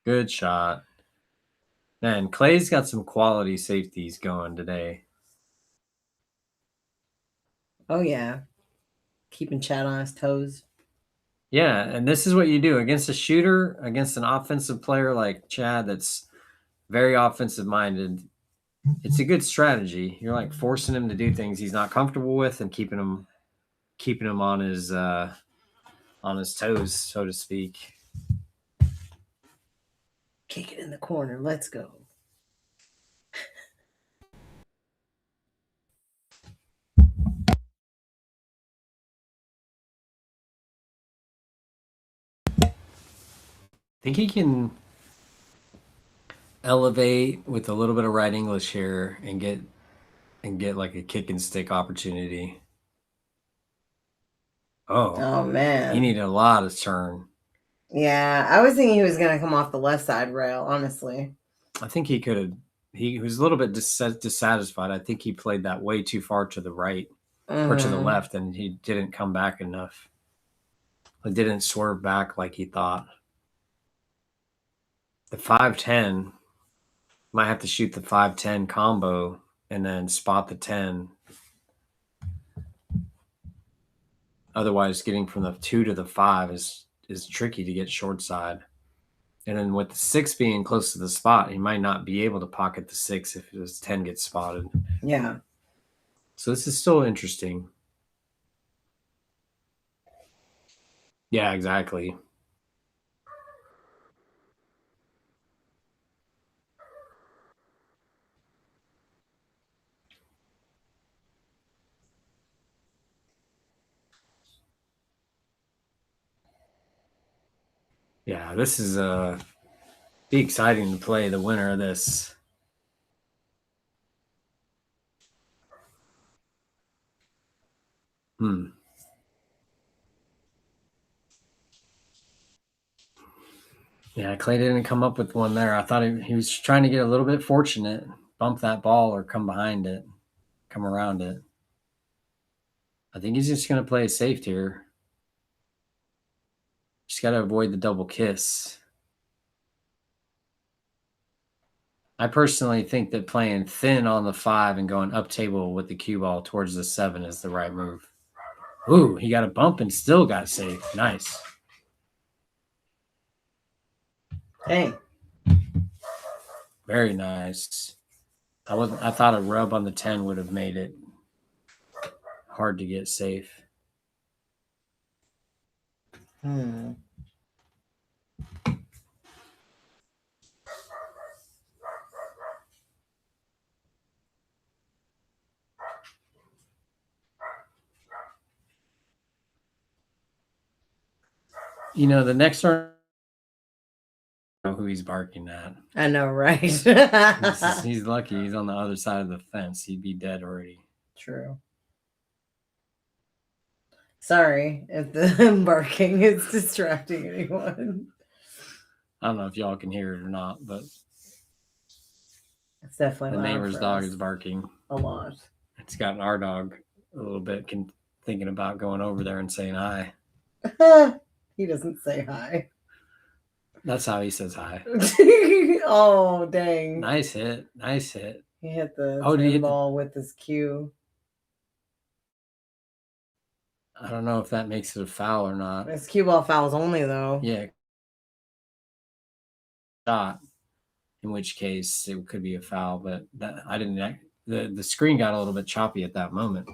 Speaker 2: Good shot. Man, Clay's got some quality safeties going today.
Speaker 1: Oh, yeah. Keeping Chad on his toes.
Speaker 2: Yeah, and this is what you do against a shooter, against an offensive player like Chad that's very offensive minded. It's a good strategy. You're like forcing him to do things he's not comfortable with and keeping him on his toes, so to speak.
Speaker 1: Kick it in the corner. Let's go.
Speaker 2: Think he can elevate with a little bit of right English here and get like a kick and stick opportunity. Oh
Speaker 1: man.
Speaker 2: He needed a lot of turn.
Speaker 1: Yeah, I was thinking he was going to come off the left side rail, honestly.
Speaker 2: I think he could have. He was a little bit dissatisfied. I think he played that way too far to the right or to the left, and he didn't come back enough. It didn't swerve back like he thought. The 5-10 might have to shoot the 5-10 combo and then spot the 10. Otherwise, getting from the 2 to the 5 is tricky to get short side. And then with the 6 being close to the spot, he might not be able to pocket the 6 if his 10 gets spotted.
Speaker 1: Yeah.
Speaker 2: So this is still interesting. Yeah, exactly. Yeah, this is be exciting to play the winner of this. Yeah, Clay didn't come up with one there. I thought he was trying to get a little bit fortunate, bump that ball or come behind it, come around it. I think he's just going to play it safe here. Just got to avoid the double kiss. I personally think that playing thin on the 5 and going up table with the cue ball towards the 7 is the right move. Ooh, he got a bump and still got safe. Nice.
Speaker 1: Hey.
Speaker 2: Very nice. I thought a rub on the 10 would have made it hard to get safe. You know, the next turn, I don't know who he's barking at.
Speaker 1: I know, right?
Speaker 2: He's lucky he's on the other side of the fence. He'd be dead already.
Speaker 1: True. Sorry if the barking is distracting anyone.
Speaker 2: I don't know if y'all can hear it or not, but
Speaker 1: it's definitely
Speaker 2: the neighbor's dog is barking
Speaker 1: a lot.
Speaker 2: It's gotten our dog a little bit thinking about going over there and saying hi.
Speaker 1: He doesn't say hi.
Speaker 2: That's how he says hi.
Speaker 1: Oh, dang.
Speaker 2: Nice hit. Nice hit.
Speaker 1: He hit the
Speaker 2: did he hit
Speaker 1: ball with his cue.
Speaker 2: I don't know if that makes it a foul or not.
Speaker 1: It's cue ball fouls only, though.
Speaker 2: Yeah. Shot. In which case it could be a foul, but that I didn't. The screen got a little bit choppy at that moment.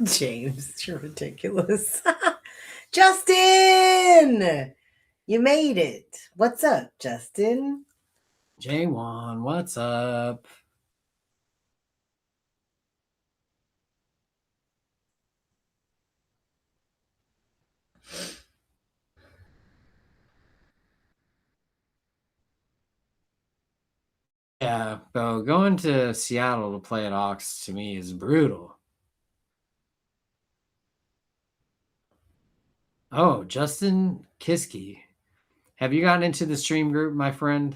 Speaker 1: James, you're ridiculous. Justin, you made it. What's up, Justin?
Speaker 2: J1, what's up? Yeah, bro, going to Seattle to play at Ox to me is brutal. Oh, Justin Kiski. Have you gotten into the stream group, my friend?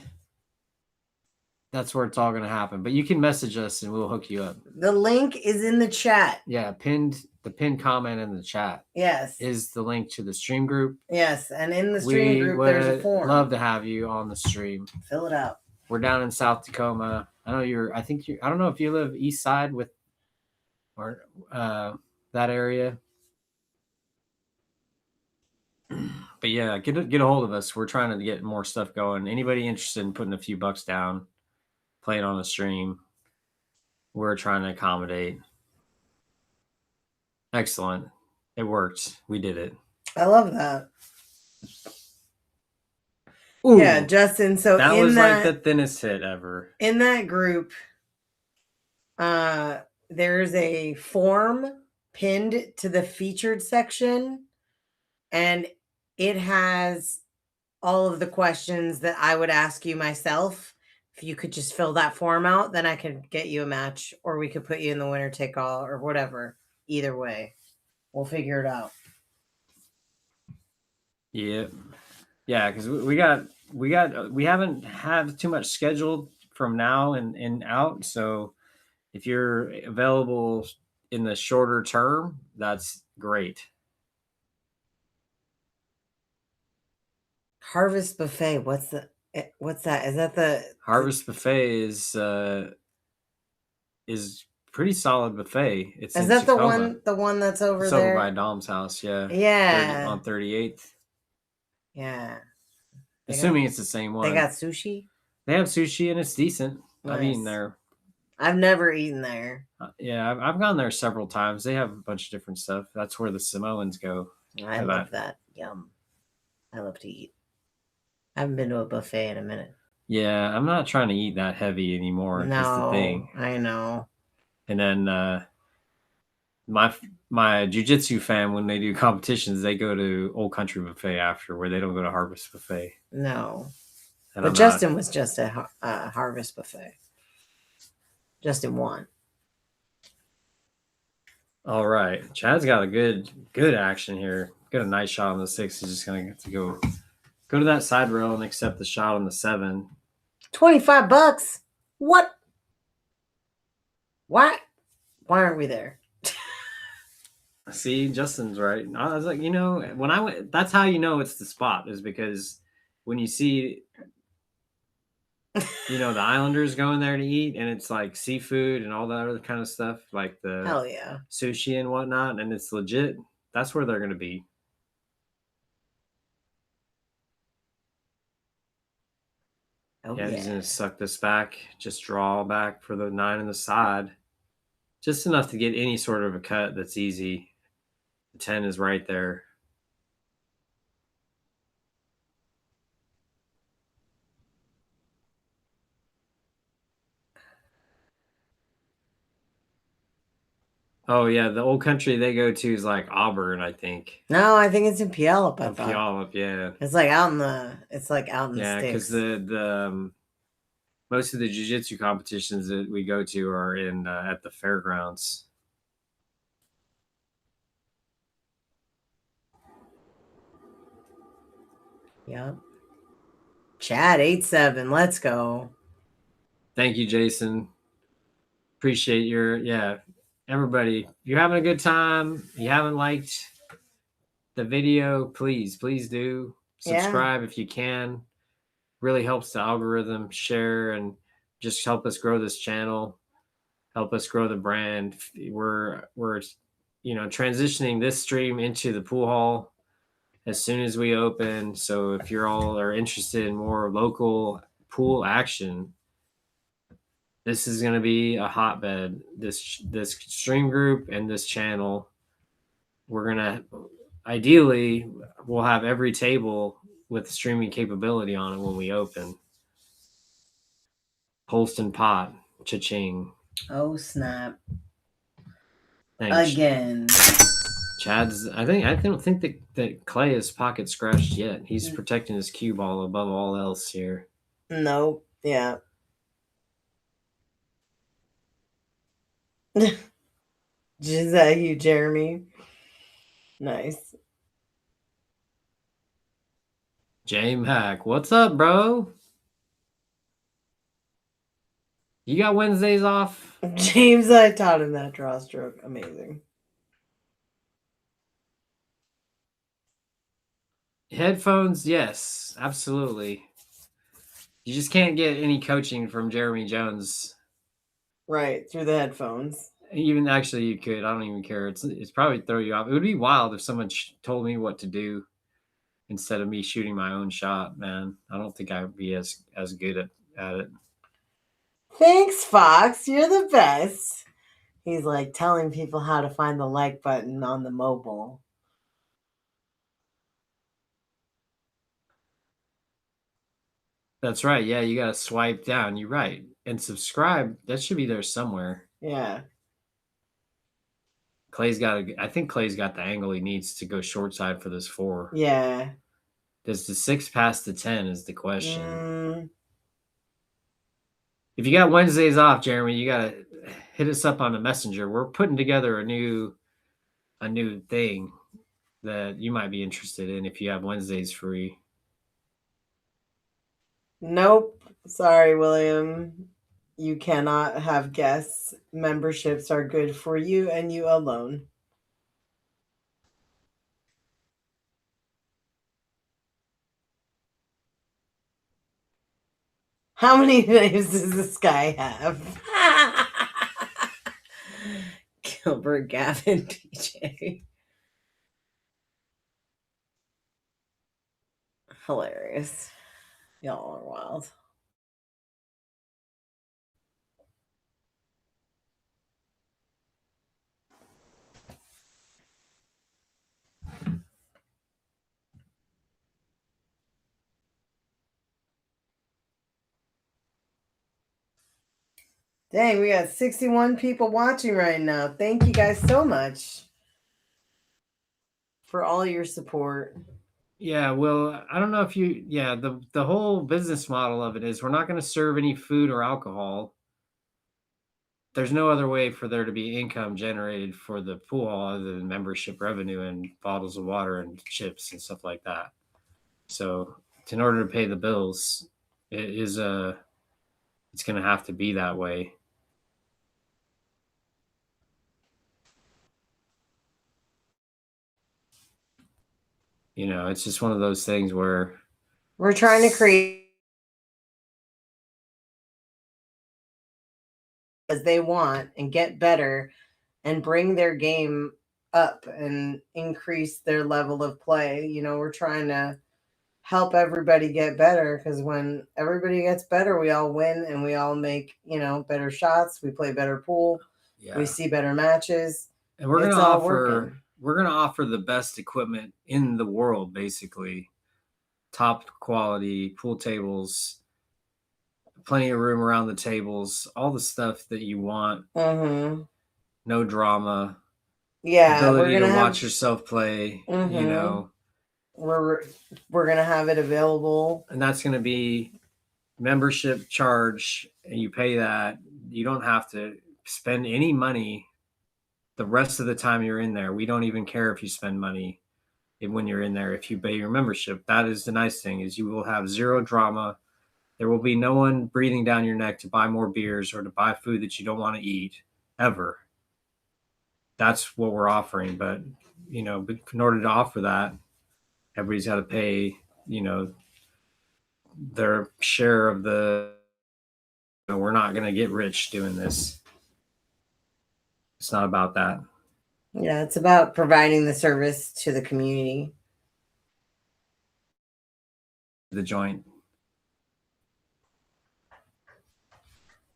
Speaker 2: That's where it's all going to happen. But you can message us and we'll hook you up.
Speaker 1: The link is in the chat.
Speaker 2: Yeah, the pinned comment in the chat.
Speaker 1: Yes.
Speaker 2: Is the link to the stream group.
Speaker 1: Yes, and in the stream group, there's a form.
Speaker 2: Love to have you on the stream.
Speaker 1: Fill it out.
Speaker 2: We're down in South Tacoma. I know I don't know if you live east side or that area. But yeah, get a hold of us. We're trying to get more stuff going. Anybody interested in putting a few bucks down, playing on the stream, we're trying to accommodate. Excellent. It worked. We did it.
Speaker 1: I love that.
Speaker 2: Ooh,
Speaker 1: yeah, Justin. So
Speaker 2: that was like the thinnest hit ever.
Speaker 1: In that group, there's a form pinned to the featured section, and it has all of the questions that I would ask you myself. If you could just fill that form out, then I could get you a match, or we could put you in the winner take all, or whatever. Either way, we'll figure it out.
Speaker 2: Yeah, because we haven't had too much scheduled from now and out. So if you're available in the shorter term, that's great.
Speaker 1: Harvest Buffet. What's that? Is that the
Speaker 2: Harvest Buffet is pretty solid buffet. Is
Speaker 1: that Tacoma. the one that's over
Speaker 2: it's
Speaker 1: there?
Speaker 2: Over by Dom's house, yeah.
Speaker 1: Yeah.
Speaker 2: On 38th.
Speaker 1: Yeah.
Speaker 2: Assuming it's the same one.
Speaker 1: They got sushi?
Speaker 2: They have sushi and it's decent.
Speaker 1: Nice.
Speaker 2: I've eaten there.
Speaker 1: I've never eaten there.
Speaker 2: Yeah, I've gone there several times. They have a bunch of different stuff. That's where the Samoans go.
Speaker 1: I love that. Yum. I love to eat. I haven't been to a buffet in a minute.
Speaker 2: Yeah, I'm not trying to eat that heavy anymore.
Speaker 1: No,
Speaker 2: that's the thing.
Speaker 1: I know.
Speaker 2: And then my jiu-jitsu fam, when they do competitions, they go to Old Country Buffet after, where they don't go to Harvest Buffet.
Speaker 1: No. And but Justin was just at Harvest Buffet. Justin won.
Speaker 2: All right. Chad's got a good action here. Got a nice shot on the 6. He's just going to get to go to that side rail and accept the shot on the 7.
Speaker 1: $25. What? Why aren't we there?
Speaker 2: See, Justin's right. I was like, when I went, that's how you know it's the spot, is because when you see, the Islanders going there to eat, and it's like seafood and all that other kind of stuff, like the
Speaker 1: hell yeah
Speaker 2: sushi and whatnot, and it's legit. That's where they're going to be.
Speaker 1: Oh,
Speaker 2: yeah, he's going to suck this back, just draw back for the 9 on the side. Just enough to get any sort of a cut that's easy. The 10 is right there. Oh, yeah. The Old Country they go to is like Auburn, I think.
Speaker 1: No, I think it's in Puyallup.
Speaker 2: Puyallup, yeah.
Speaker 1: It's like out in the sticks.
Speaker 2: Yeah, because the most of the jiu-jitsu competitions that we go to are in at the fairgrounds.
Speaker 1: Yep. Chad 8-7. Let's go.
Speaker 2: Thank you, Jason. Appreciate everybody. If you're having a good time, you haven't liked the video, please do subscribe if you can. Really helps the algorithm, share, and just help us grow this channel, help us grow the brand. We're transitioning this stream into the pool hall as soon as we open. So if you're all are interested in more local pool action, this is going to be a hotbed. This stream group and this channel, we're going to ideally we'll have every table with streaming capability on it when we open. Holston Pot, cha-ching.
Speaker 1: Oh snap!
Speaker 2: Thanks.
Speaker 1: Again.
Speaker 2: Chad's. I don't think that Clay is pocket scratched yet. He's protecting his cue ball above all else here.
Speaker 1: Nope. Yeah. Is that you, Jeremy? Nice.
Speaker 2: James Hack, what's up, bro? You got Wednesdays off?
Speaker 1: James, I taught him that draw stroke. Amazing.
Speaker 2: Headphones, yes, absolutely. You just can't get any coaching from Jeremy Jones.
Speaker 1: Right, through the headphones.
Speaker 2: Even actually, you could. I don't even care. It's probably throw you off. It would be wild if someone told me what to do instead of me shooting my own shot, man. I don't think I would be as good at it.
Speaker 1: Thanks, Fox. You're the best. He's like telling people how to find the like button on the mobile.
Speaker 2: That's right. Yeah, you got to swipe down. You're right. And subscribe. That should be there somewhere.
Speaker 1: Yeah.
Speaker 2: I think Clay's got the angle he needs to go short side for this 4.
Speaker 1: Yeah.
Speaker 2: Does the 6 pass the 10 is the question. If you got Wednesdays off, Jeremy, you got to hit us up on the messenger. We're putting together a new thing that you might be interested in if you have Wednesdays free.
Speaker 1: Nope. Sorry, William. You cannot have guests. Memberships are good for you and you alone. How many names does this guy have? Gilbert, Gavin, PJ. Hilarious. Y'all are wild. Dang, we got 61 people watching right now. Thank you guys so much for all your support.
Speaker 2: Yeah, well, I don't know if the whole business model of it is we're not going to serve any food or alcohol. There's no other way for there to be income generated for the pool hall other than membership revenue and bottles of water and chips and stuff like that. So in order to pay the bills, it's going to have to be that way. It's just one of those things where
Speaker 1: we're trying to create as they want and get better and bring their game up and increase their level of play. We're trying to help everybody get better because when everybody gets better, we all win and we all make, better shots. We play better pool. Yeah. We see better matches.
Speaker 2: And we're going to offer the best equipment in the world, basically. Top quality pool tables, plenty of room around the tables, all the stuff that you want.
Speaker 1: Mm-hmm.
Speaker 2: No drama.
Speaker 1: Yeah.
Speaker 2: Ability to watch yourself play,
Speaker 1: mm-hmm. We're going to have it available.
Speaker 2: And that's going to be membership charge, and you pay that. You don't have to spend any money the rest of the time you're in there. We don't even care if you spend money when you're in there. If you pay your membership, that is the nice thing, is you will have zero drama. There will be no one breathing down your neck to buy more beers or to buy food that you don't want to eat ever. that's what we're offering. But, you know, in order to offer that, everybody's got to pay, you know, their share of the, you know, we're not going to get rich doing this. It's not about that.
Speaker 1: Yeah, it's about providing the service to the community.
Speaker 2: The joint.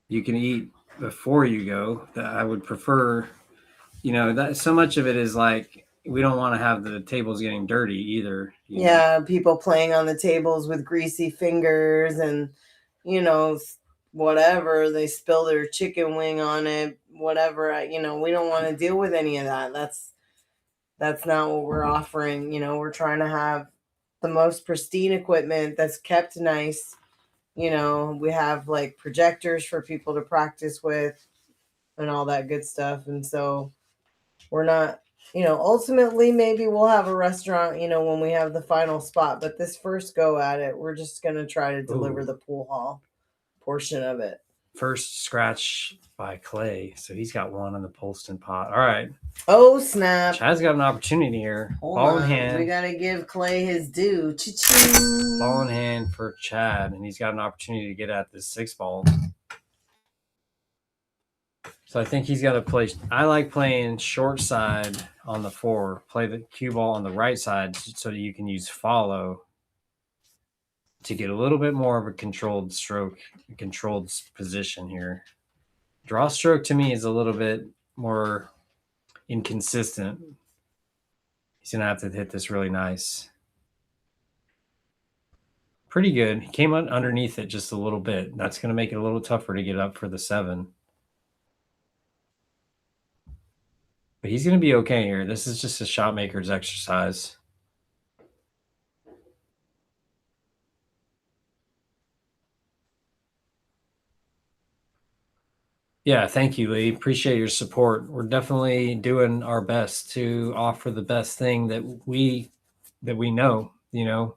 Speaker 2: You can eat before you go. I would prefer, you know, that so much of it is like, we don't want to have the tables getting dirty either.
Speaker 1: Yeah, people playing on the tables with greasy fingers and, you know, whatever, they spill their chicken wing on it, whatever. You know, we don't want to deal with any of that. That's not what we're offering. You know, we're trying to have the most pristine equipment that's kept nice. You know, we have like projectors for people to practice with and all that good stuff. And so we're not, you know, ultimately maybe we'll have a restaurant, you know, when we have the final spot, but this first go at it, we're just going to try to deliver the pool hall portion of it.
Speaker 2: First scratch by Clay. So he's got one on the Polston pot. All right.
Speaker 1: Oh, snap.
Speaker 2: Chad's got an opportunity here.
Speaker 1: Hold
Speaker 2: ball
Speaker 1: on.
Speaker 2: in hand.
Speaker 1: We got to give Clay his due. Cha-ching.
Speaker 2: Ball in hand for Chad, and he's got an opportunity to get at this 6 ball. So I think he's got to play. I like playing short side on the 4. Play the cue ball on the right side so that you can use follow to get a little bit more of a controlled stroke, controlled position here. Draw stroke to me is a little bit more inconsistent. He's going to have to hit this really nice. Pretty good. He came underneath it just a little bit. That's going to make it a little tougher to get up for the 7. But he's going to be okay here. This is just a shot maker's exercise. Yeah, thank you, Lee. Appreciate your support. We're definitely doing our best to offer the best thing that we know. You know,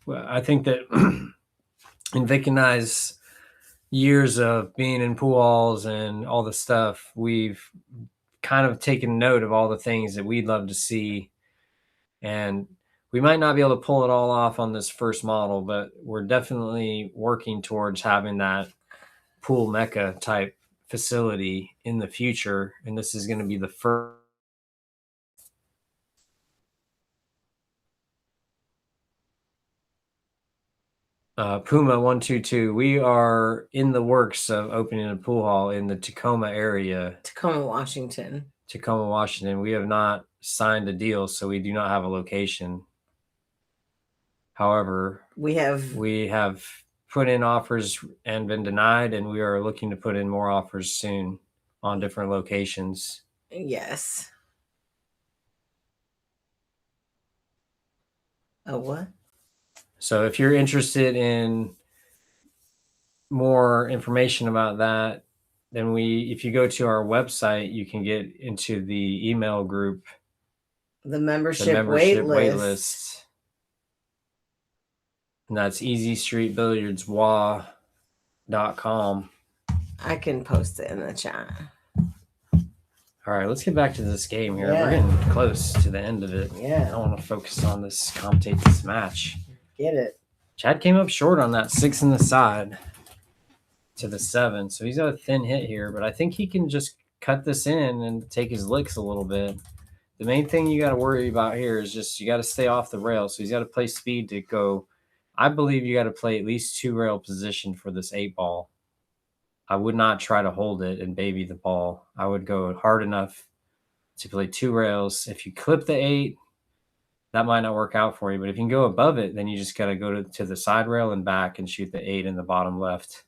Speaker 2: I think that in Vic and I's years of being in pool halls and all the stuff, we've kind of taken note of all the things that we'd love to see. And we might not be able to pull it all off on this first model, but we're definitely working towards having that pool mecca type facility in the future. And this is going to be the first. Puma 122. We are in the works of opening a pool hall in the Tacoma area.
Speaker 1: Tacoma, Washington.
Speaker 2: Tacoma, Washington. We have not signed a deal, so we do not have a location. However, we have put in offers and been denied, and we are looking to put in more offers soon on different locations.
Speaker 1: Yes. Oh, what? So
Speaker 2: if you're interested in more information about that, then if you go to our website, you can get into the email group,
Speaker 1: the membership wait list.
Speaker 2: And that's easystreetbilliardswa.com.
Speaker 1: I can post it in the chat.
Speaker 2: All right, let's get back to this game here. Yeah. We're getting close to the end of it.
Speaker 1: Yeah.
Speaker 2: I want to focus on this, commentate this match.
Speaker 1: Get it.
Speaker 2: Chad came up short on that 6 in the side to the 7. So he's got a thin hit here, but I think he can just cut this in and take his licks a little bit. The main thing you got to worry about here is just you got to stay off the rail. So he's got to play speed to go. I believe you got to play at least 2 rail position for this 8 ball. I would not try to hold it and baby the ball. I would go hard enough to play 2 rails. If you clip the 8, that might not work out for you. But if you can go above it, then you just got to go to the side rail and back and shoot the 8 in the bottom left.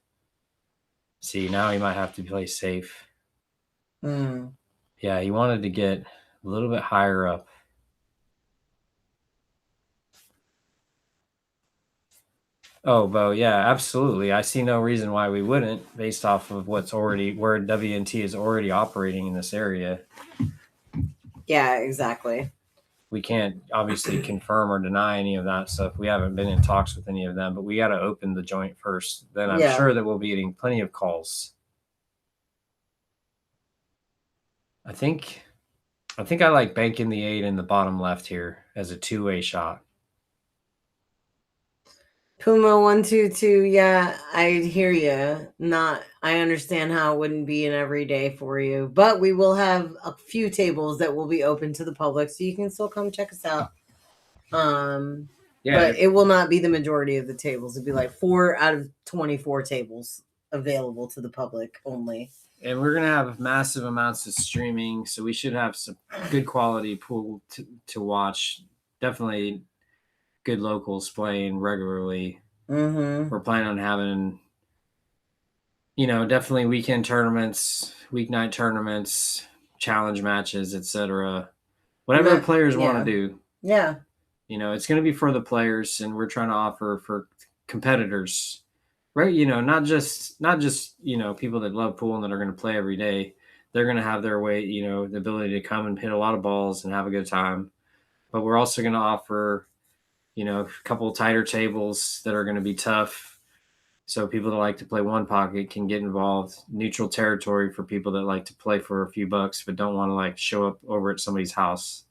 Speaker 2: See, now he might have to play safe. Yeah, he wanted to get a little bit higher up. Oh, Bo, yeah, absolutely. I see no reason why we wouldn't, based off of where WNT is already operating in this area.
Speaker 1: Yeah, exactly.
Speaker 2: We can't obviously confirm or deny any of that stuff. We haven't been in talks with any of them, but we got to open the joint first. Then I'm sure that we'll be getting plenty of calls. I think I think I like banking the 8 in the bottom left here as a two-way shot.
Speaker 1: Puma 122, yeah, I hear you. I understand how it wouldn't be an everyday for you, but we will have a few tables that will be open to the public, so you can still come check us out.
Speaker 2: Yeah,
Speaker 1: but it will not be the majority of the tables. It'd be like 4 out of 24 tables available to the public only.
Speaker 2: and we're gonna have massive amounts of streaming, so we should have some good quality pool to watch. Definitely good locals playing regularly.
Speaker 1: Mm-hmm.
Speaker 2: We're planning on having, definitely weekend tournaments, weeknight tournaments, challenge matches, etc. Whatever the players want to do.
Speaker 1: Yeah.
Speaker 2: It's going to be for the players, and we're trying to offer for competitors, right? Not just people that love pool and that are going to play every day. They're going to have their way, the ability to come and hit a lot of balls and have a good time. But we're also going to offer, a couple tighter tables that are going to be tough. So people that like to play one pocket can get involved. Neutral territory for people that like to play for a few bucks but don't want to like show up over at somebody's house,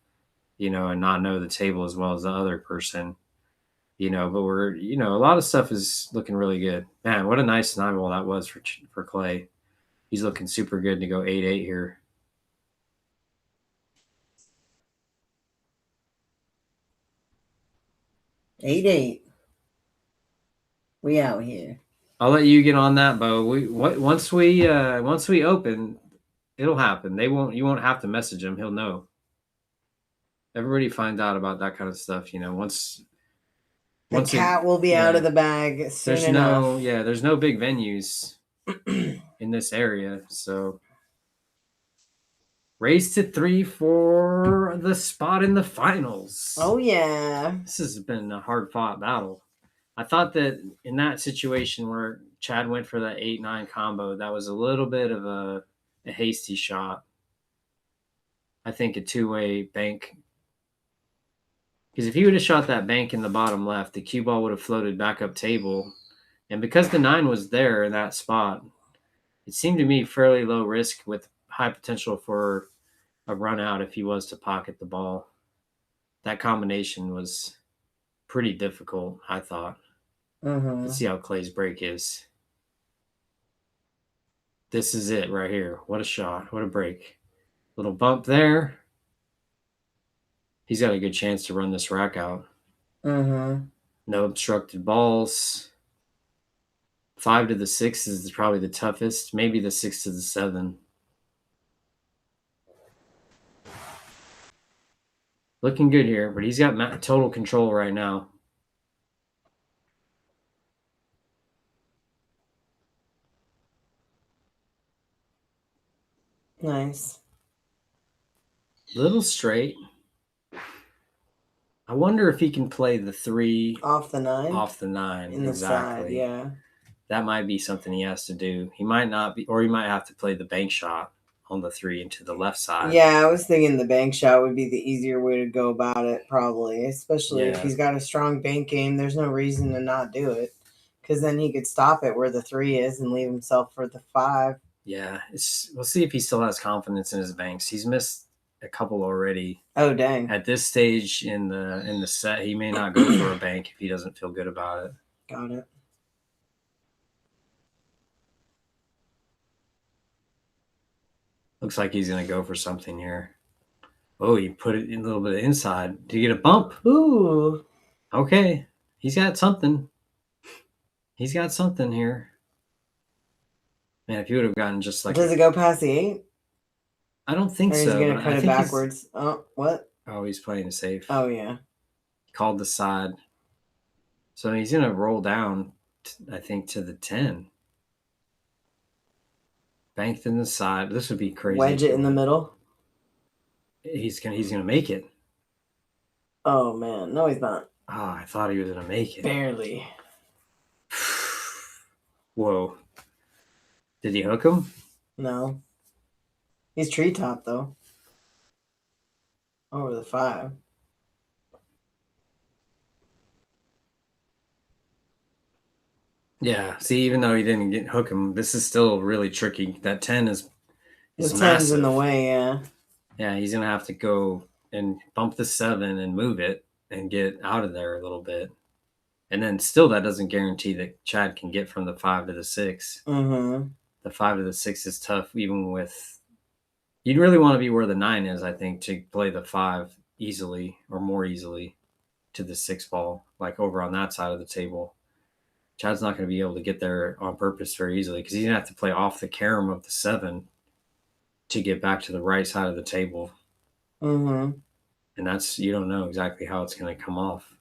Speaker 2: and not know the table as well as the other person. But we're, a lot of stuff is looking really good. Man, what a nice 9-ball that was for Clay. He's looking super good to go 8-8 here.
Speaker 1: Eight. We out here.
Speaker 2: I'll let you get on that, Bo. Once we open, it'll happen. You won't have to message him. He'll know. Everybody finds out about that kind of stuff, once
Speaker 1: the cat will be out of the bag soon enough.
Speaker 2: There's no big venues in this area, so race to 3 for the spot in the finals.
Speaker 1: Oh yeah,
Speaker 2: this has been a hard-fought battle. I thought that in that situation where Chad went for that 8-9 combo, that was a little bit of a hasty shot. I think a two-way bank. Because if he would have shot that bank in the bottom left, the cue ball would have floated back up table. And because the 9 was there in that spot, it seemed to me fairly low risk with high potential for a run out if he was to pocket the ball. That combination was pretty difficult, I thought.
Speaker 1: Mm-hmm.
Speaker 2: Let's see how Clay's break is. This is it right here. What a shot. What a break. Little bump there. He's got a good chance to run this rack out.
Speaker 1: Mm-hmm.
Speaker 2: No obstructed balls. 5 to the 6 is probably the toughest. Maybe the 6 to the 7. Looking good here, but he's got total control right now.
Speaker 1: Nice.
Speaker 2: Little straight. I wonder if he can play the 3
Speaker 1: off the 9.
Speaker 2: Off the 9,
Speaker 1: in the
Speaker 2: exactly.
Speaker 1: Side, yeah.
Speaker 2: That might be something he has to do. He might not be, or he might have to play the bank shot on the 3 into the left side.
Speaker 1: Yeah, I was thinking the bank shot would be the easier way to go about it, probably. Especially if he's got a strong bank game. There's no reason to not do it. Because then he could stop it where the 3 is and leave himself for the 5.
Speaker 2: Yeah, we'll see if he still has confidence in his banks. He's missed a couple already.
Speaker 1: Oh, dang.
Speaker 2: At this stage in the set, he may not go for a bank if he doesn't feel good about it.
Speaker 1: Got it.
Speaker 2: Looks like he's going to go for something here. Oh, he put it in a little bit of inside. Did he get a bump?
Speaker 1: Ooh.
Speaker 2: Okay. He's got something. He's got something here. Man, if he would have gotten just like...
Speaker 1: Does it go past the 8?
Speaker 2: I don't think so.
Speaker 1: He's going to cut it backwards. Oh, what?
Speaker 2: Oh, he's playing it safe.
Speaker 1: Oh, yeah.
Speaker 2: Called the side. So he's going to roll down, I think, to the 10. Banked in the side. This would be crazy.
Speaker 1: Wedge it in the middle.
Speaker 2: He's gonna make it.
Speaker 1: Oh man, no, he's not.
Speaker 2: Oh, I thought he was gonna make it.
Speaker 1: Barely.
Speaker 2: Whoa. Did he hook him?
Speaker 1: No. He's treetop though. Over the 5.
Speaker 2: Yeah. See, even though he didn't hook him, this is still really tricky. That 10 is
Speaker 1: the 10's
Speaker 2: massive.
Speaker 1: in the way, yeah.
Speaker 2: Yeah, he's gonna have to go and bump the 7 and move it and get out of there a little bit. And then still that doesn't guarantee that Chad can get from the 5 to the 6.
Speaker 1: Mm-hmm.
Speaker 2: The 5 to the 6 is tough, even with you'd really want to be where the 9 is, I think, to play the 5 easily or more easily to the 6 ball, like over on that side of the table. Chad's not going to be able to get there on purpose very easily because he's going to have to play off the carom of the 7 to get back to the right side of the table.
Speaker 1: Mm-hmm.
Speaker 2: And that's, you don't know exactly how it's going to come off.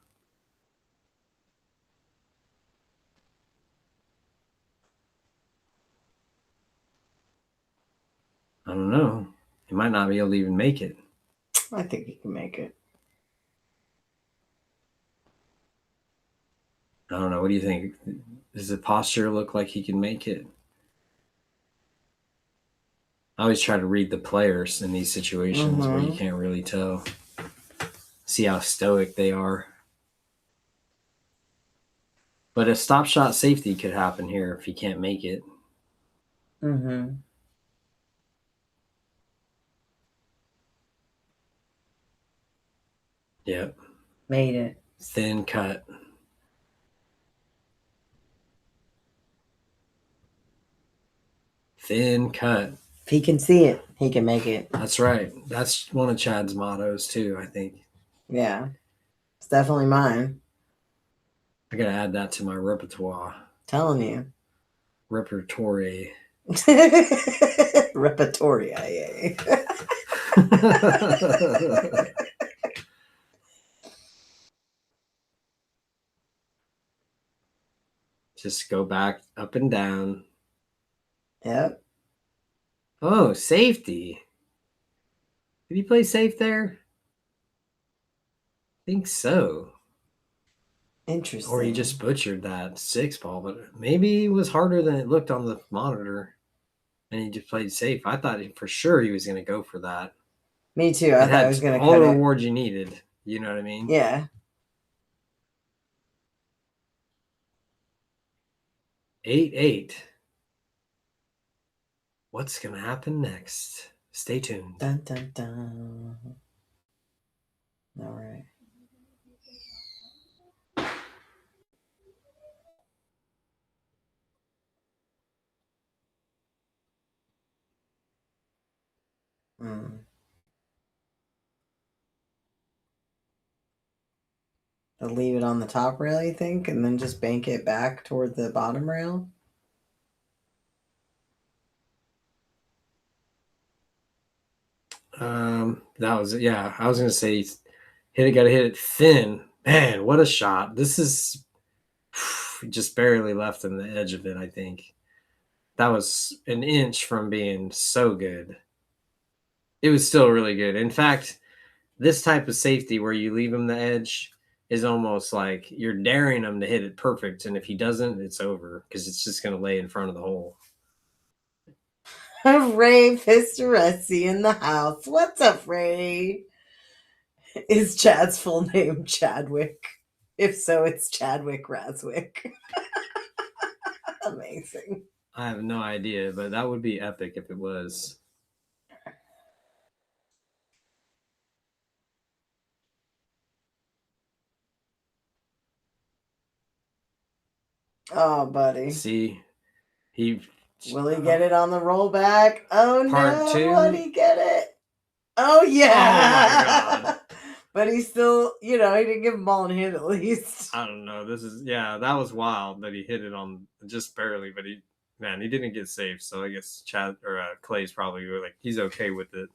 Speaker 2: I don't know. He might not be able to even make it.
Speaker 1: I think he can make it.
Speaker 2: I don't know. What do you think? Does the posture look like he can make it? I always try to read the players in these situations where you can't really tell. See how stoic they are. But a stop shot safety could happen here if he can't make it.
Speaker 1: Mm-hmm.
Speaker 2: Yep.
Speaker 1: Made it.
Speaker 2: Thin cut. Thin cut.
Speaker 1: If he can see it, he can make it.
Speaker 2: That's right. That's one of Chad's mottos too, I think.
Speaker 1: Yeah. It's definitely mine.
Speaker 2: I gotta add that to my repertoire.
Speaker 1: Telling you.
Speaker 2: Repertoire.
Speaker 1: Repertory.
Speaker 2: Just go back up and down.
Speaker 1: Yep.
Speaker 2: Oh, safety. Did he play safe there? I think so.
Speaker 1: Interesting.
Speaker 2: Or he just butchered that 6 ball, but maybe it was harder than it looked on the monitor. And he just played safe. I thought for sure he was going to go for that.
Speaker 1: Me too. I thought I was going to cut
Speaker 2: all
Speaker 1: it.
Speaker 2: the rewards you needed. You know what I mean?
Speaker 1: Yeah.
Speaker 2: 8-8. What's going to happen next? Stay tuned.
Speaker 1: Dun, dun, dun. All right. I'll leave it on the top rail, you think, and then just bank it back toward the bottom rail?
Speaker 2: That was, yeah, I was going to say gotta hit it thin. Man, what a shot. This is just barely left on the edge of it, I think. That was an inch from being so good. It was still really good. In fact, this type of safety where you leave him the edge is almost like you're daring him to hit it perfect. And if he doesn't, it's over because it's just going to lay in front of the hole.
Speaker 1: Ray Pistoresi in the house. What's up, Ray? Is Chad's full name Chadwick? If so, it's Chadwick RAZWICK. Amazing.
Speaker 2: I have no idea, but that would be epic if it was.
Speaker 1: Oh, buddy.
Speaker 2: See,
Speaker 1: will he get it on the rollback? Oh,
Speaker 2: Part 2.
Speaker 1: Will he get it? Oh, yeah.
Speaker 2: Oh, my God.
Speaker 1: But he still, he didn't give him ball in hand at least.
Speaker 2: I don't know. That was wild that he hit it on just barely, but he didn't get safe. So I guess Chad or Clay's probably like, he's okay with it.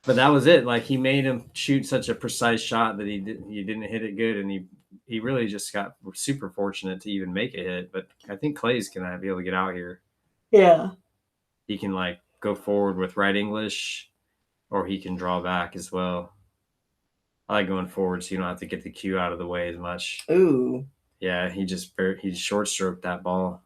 Speaker 2: But that was it. Like he made him shoot such a precise shot that he didn't hit it good, and he really just got super fortunate to even make a hit. But I think Clay's gonna be able to get out here.
Speaker 1: Yeah,
Speaker 2: he can like go forward with right English, or he can draw back as well. I like going forward so you don't have to get the cue out of the way as much.
Speaker 1: Ooh.
Speaker 2: Yeah, he short stroked that ball.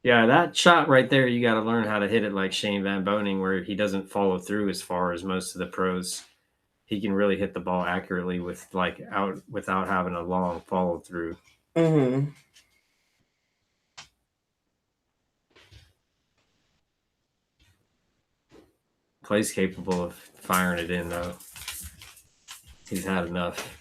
Speaker 2: Yeah, that shot right there, you got to learn how to hit it like Shane Van Boening, where he doesn't follow through as far as most of the pros. He can really hit the ball accurately without having a long follow through.
Speaker 1: Mm-hmm.
Speaker 2: Clay's capable of firing it in, though. He's had enough.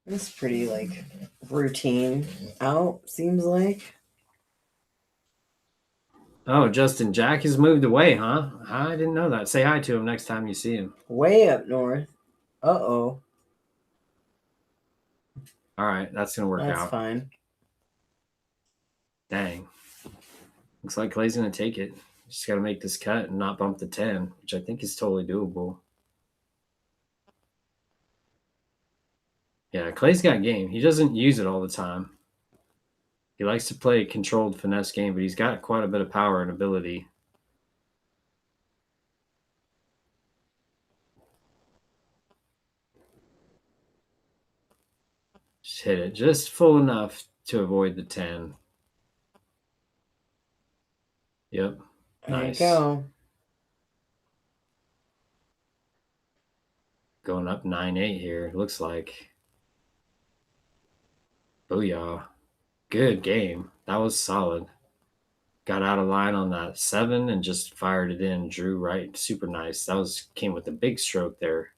Speaker 1: It's pretty like routine out, seems like.
Speaker 2: Oh, Justin, Jack has moved away, huh? I didn't know that. Say hi to him next time you see him.
Speaker 1: Way up north. Uh-oh.
Speaker 2: All right, that's going to work
Speaker 1: That's
Speaker 2: out.
Speaker 1: fine.
Speaker 2: Dang. Looks like Clay's going to take it. Just got to make this cut and not bump the 10, which I think is totally doable. Yeah, Clay's got game. He doesn't use it all the time. He likes to play a controlled finesse game, but he's got quite a bit of power and ability. Just hit it just full enough to avoid the 10. Yep. Nice.
Speaker 1: There you go.
Speaker 2: Going up 9-8 here, looks like. Booyah. Good game. That was solid. Got out of line on that 7 and just fired it in. Drew right. Super nice. That came with a big stroke there.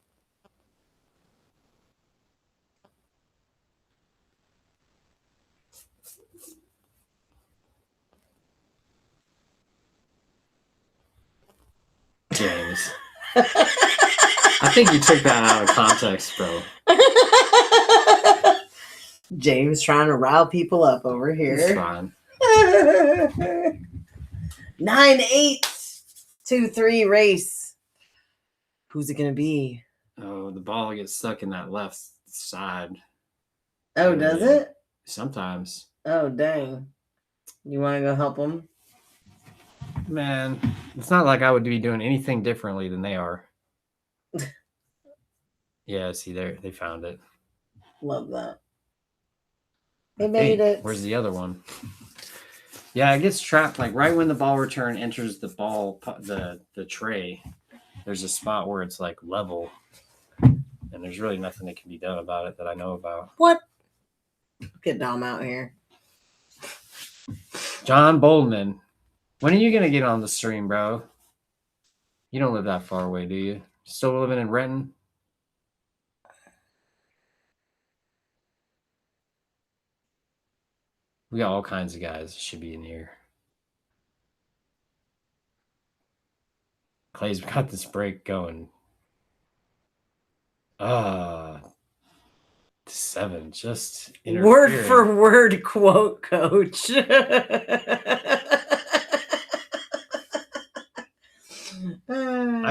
Speaker 2: James. I think you took that out of context, bro.
Speaker 1: James trying to rile people up over here.
Speaker 2: It's fine.
Speaker 1: 9-8, 2-3 race. Who's it gonna be?
Speaker 2: Oh, the ball gets stuck in that left side.
Speaker 1: Oh, does it?
Speaker 2: Sometimes.
Speaker 1: Oh, dang. You want to go help him?
Speaker 2: Man, it's not like I would be doing anything differently than they are. Yeah, see, they found it.
Speaker 1: Love that. They made it.
Speaker 2: Where's the other one? Yeah, it gets trapped like right when the ball return enters the ball, the tray. There's a spot where it's like level, and there's really nothing that can be done about it that I know about.
Speaker 1: What? Get Dom out here.
Speaker 2: John Boldman, when are you gonna get on the stream, bro? You don't live that far away, do you? Still living in Renton? We got all kinds of guys that should be in here. Clay's got this break going. 7, just
Speaker 1: word for word quote, coach.
Speaker 2: I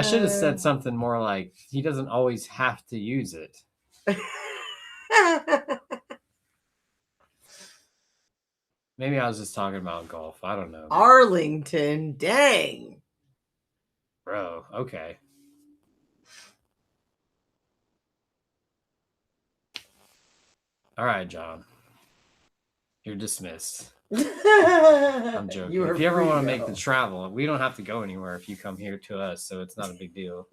Speaker 2: should have said something more like, he doesn't always have to use it. Maybe I was just talking about golf. I don't know.
Speaker 1: Arlington, dang.
Speaker 2: Bro, okay. All right, John. You're dismissed. I'm joking. If you ever want to make the travel, we don't have to go anywhere if you come here to us, so it's not a big deal.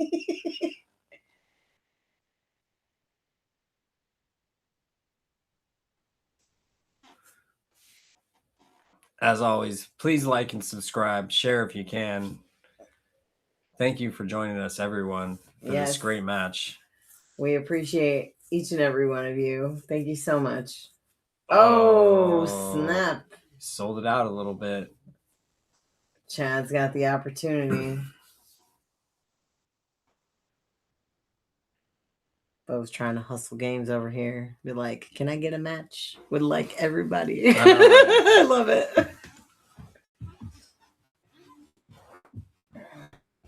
Speaker 2: As always, please like and subscribe. Share if you can. Thank you for joining us, everyone, for this great match.
Speaker 1: We appreciate each and every one of you. Thank you so much. Oh, snap.
Speaker 2: Sold it out a little bit.
Speaker 1: Chad's got the opportunity. Bo's trying to hustle games over here. Be like, can I get a match with like everybody? I love it.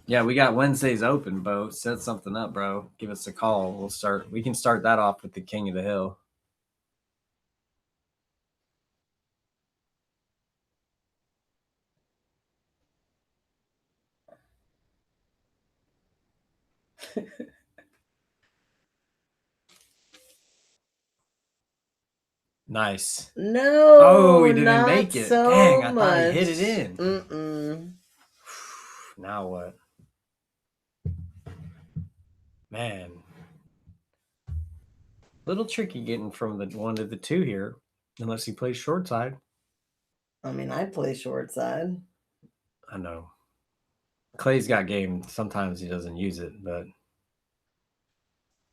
Speaker 2: Yeah, we got Wednesdays open, Bo. Set something up, bro. Give us a call. We can start that off with the King of the Hill. Nice.
Speaker 1: No.
Speaker 2: Oh, he didn't
Speaker 1: not
Speaker 2: make it.
Speaker 1: So
Speaker 2: Dang, I
Speaker 1: much.
Speaker 2: thought he hit it in.
Speaker 1: Mm-mm.
Speaker 2: Now what? Man. Little tricky getting from the 1 to the 2 here, unless he plays short side.
Speaker 1: I mean, I play short side.
Speaker 2: I know. Clay's got game. Sometimes he doesn't use it, but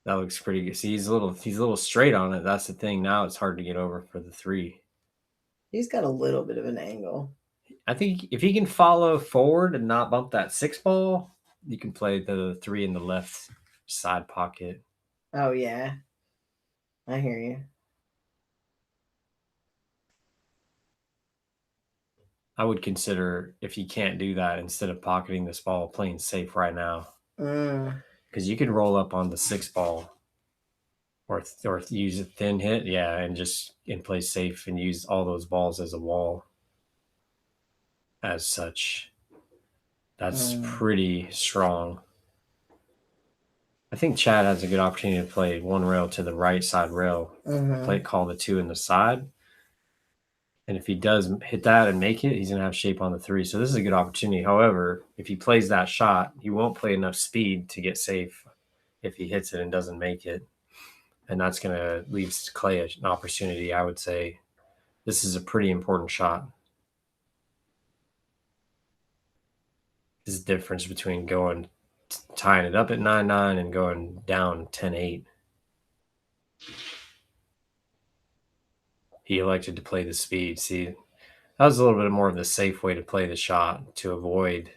Speaker 2: that looks pretty good. See, he's a little straight on it. That's the thing. Now it's hard to get over for the 3.
Speaker 1: He's got a little bit of an angle.
Speaker 2: I think if he can follow forward and not bump that 6 ball, you can play the 3 in the left side pocket.
Speaker 1: Oh, yeah. I hear you.
Speaker 2: I would consider, if you can't do that, instead of pocketing this ball, playing safe right now. Because you can roll up on the 6 ball or use a thin hit, yeah, and play safe and use all those balls as a wall. As such, that's pretty strong. I think Chad has a good opportunity to play 1 rail to the right side rail. Call the 2 in the side. And if he does hit that and make it, he's going to have shape on the 3. So this is a good opportunity. However, if he plays that shot, he won't play enough speed to get safe if he hits it and doesn't make it. And that's going to leave Clay an opportunity, I would say. This is a pretty important shot. This is the difference between tying it up at 9-9 and going down 10-8. He elected to play the speed. See, that was a little bit more of the safe way to play the shot to avoid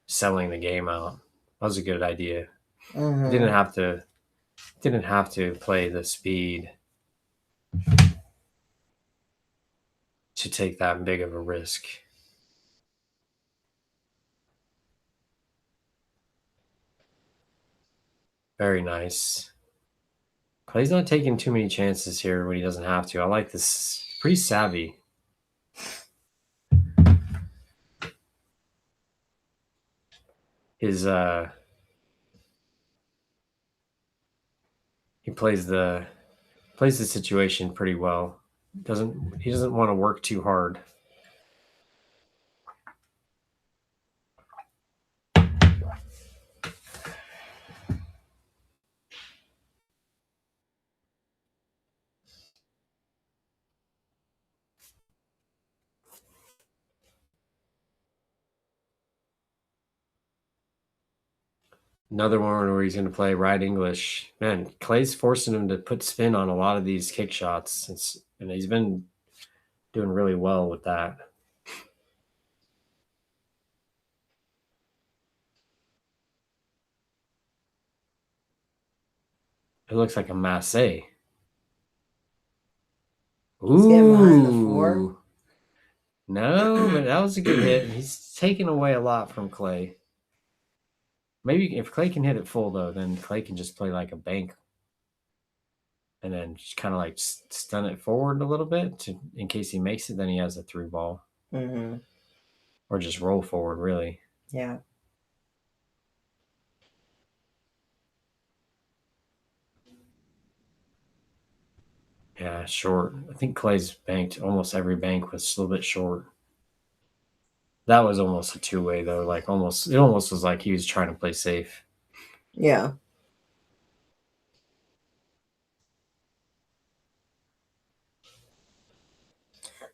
Speaker 2: selling the game out. That was a good idea. Didn't have to play the speed to take that big of a risk. Very nice. Clay's not taking too many chances here when he doesn't have to. I like this. Pretty savvy. He plays the situation pretty well. He doesn't want to work too hard. Another one where he's going to play right English. Man, Clay's forcing him to put spin on a lot of these kick shots. And he's been doing really well with that. It looks like a masse. Ooh. No, but that was a good hit. He's taken away a lot from Clay. Maybe if Clay can hit it full, though, then Clay can just play like a bank and then just kind of like stun it forward a little bit in case he makes it. Then he has a 3 ball. Or just roll forward, really.
Speaker 1: Yeah.
Speaker 2: Yeah, short. I think Clay's banked almost every bank was a little bit short. That was almost a 2-way, though. It almost was like he was trying to play safe.
Speaker 1: Yeah.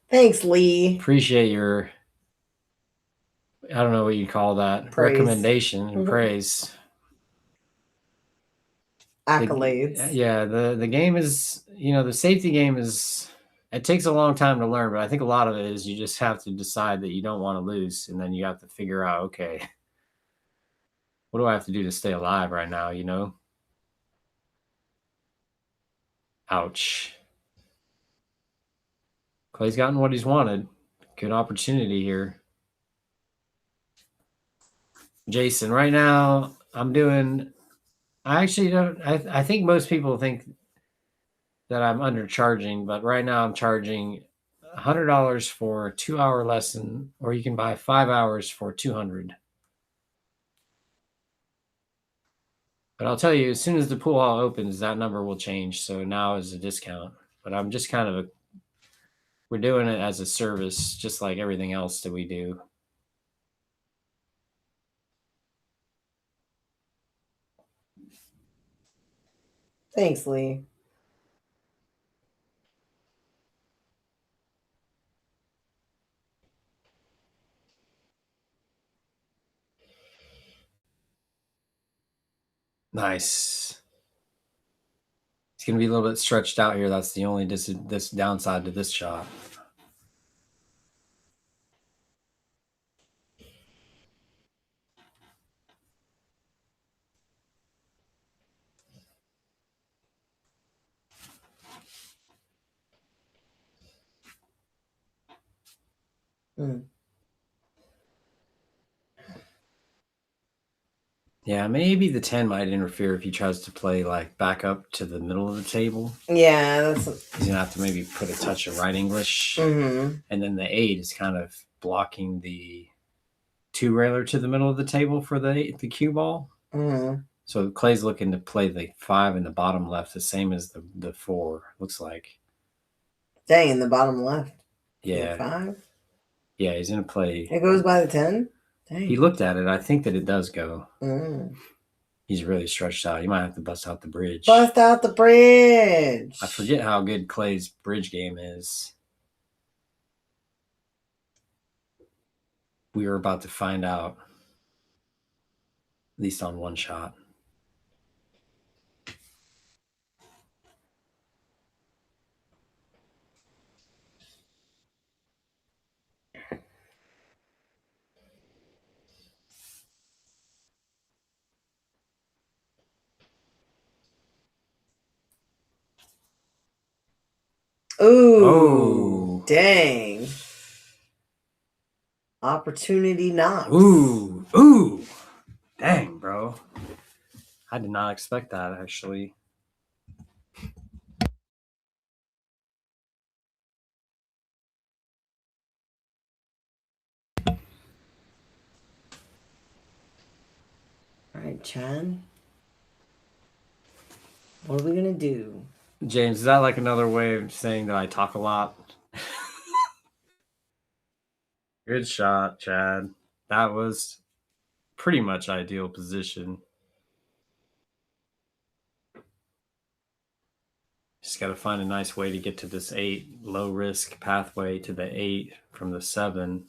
Speaker 1: Thanks, Lee.
Speaker 2: Appreciate your, I don't know what you call that, recommendation and praise.
Speaker 1: Accolades.
Speaker 2: Yeah, the game is, the safety game is, it takes a long time to learn, but I think a lot of it is you just have to decide that you don't want to lose, and then you have to figure out, okay, what do I have to do to stay alive right now, Ouch. Clay's gotten what he's wanted. Good opportunity here. Jason, right now, I actually don't, I think most people think that I'm undercharging, but right now I'm charging $100 for a 2-hour lesson, or you can buy 5 hours for $200. But I'll tell you, as soon as the pool hall opens, that number will change. So now is a discount. But I'm just kind of we're doing it as a service, just like everything else that we do.
Speaker 1: Thanks, Lee.
Speaker 2: Nice. It's going to be a little bit stretched out here. That's the only this downside to this shot. Yeah, maybe the 10 might interfere if he tries to play like back up to the middle of the table.
Speaker 1: Yeah, that's.
Speaker 2: He's gonna have to maybe put a touch of right English,
Speaker 1: Mm-hmm.
Speaker 2: and then the 8 is kind of blocking the 2 railer to the middle of the table for the cue ball.
Speaker 1: Mm-hmm.
Speaker 2: So Clay's looking to play the 5 in the bottom left, the same as the 4. Looks like.
Speaker 1: Dang, in the bottom left.
Speaker 2: Yeah.
Speaker 1: 5.
Speaker 2: Yeah, he's gonna play.
Speaker 1: It goes by the 10. Dang.
Speaker 2: He looked at it. I think that it does go.
Speaker 1: Mm.
Speaker 2: He's really stretched out. You might have to bust out the bridge.
Speaker 1: Bust out the bridge.
Speaker 2: I forget how good Clay's bridge game is. We were about to find out, at least on one shot.
Speaker 1: Ooh, dang. Opportunity knocks.
Speaker 2: Ooh. Dang, bro. I did not expect that, actually.
Speaker 1: All right, Chad. What are we going to do?
Speaker 2: James, is that like another way of saying that I talk a lot? Good shot, Chad. That was pretty much ideal position. Just got to find a nice way to get to this 8, low risk pathway to the 8 from the 7.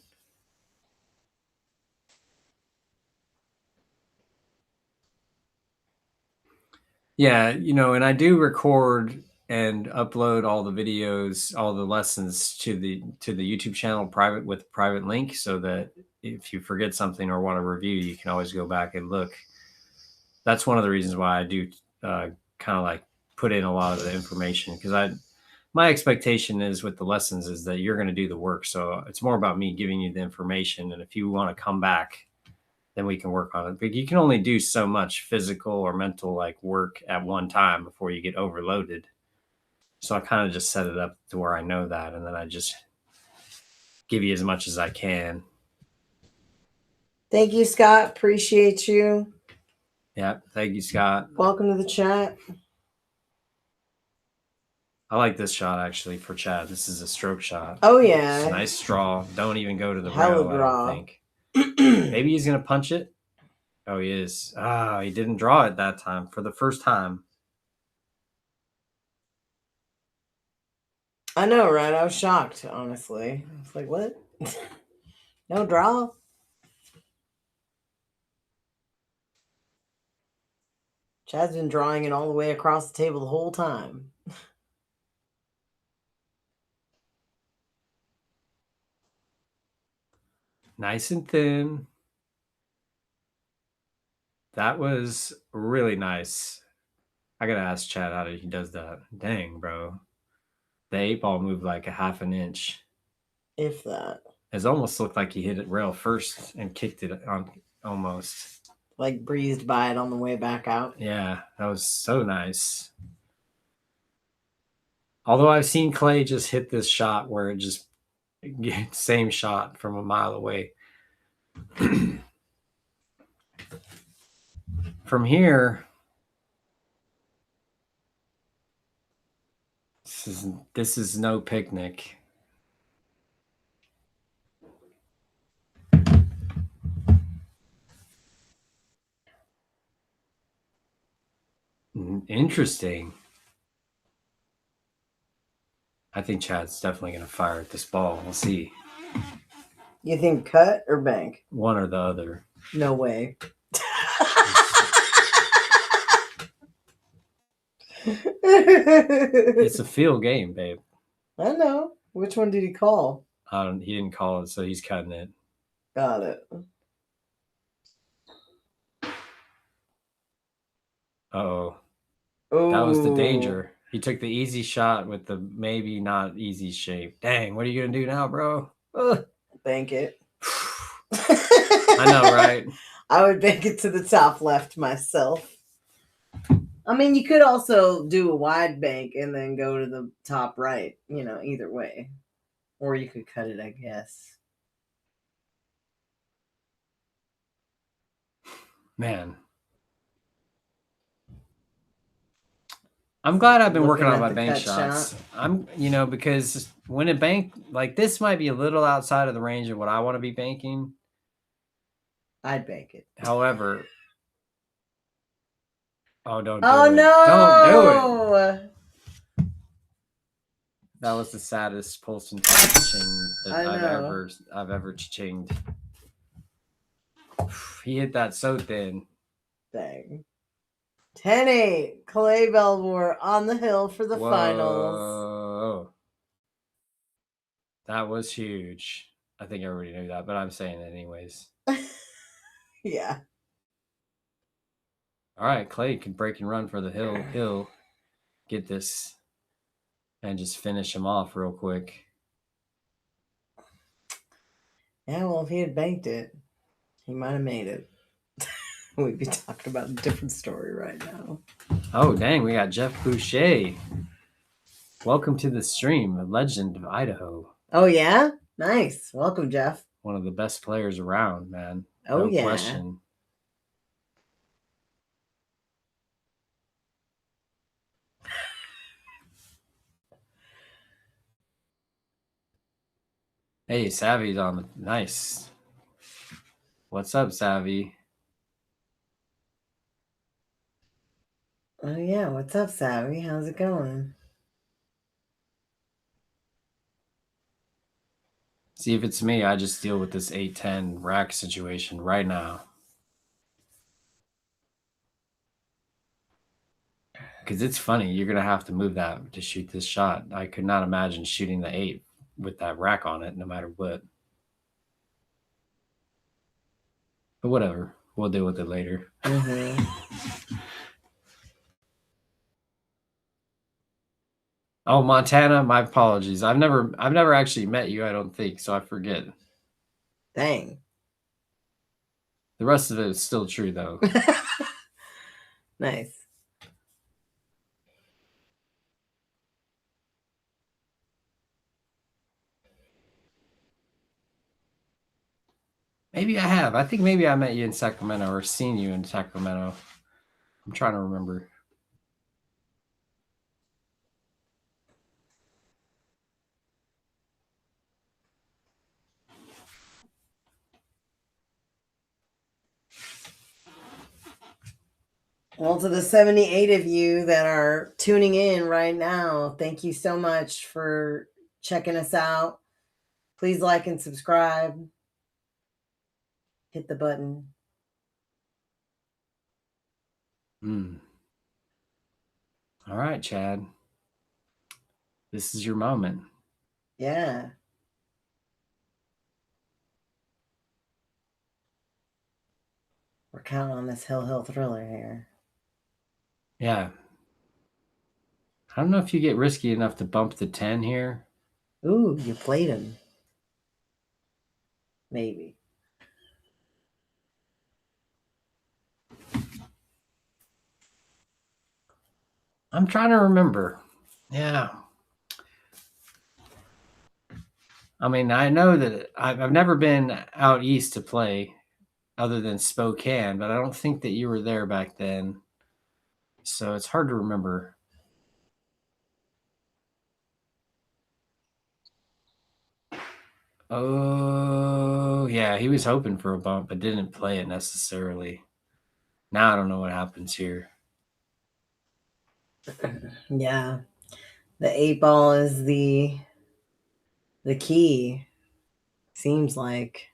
Speaker 2: Yeah, and I do record and upload all the videos, all the lessons to the YouTube channel with private link, so that if you forget something or want to review, you can always go back and look. That's one of the reasons why I do kind of like put in a lot of the information, because my expectation is with the lessons is that you're going to do the work. So it's more about me giving you the information, and if you want to come back, then we can work on it. But you can only do so much physical or mental like work at one time before you get overloaded. So I kind of just set it up to where I know that, and then I just give you as much as I can.
Speaker 1: Thank you, Scott. Appreciate you.
Speaker 2: Yeah, thank you, Scott.
Speaker 1: Welcome to the chat.
Speaker 2: I like this shot actually for Chad. This is a stroke shot.
Speaker 1: Oh yeah,
Speaker 2: it's a nice straw. Don't even go to the
Speaker 1: hella
Speaker 2: rail.
Speaker 1: draw.
Speaker 2: I don't think. Maybe he's gonna punch it. Oh, he is. He didn't draw it that time for the first time.
Speaker 1: I know, right? I was shocked, honestly. I was like, what? No draw? Chad's been drawing it all the way across the table the whole time.
Speaker 2: Nice and thin. That was really nice. I gotta ask Chad how he does that. Dang, bro. The 8 ball moved like a half an inch.
Speaker 1: If that.
Speaker 2: It almost looked like he hit it rail first and kicked it on almost.
Speaker 1: Like breezed by it on the way back out.
Speaker 2: Yeah, that was so nice. Although I've seen Clay just hit this shot where it just same shot from a mile away. From here, this is no picnic. Interesting. I think Chad's definitely going to fire at this ball. We'll see.
Speaker 1: You think cut or bank?
Speaker 2: One or the other.
Speaker 1: No way.
Speaker 2: It's a field game, babe.
Speaker 1: I know. Which one did he call?
Speaker 2: He didn't call it, so he's cutting it.
Speaker 1: Got it.
Speaker 2: Uh-oh.
Speaker 1: Oh,
Speaker 2: That was the danger. He took the easy shot with the maybe not easy shape. Dang, what are you going to do now, bro? Ugh.
Speaker 1: Bank it.
Speaker 2: I know, right?
Speaker 1: I would bank it to the top left myself. I mean, you could also do a wide bank and then go to the top right, either way. Or you could cut it, I guess.
Speaker 2: Man. I'm glad I've been working on my bank shots. Because when a bank like this might be a little outside of the range of what I want to be banking.
Speaker 1: I'd bank it.
Speaker 2: However, don't do it.
Speaker 1: No!
Speaker 2: Don't do it. That was the saddest pulse and ching that I've ever chinged. He hit that so thin.
Speaker 1: Dang. 10-8. Clay Belvoir on the hill for the finals.
Speaker 2: That was huge. I think everybody knew that, but I'm saying it anyways.
Speaker 1: Yeah.
Speaker 2: All right, Clay can break and run for the hill. He'll get this and just finish him off real quick.
Speaker 1: Yeah, well, if he had banked it, he might have made it. We'd be talking about a different story right now.
Speaker 2: Oh, dang. We got Jeff Boucher. Welcome to the stream, a legend of Idaho.
Speaker 1: Oh, yeah? Nice. Welcome, Jeff.
Speaker 2: One of the best players around, man.
Speaker 1: Oh,
Speaker 2: no question. Hey, Savvy's on the nice. What's up, Savvy?
Speaker 1: Oh, yeah. What's up, Savvy? How's it going?
Speaker 2: See, if it's me, I just deal with this 8-10 rack situation right now. Because it's funny. You're going to have to move that to shoot this shot. I could not imagine shooting the 8 with that rack on it, no matter what. But whatever. We'll deal with it later.
Speaker 1: Mm-hmm.
Speaker 2: Oh, Montana, my apologies. I've never actually met you, I don't think, so I forget.
Speaker 1: Dang.
Speaker 2: The rest of it is still true, though.
Speaker 1: Nice.
Speaker 2: Maybe I have. I think maybe I met you in Sacramento or seen you in Sacramento. I'm trying to remember.
Speaker 1: Well, to the 78 of you that are tuning in right now, thank you so much for checking us out. Please like and subscribe. Hit the button.
Speaker 2: All right, Chad. This is your moment.
Speaker 1: Yeah. We're counting on this Hill Thriller here.
Speaker 2: Yeah. I don't know if you get risky enough to bump the 10 here.
Speaker 1: Ooh, you played him. Maybe.
Speaker 2: I'm trying to remember. Yeah. I mean, I know that I've never been out east to play other than Spokane, but I don't think that you were there back then. So it's hard to remember. Oh, yeah, he was hoping for a bump, but didn't play it necessarily. Now I don't know what happens here.
Speaker 1: Yeah. The 8 ball is the key, seems like.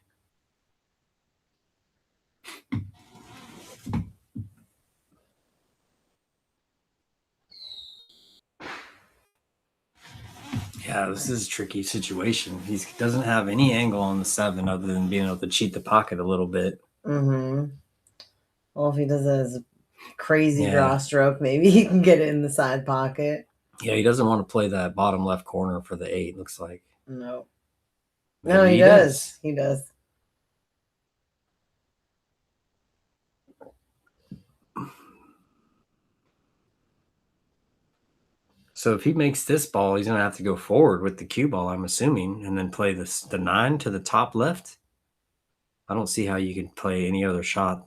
Speaker 2: Yeah, this is a tricky situation. He doesn't have any angle on the 7 other than being able to cheat the pocket a little bit.
Speaker 1: Mm-hmm. Well, if he does it as a crazy
Speaker 2: Yeah.
Speaker 1: draw stroke, maybe he can get it in the side pocket.
Speaker 2: Yeah, he doesn't want to play that bottom left corner for the 8, looks like.
Speaker 1: No.
Speaker 2: Maybe
Speaker 1: No, he does. He does.
Speaker 2: So if he makes this ball, he's going to have to go forward with the cue ball, I'm assuming, and then play the 9 to the top left. I don't see how you could play any other shot.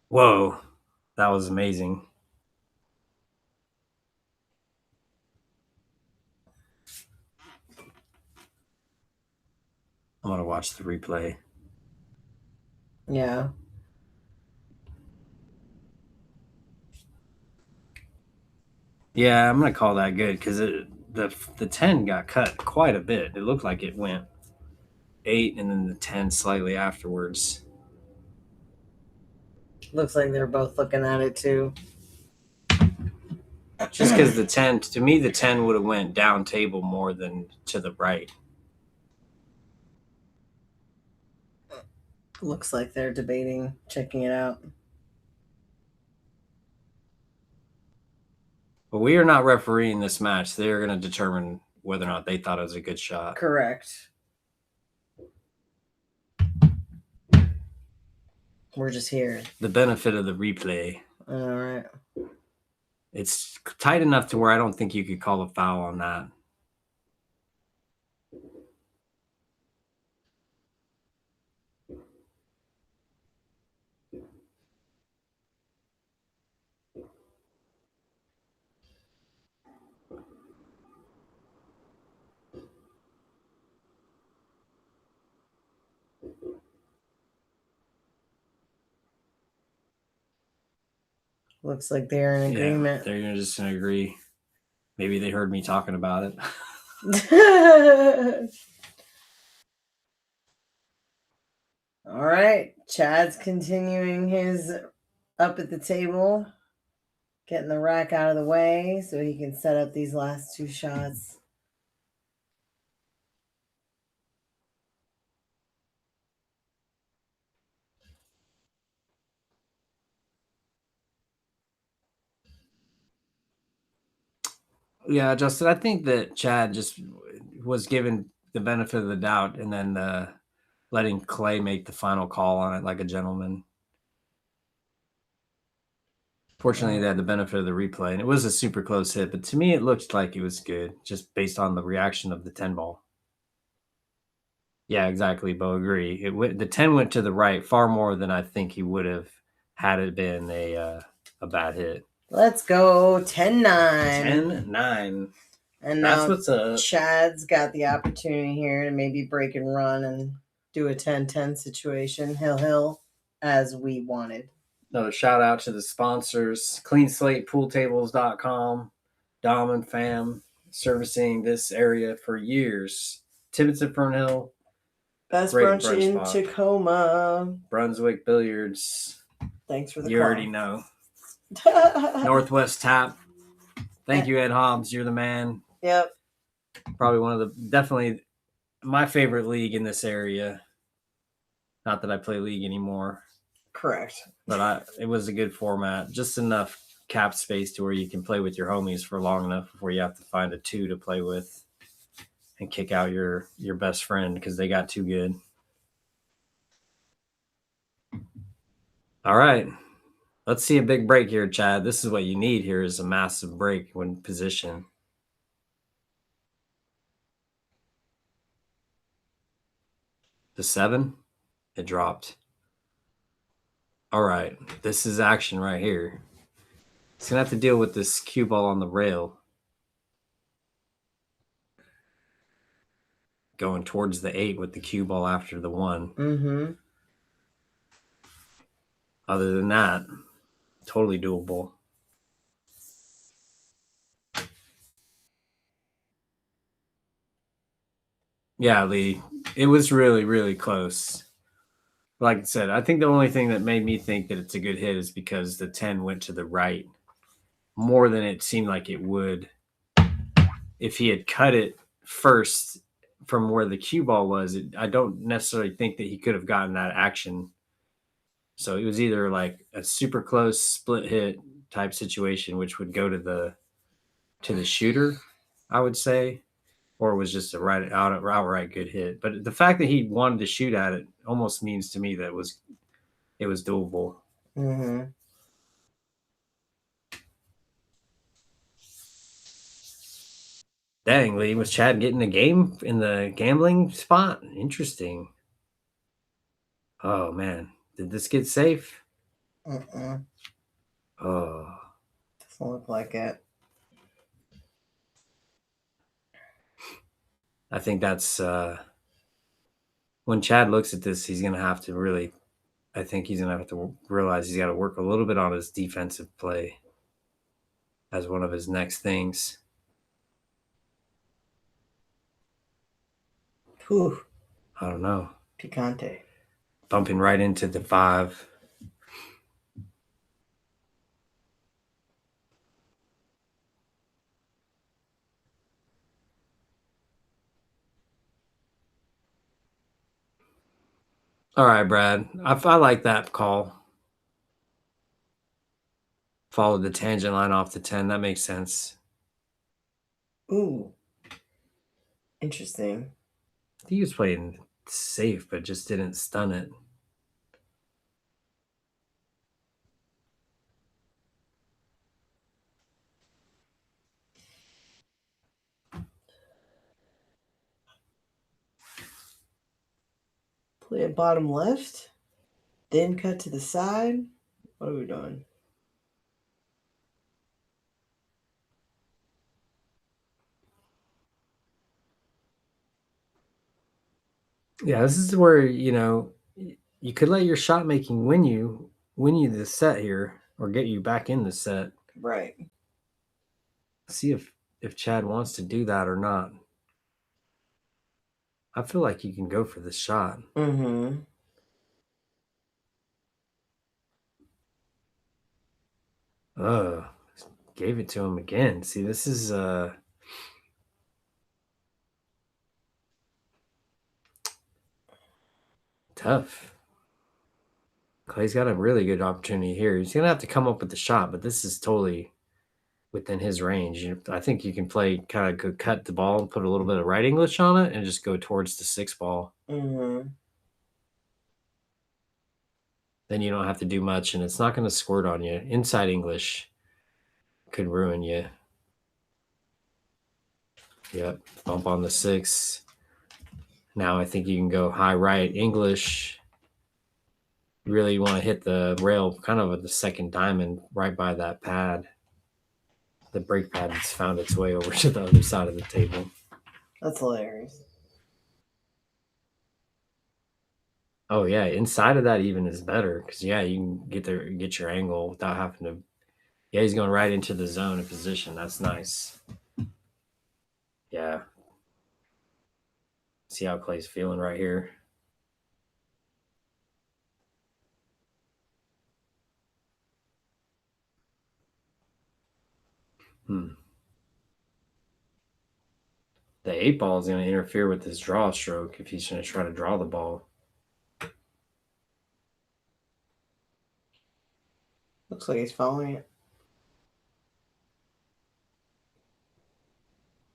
Speaker 2: Whoa, that was amazing. I'm going to watch the replay.
Speaker 1: Yeah.
Speaker 2: Yeah, I'm going to call that good because the 10 got cut quite a bit. It looked like it went 8 and then the 10 slightly afterwards.
Speaker 1: Looks like they're both looking at it too.
Speaker 2: Just because the 10, to me, the 10 would have went down table more than to the right.
Speaker 1: Looks like they're debating, checking it out.
Speaker 2: But we are not refereeing this match. They are going to determine whether or not they thought it was a good shot.
Speaker 1: Correct. We're just here.
Speaker 2: The benefit of the replay.
Speaker 1: All right.
Speaker 2: It's tight enough to where I don't think you could call a foul on that.
Speaker 1: Looks like they're in agreement.
Speaker 2: Yeah, they're just going to agree. Maybe they heard me talking about it.
Speaker 1: All right. Chad's continuing his up at the table, getting the rack out of the way so he can set up these last 2 shots.
Speaker 2: Yeah, Justin, I think that Chad just was given the benefit of the doubt and then letting Clay make the final call on it like a gentleman. Fortunately, they had the benefit of the replay, and it was a super close hit. But to me, it looked like it was good, just based on the reaction of the 10 ball. Yeah, exactly, Bo. Agree. The 10 went to the right far more than I think he would have had it been a bad hit.
Speaker 1: Let's go 10-9.
Speaker 2: 10-9.
Speaker 1: And
Speaker 2: That's
Speaker 1: now
Speaker 2: what's up.
Speaker 1: Chad's got the opportunity here to maybe break and run and do a 10-10 situation. Hill, as we wanted.
Speaker 2: Another shout out to the sponsors, CleanSlatePoolTables.com, Dom and Fam, servicing this area for years. Tibbitts at Fernhill.
Speaker 1: Best
Speaker 2: Great
Speaker 1: brunch in
Speaker 2: spot.
Speaker 1: Tacoma.
Speaker 2: Brunswick Billiards.
Speaker 1: Thanks for the
Speaker 2: You
Speaker 1: call.
Speaker 2: already know. Northwest Tap. Thank you, Ed Hobbs. You're the man.
Speaker 1: Yep.
Speaker 2: Probably definitely my favorite league in this area. Not that I play league anymore.
Speaker 1: Correct.
Speaker 2: But it was a good format. Just enough cap space to where you can play with your homies for long enough before you have to find a 2 to play with and kick out your best friend because they got too good. All right. Let's see a big break here, Chad. This is what you need here is a massive break when position. The 7, it dropped. All right. This is action right here. He's going to have to deal with this cue ball on the rail. Going towards the 8 with the cue ball after the 1.
Speaker 1: Mm-hmm.
Speaker 2: Other than that, Totally doable. Yeah, Lee, it was really, really close. Like I said, I think the only thing that made me think that it's a good hit is because the 10 went to the right more than it seemed like it would if he had cut it first from where the cue ball was. I don't necessarily think that he could have gotten that action. So it was either like a super close split hit type situation, which would go to the shooter, I would say, or it was just a outright good hit. But the fact that he wanted to shoot at it almost means to me that it was doable.
Speaker 1: Mm-hmm.
Speaker 2: Dang, Lee, was Chad getting the game in the gambling spot? Interesting. Oh man, did this get safe?
Speaker 1: Mm-mm.
Speaker 2: Oh,
Speaker 1: Doesn't look like it.
Speaker 2: I think that's when Chad looks at this, he's gonna have to really. I think he's gonna have to realize he's got to work a little bit on his defensive play as one of his next things.
Speaker 1: Whew.
Speaker 2: I don't know.
Speaker 1: Picante.
Speaker 2: Bumping right into the 5. All right, Brad. I like that call. Followed the tangent line off the 10. That makes sense.
Speaker 1: Ooh. Interesting.
Speaker 2: He was playing safe, but just didn't stun it.
Speaker 1: Play it bottom left. Then cut to the side. What are we doing?
Speaker 2: Yeah, this is where, you could let your shot making win you the set here or get you back in the set.
Speaker 1: Right.
Speaker 2: See if Chad wants to do that or not. I feel like you can go for the shot.
Speaker 1: Mm-hmm.
Speaker 2: Gave it to him again. See, this is tough. Clay's got a really good opportunity here. He's gonna have to come up with the shot, but this is totally within his range. I think you can play kind of cut the ball and put a little bit of right English on it and just go towards the 6 ball.
Speaker 1: Mm-hmm.
Speaker 2: Then you don't have to do much, and it's not going to squirt on you. Inside English could ruin you. Yep, bump on the 6. Now I think you can go high right English. You really want to hit the rail kind of at the second diamond right by that pad. The brake pad has found its way over to the other side of the table.
Speaker 1: That's hilarious.
Speaker 2: Oh yeah, inside of that even is better because you can get your angle without having to. Yeah, he's going right into the zone of position. That's nice. Yeah. See how Clay's feeling right here. The 8 ball is going to interfere with his draw stroke if he's going to try to draw the ball.
Speaker 1: Looks like he's following it.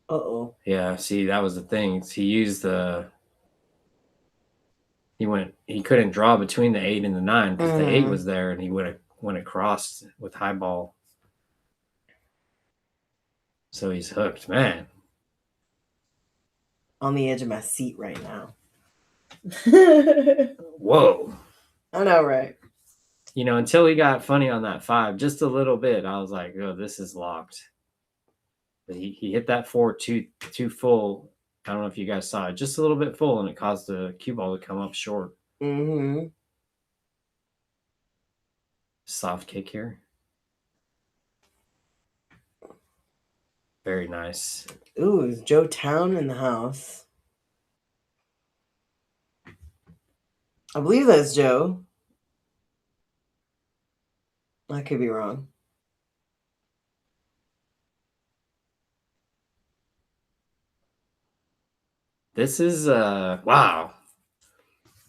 Speaker 1: Uh-oh.
Speaker 2: Yeah, see, that was the thing. He used he couldn't draw between the 8 and the 9 because the 8 was there and he went across with high ball. So he's hooked, man.
Speaker 1: On the edge of my seat right now.
Speaker 2: Whoa.
Speaker 1: I know, right?
Speaker 2: Until he got funny on that 5, just a little bit, I was like, oh, this is locked. But he hit that 4 too full. I don't know if you guys saw it, just a little bit full, and it caused the cue ball to come up short.
Speaker 1: Mm-hmm.
Speaker 2: Soft kick here. Very nice.
Speaker 1: Ooh, is Joe Town in the house? I believe that's Joe. I could be wrong.
Speaker 2: This is wow.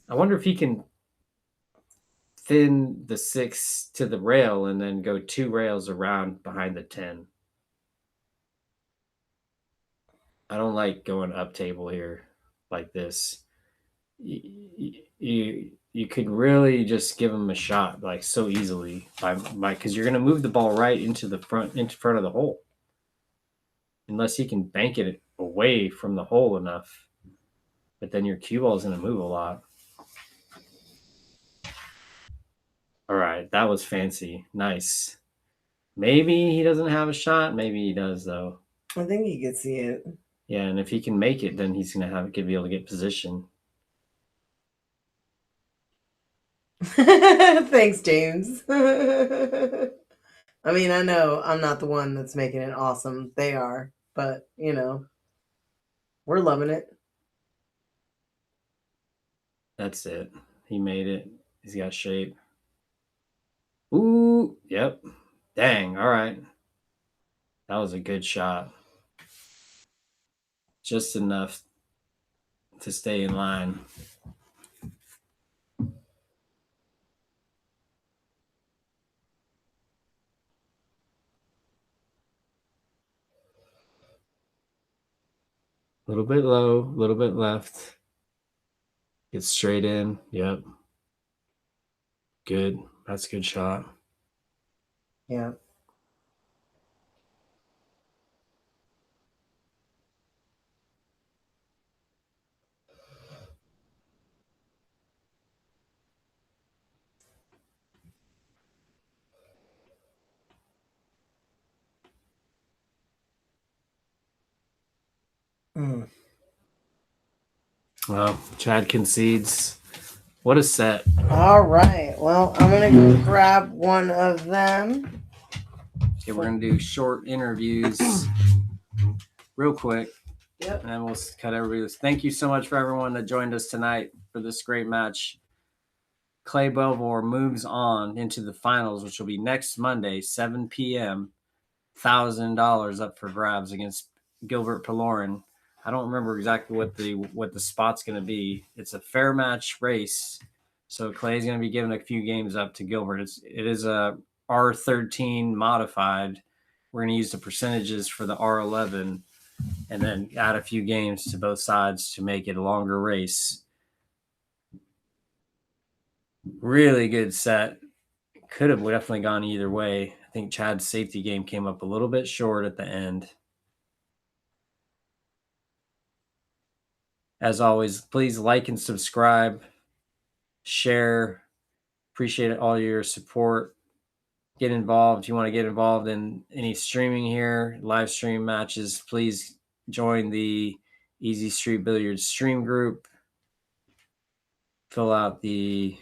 Speaker 2: I wonder if he can thin the 6 to the rail and then go 2 rails around behind the 10. I don't like going up table here like this. You could really just give him a shot like so easily by because you're gonna move the ball right into front of the hole, unless he can bank it away from the hole enough. But then your cue ball is gonna move a lot. All right, that was fancy, nice. Maybe he doesn't have a shot. Maybe he does though.
Speaker 1: I think he could see it.
Speaker 2: Yeah, and if he can make it, then he's gonna be able to get position.
Speaker 1: Thanks, James. I mean, I know I'm not the one that's making it awesome. They are, but you know, we're loving it.
Speaker 2: That's it. He made it. He's got shape. Ooh, yep. Dang, all right. That was a good shot. Just enough to stay in line. A little bit low, a little bit left. Get straight in. Yep. Good. That's a good shot.
Speaker 1: Yeah.
Speaker 2: Well, Chad concedes. What a set.
Speaker 1: All right. Well, I'm going to go grab one of them.
Speaker 2: Okay, we're going to do short interviews real quick.
Speaker 1: Yep.
Speaker 2: And then we'll cut everybody loose. Thank you so much for everyone that joined us tonight for this great match. Clay Belvoir moves on into the finals, which will be next Monday, 7 p.m. $1,000 up for grabs against Gilbert Pelorin. I don't remember exactly what the spot's going to be. It's a fair match race, so Clay's going to be giving a few games up to Gilbert. It is a R13 modified. We're going to use the percentages for the R11 and then add a few games to both sides to make it a longer race. Really good set. Could have definitely gone either way. I think Chad's safety game came up a little bit short at the end. As always, please like and subscribe, share. Appreciate all your support. Get involved. If you want to get involved in any streaming here, live stream matches, please join the Easy Street Billiards stream group. Fill out the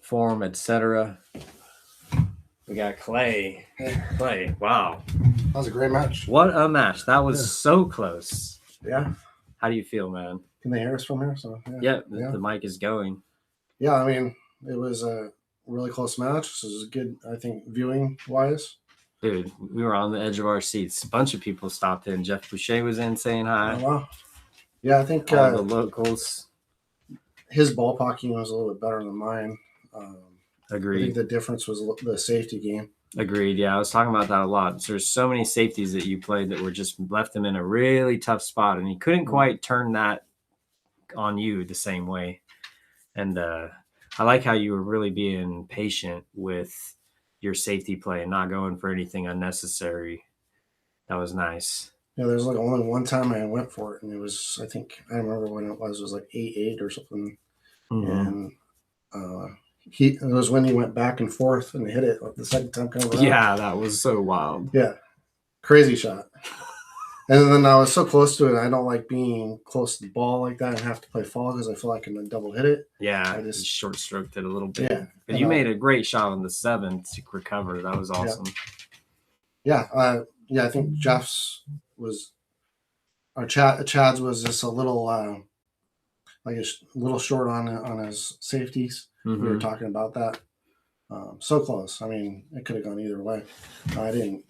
Speaker 2: form, etc. We got Clay. Clay, wow.
Speaker 3: That was a great match.
Speaker 2: What a match. That was so close.
Speaker 3: Yeah.
Speaker 2: How do you feel, man?
Speaker 3: Can they hear us from here? So
Speaker 2: Yeah, the mic is going.
Speaker 3: Yeah, I mean, it was a really close match. This is good, I think, viewing wise.
Speaker 2: Dude, we were on the edge of our seats. A bunch of people stopped in. Jeff Boucher was in saying hi.
Speaker 3: Oh, wow. Yeah, I think
Speaker 2: all the locals.
Speaker 3: His ball pocketing was a little bit better than mine.
Speaker 2: Agreed.
Speaker 3: I think the difference was the safety game.
Speaker 2: Agreed. Yeah, I was talking about that a lot. So there's so many safeties that you played that were just left him in a really tough spot, and he couldn't quite turn that on you the same way. And I like how you were really being patient with your safety play and not going for anything unnecessary. That was nice.
Speaker 3: Yeah, there's like only one time I went for it, and it was, I think, I remember when it was like 8-8 or something. Mm-hmm. And it was when he went back and forth and hit it like the second time coming around.
Speaker 2: Yeah, that was so wild.
Speaker 3: Yeah, crazy shot. And then I was so close to it. I don't like being close to the ball like that and have to play fall because I feel like I can double hit it.
Speaker 2: Yeah, I just short stroked it a little bit.
Speaker 3: Yeah,
Speaker 2: but you made a great shot on the 7 to recover. That was awesome.
Speaker 3: Yeah, I think Jeff's was our Chad's was just a little like a little short on his safeties. We were talking about that. So close. I mean, it could have gone either way. I didn't.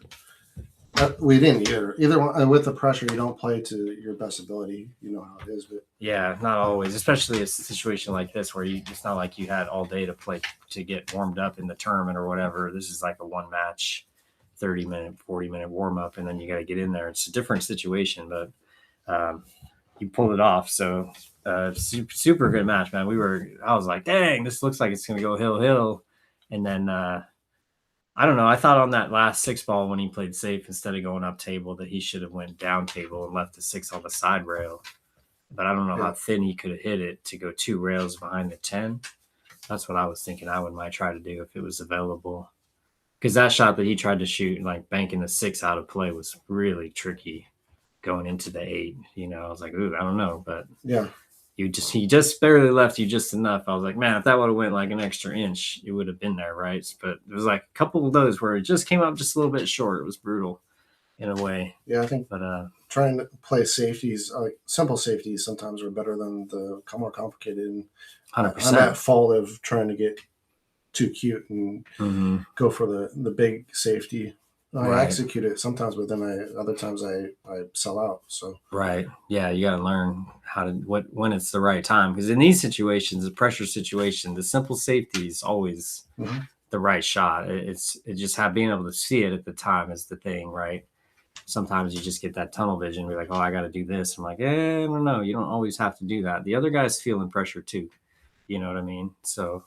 Speaker 3: We didn't either one. With the pressure, you don't play to your best ability. You know how it is, but
Speaker 2: yeah, not always. Especially a situation like this where it's not like you had all day to play to get warmed up in the tournament or whatever. This is like a one match, 30-minute, 40-minute warm up, and then you got to get in there. It's a different situation, but you pulled it off. So super good match, man. I was like, dang, this looks like it's gonna go hill, and then. I don't know. I thought on that last 6 ball when he played safe instead of going up table that he should have went down table and left the 6 on the side rail. But I don't know how thin he could have hit it to go 2 rails behind the 10. That's what I was thinking I might try to do if it was available. Because that shot that he tried to shoot, like banking the 6 out of play, was really tricky going into the 8. You know, I was like, ooh, I don't know. But
Speaker 3: yeah.
Speaker 2: He just barely left you just enough. I was like, man, if that would have went like an extra inch, it would have been there, right? But there was like a couple of those where it just came up just a little bit short. It was brutal in a way.
Speaker 3: Yeah, I think trying to play safeties, like simple safeties, sometimes are better than the more complicated. And
Speaker 2: 100%.
Speaker 3: I'm at fault of trying to get too cute and go for the big safety. I execute it sometimes, but then other times I sell out. So
Speaker 2: right, yeah, you got to learn how to when it's the right time, because in these situations, the pressure situation, the simple safety is always the right shot. It just being able to see it at the time is the thing, right? Sometimes you just get that tunnel vision. We're like, oh, I got to do this. I'm like, no, you don't always have to do that. The other guy's feeling pressure too. You know what I mean? So.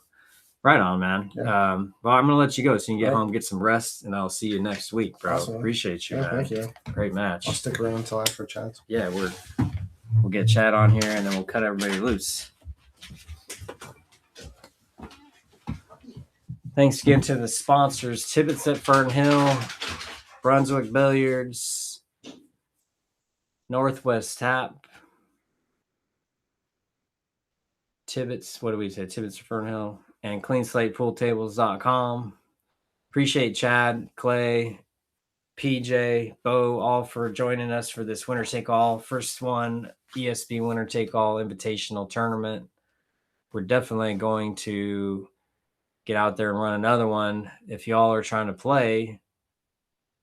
Speaker 2: Right on, man.
Speaker 3: Yeah.
Speaker 2: Well, I'm going to let you go so you can get home, get some rest, and I'll see you next week, bro.
Speaker 3: Awesome.
Speaker 2: Appreciate you, man.
Speaker 3: Thank you.
Speaker 2: Great match.
Speaker 3: I'll stick around until after Chad.
Speaker 2: Yeah, we'll get Chad on here, and then we'll cut everybody loose. Thanks again to the sponsors, Tibbitts at Fernhill, Brunswick Billiards, Northwest Tap, Tibbitts, what do we say? Tibbitts at Fernhill. And cleanslatepooltables.com. Appreciate Chad, Clay, PJ, Bo, all for joining us for this winner take all. First one, ESB winner take all invitational tournament. We're definitely going to get out there and run another one. If y'all are trying to play,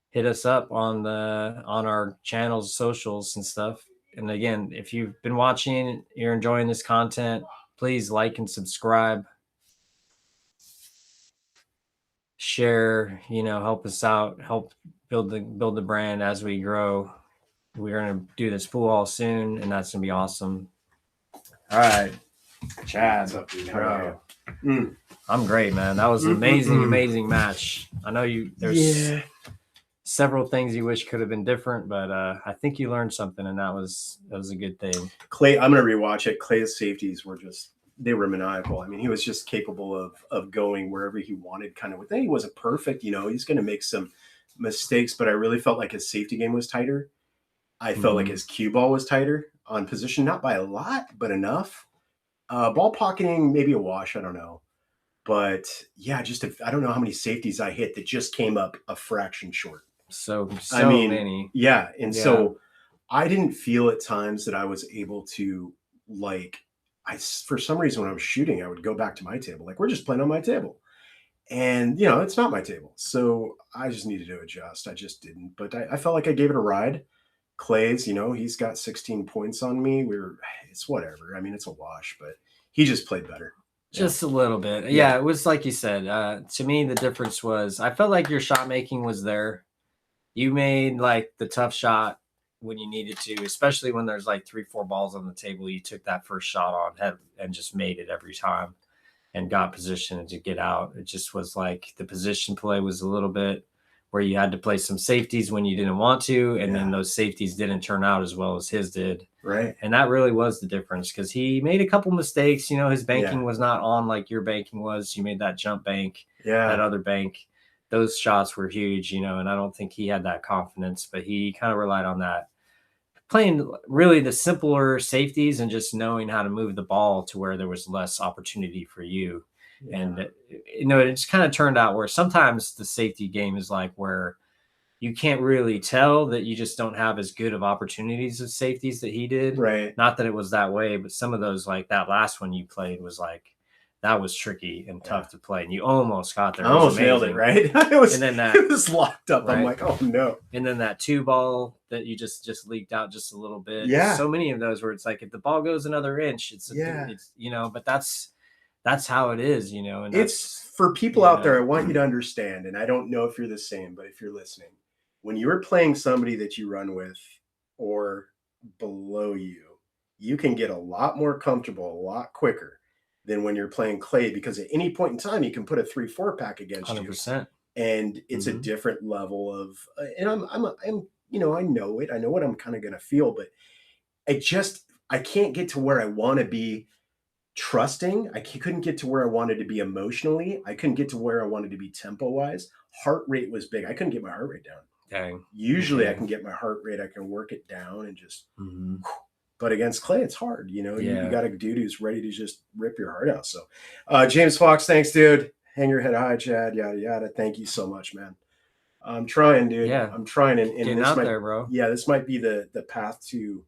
Speaker 2: hit us up on our channels, socials and stuff. And again, if you've been watching, you're enjoying this content, please like and subscribe. Share, help us out, help build the brand as we grow. We're going to do this pool hall soon, and that's going to be awesome. All right. Chad, what's up, bro? I'm great, man. That was an amazing match. I know there's several things you wish could have been different, but I think you learned something, and that was a good thing.
Speaker 4: Clay, I'm going to rewatch it. Clay's safeties were they were maniacal. I mean, he was just capable of going wherever he wanted, kind of with it. He wasn't perfect, he's going to make some mistakes, but I really felt like his safety game was tighter. I felt like his cue ball was tighter on position, not by a lot, but enough. Ball pocketing, maybe a wash, I don't know. But yeah, I don't know how many safeties I hit that just came up a fraction short.
Speaker 2: So many.
Speaker 4: Yeah. And so I didn't feel at times that I was able to for some reason when I was shooting, I would go back to my table. Like, we're just playing on my table. And, it's not my table. So I just needed to adjust. I just didn't. But I felt like I gave it a ride. Clay's, he's got 16 points on me. It's whatever. I mean, it's a wash, but he just played better.
Speaker 2: Just a little bit. Yeah, it was like you said. To me, the difference was I felt like your shot making was there. You made like the tough shot when you needed to, especially when there's like 3-4 balls on the table. You took that first shot on head and just made it every time and got positioned to get out. It just was like the position play was a little bit where you had to play some safeties when you didn't want to, and then those safeties didn't turn out as well as his did.
Speaker 4: Right.
Speaker 2: And that really was the difference, because he made a couple mistakes. His banking was not on like your banking was. You made that jump bank, that other bank. Those shots were huge, and I don't think he had that confidence, but he kind of relied on that. Playing really the simpler safeties and just knowing how to move the ball to where there was less opportunity for you. Yeah. And, it just kind of turned out where sometimes the safety game is like where, you can't really tell that you just don't have as good of opportunities of safeties that he did.
Speaker 4: Right.
Speaker 2: Not that it was that way, but some of those, like that last one you played was like, that was tricky and tough to play. And you almost got there.
Speaker 4: I almost nailed it, right? It was,
Speaker 2: and then that,
Speaker 4: it was locked up.
Speaker 2: right?
Speaker 4: I'm like, oh no.
Speaker 2: And then that 2-ball that you just leaked out just a little bit.
Speaker 4: Yeah.
Speaker 2: So many of those where it's like, if the ball goes another inch, it's you know, but that's how it is, you know. And
Speaker 4: it's for people out there, I want you to understand, and I don't know if you're the same, but if you're listening, when you're playing somebody that you run with or below you, you can get a lot more comfortable a lot quicker than when you're playing clay, because at any point in time you can put a 3-4 pack against
Speaker 2: 100%.
Speaker 4: you, and it's a different level of and I'm you know, I know what I'm kind of going to feel, but I can't get to where I want to be trusting. I couldn't get to where I wanted to be emotionally. I couldn't get to where I wanted to be tempo wise. Heart rate was big. I couldn't get my heart rate down.
Speaker 2: Dang.
Speaker 4: Usually I can get my heart rate, I can work it down and just but against clay it's hard, you know. You got a dude who's ready to just rip your heart out. So James Fox, thanks dude. Hang your head high, Chad, yada yada. Thank you so much, man. I'm trying, dude.
Speaker 2: Yeah,
Speaker 4: I'm trying, and
Speaker 2: getting
Speaker 4: this
Speaker 2: out
Speaker 4: might,
Speaker 2: there, bro.
Speaker 4: Yeah, this might be the path to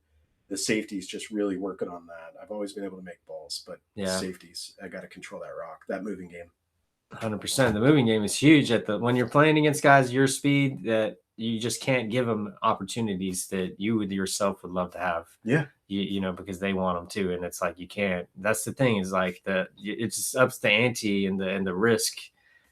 Speaker 4: the safeties, just really working on that. I've always been able to make balls, but safeties, I got to control that rock, that moving game.
Speaker 2: 100%. The moving game is huge when you're playing against guys your speed, that you just can't give them opportunities that you yourself would love to have.
Speaker 4: Yeah.
Speaker 2: You know, because they want them too. And it's like, you can't, that's the thing, is like it just ups the ante, and the risk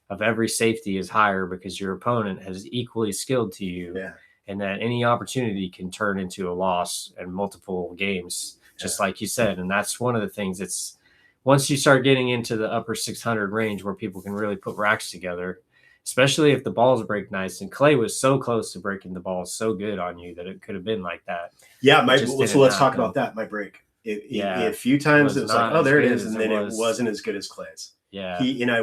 Speaker 2: of every safety is higher because your opponent is equally skilled to you.
Speaker 4: Yeah.
Speaker 2: And that any opportunity can turn into a loss in multiple games, just like you said. And that's one of the things that's, once you start getting into the upper 600 range where people can really put racks together, especially if the balls break nice. And clay was so close to breaking the balls so good on you that it could have been like that.
Speaker 4: Yeah. So let's talk about that. My break. A few times it was like, oh, there it is. And then it wasn't as good as clay's.
Speaker 2: Yeah.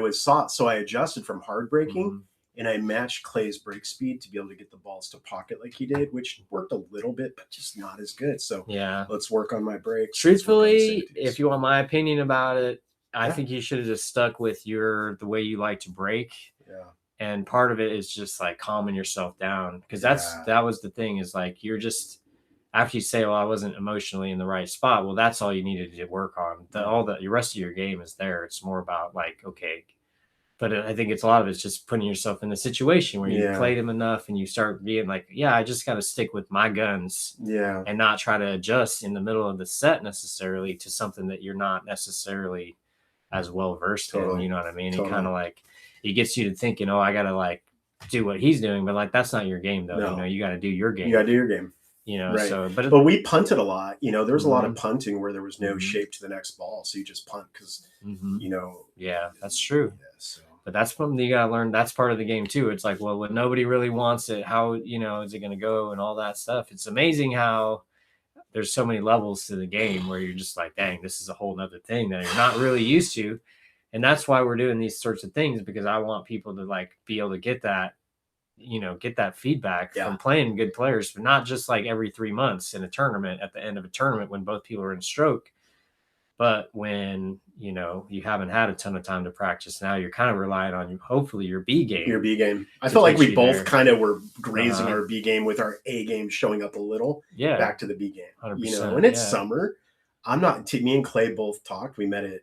Speaker 4: So I adjusted from hard breaking. And I matched Clay's break speed to be able to get the balls to pocket like he did, which worked a little bit, but just not as good. So let's work on my breaks.
Speaker 2: Truthfully, if you want my opinion about it, I think you should have just stuck with the way you like to break.
Speaker 4: Yeah.
Speaker 2: And part of it is just like calming yourself down, because that was the thing, is like, you're just, after you say, well, I wasn't emotionally in the right spot. Well, that's all you needed to work on. The rest of your game is there. It's more about like, okay. But I think it's a lot of it's just putting yourself in a situation where you played him enough and you start being like, I just got to stick with my guns and not try to adjust in the middle of the set necessarily to something that you're not necessarily as well versed in. You know what I mean? It kind of like, it gets you to thinking, I got to like do what he's doing, but like, that's not your game though. You know, you got to do your game.
Speaker 4: You got to do your game.
Speaker 2: You know,
Speaker 4: right.
Speaker 2: So, but
Speaker 4: we punted a lot. You know, there was a lot of punting where there was no shape to the next ball. So you just punt because, you know.
Speaker 2: Yeah, that's true.
Speaker 4: Yeah, so.
Speaker 2: But that's something you got to learn. That's part of the game too. It's like, well, when nobody really wants it, how, you know, is it going to go and all that stuff. It's amazing how there's so many levels to the game where you're just like, dang, this is a whole nother thing that you're not really used to. And that's why we're doing these sorts of things, because I want people to like be able to get that, you know, get that feedback from playing good players, but not just like every 3 months in a tournament, at the end of a tournament when both people are in stroke. But when, you know, you haven't had a ton of time to practice, now you're kind of relying on hopefully your B game.
Speaker 4: Your B game. I felt like we both kind of were grazing our B game with our A game showing up a little back to the B game.
Speaker 2: 100%,
Speaker 4: you know, and it's summer. Me and Clay both talked. We met at,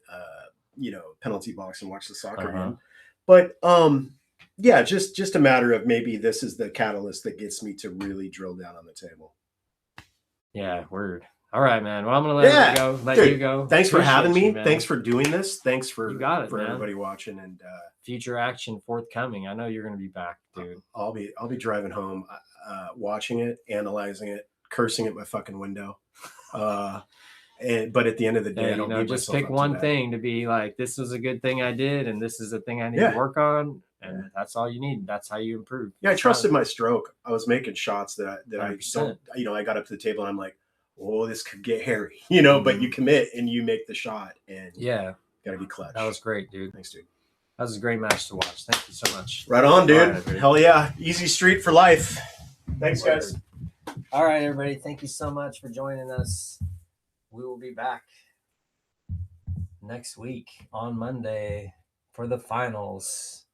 Speaker 4: you know, penalty box and watched the soccer game. But yeah, just a matter of maybe this is the catalyst that gets me to really drill down on the table.
Speaker 2: Yeah, word. All right, man. Well, I'm gonna let you go. Let you go.
Speaker 4: Thanks for having me. Thanks for doing this. Thanks for everybody watching, and
Speaker 2: future action forthcoming. I know you're gonna be back, dude.
Speaker 4: I'll be driving home, watching it, analyzing it, cursing at my fucking window. But at the end of the day, I don't need
Speaker 2: just pick one thing to be like, this is a good thing I did, and this is a thing I need to work on, and that's all you need. That's how you improve.
Speaker 4: Yeah, I trusted my stroke. I was making shots that I don't. You know, I got up to the table and I'm like, oh, this could get hairy, you know, but you commit and you make the shot, and got to be clutch.
Speaker 2: That was great, dude.
Speaker 4: Thanks, dude.
Speaker 2: That was a great match to watch. Thank you so much.
Speaker 4: Right on, dude. Hell yeah. Easy street for life. Thanks, guys.
Speaker 2: All right, everybody. Thank you so much for joining us. We will be back next week on Monday for the finals.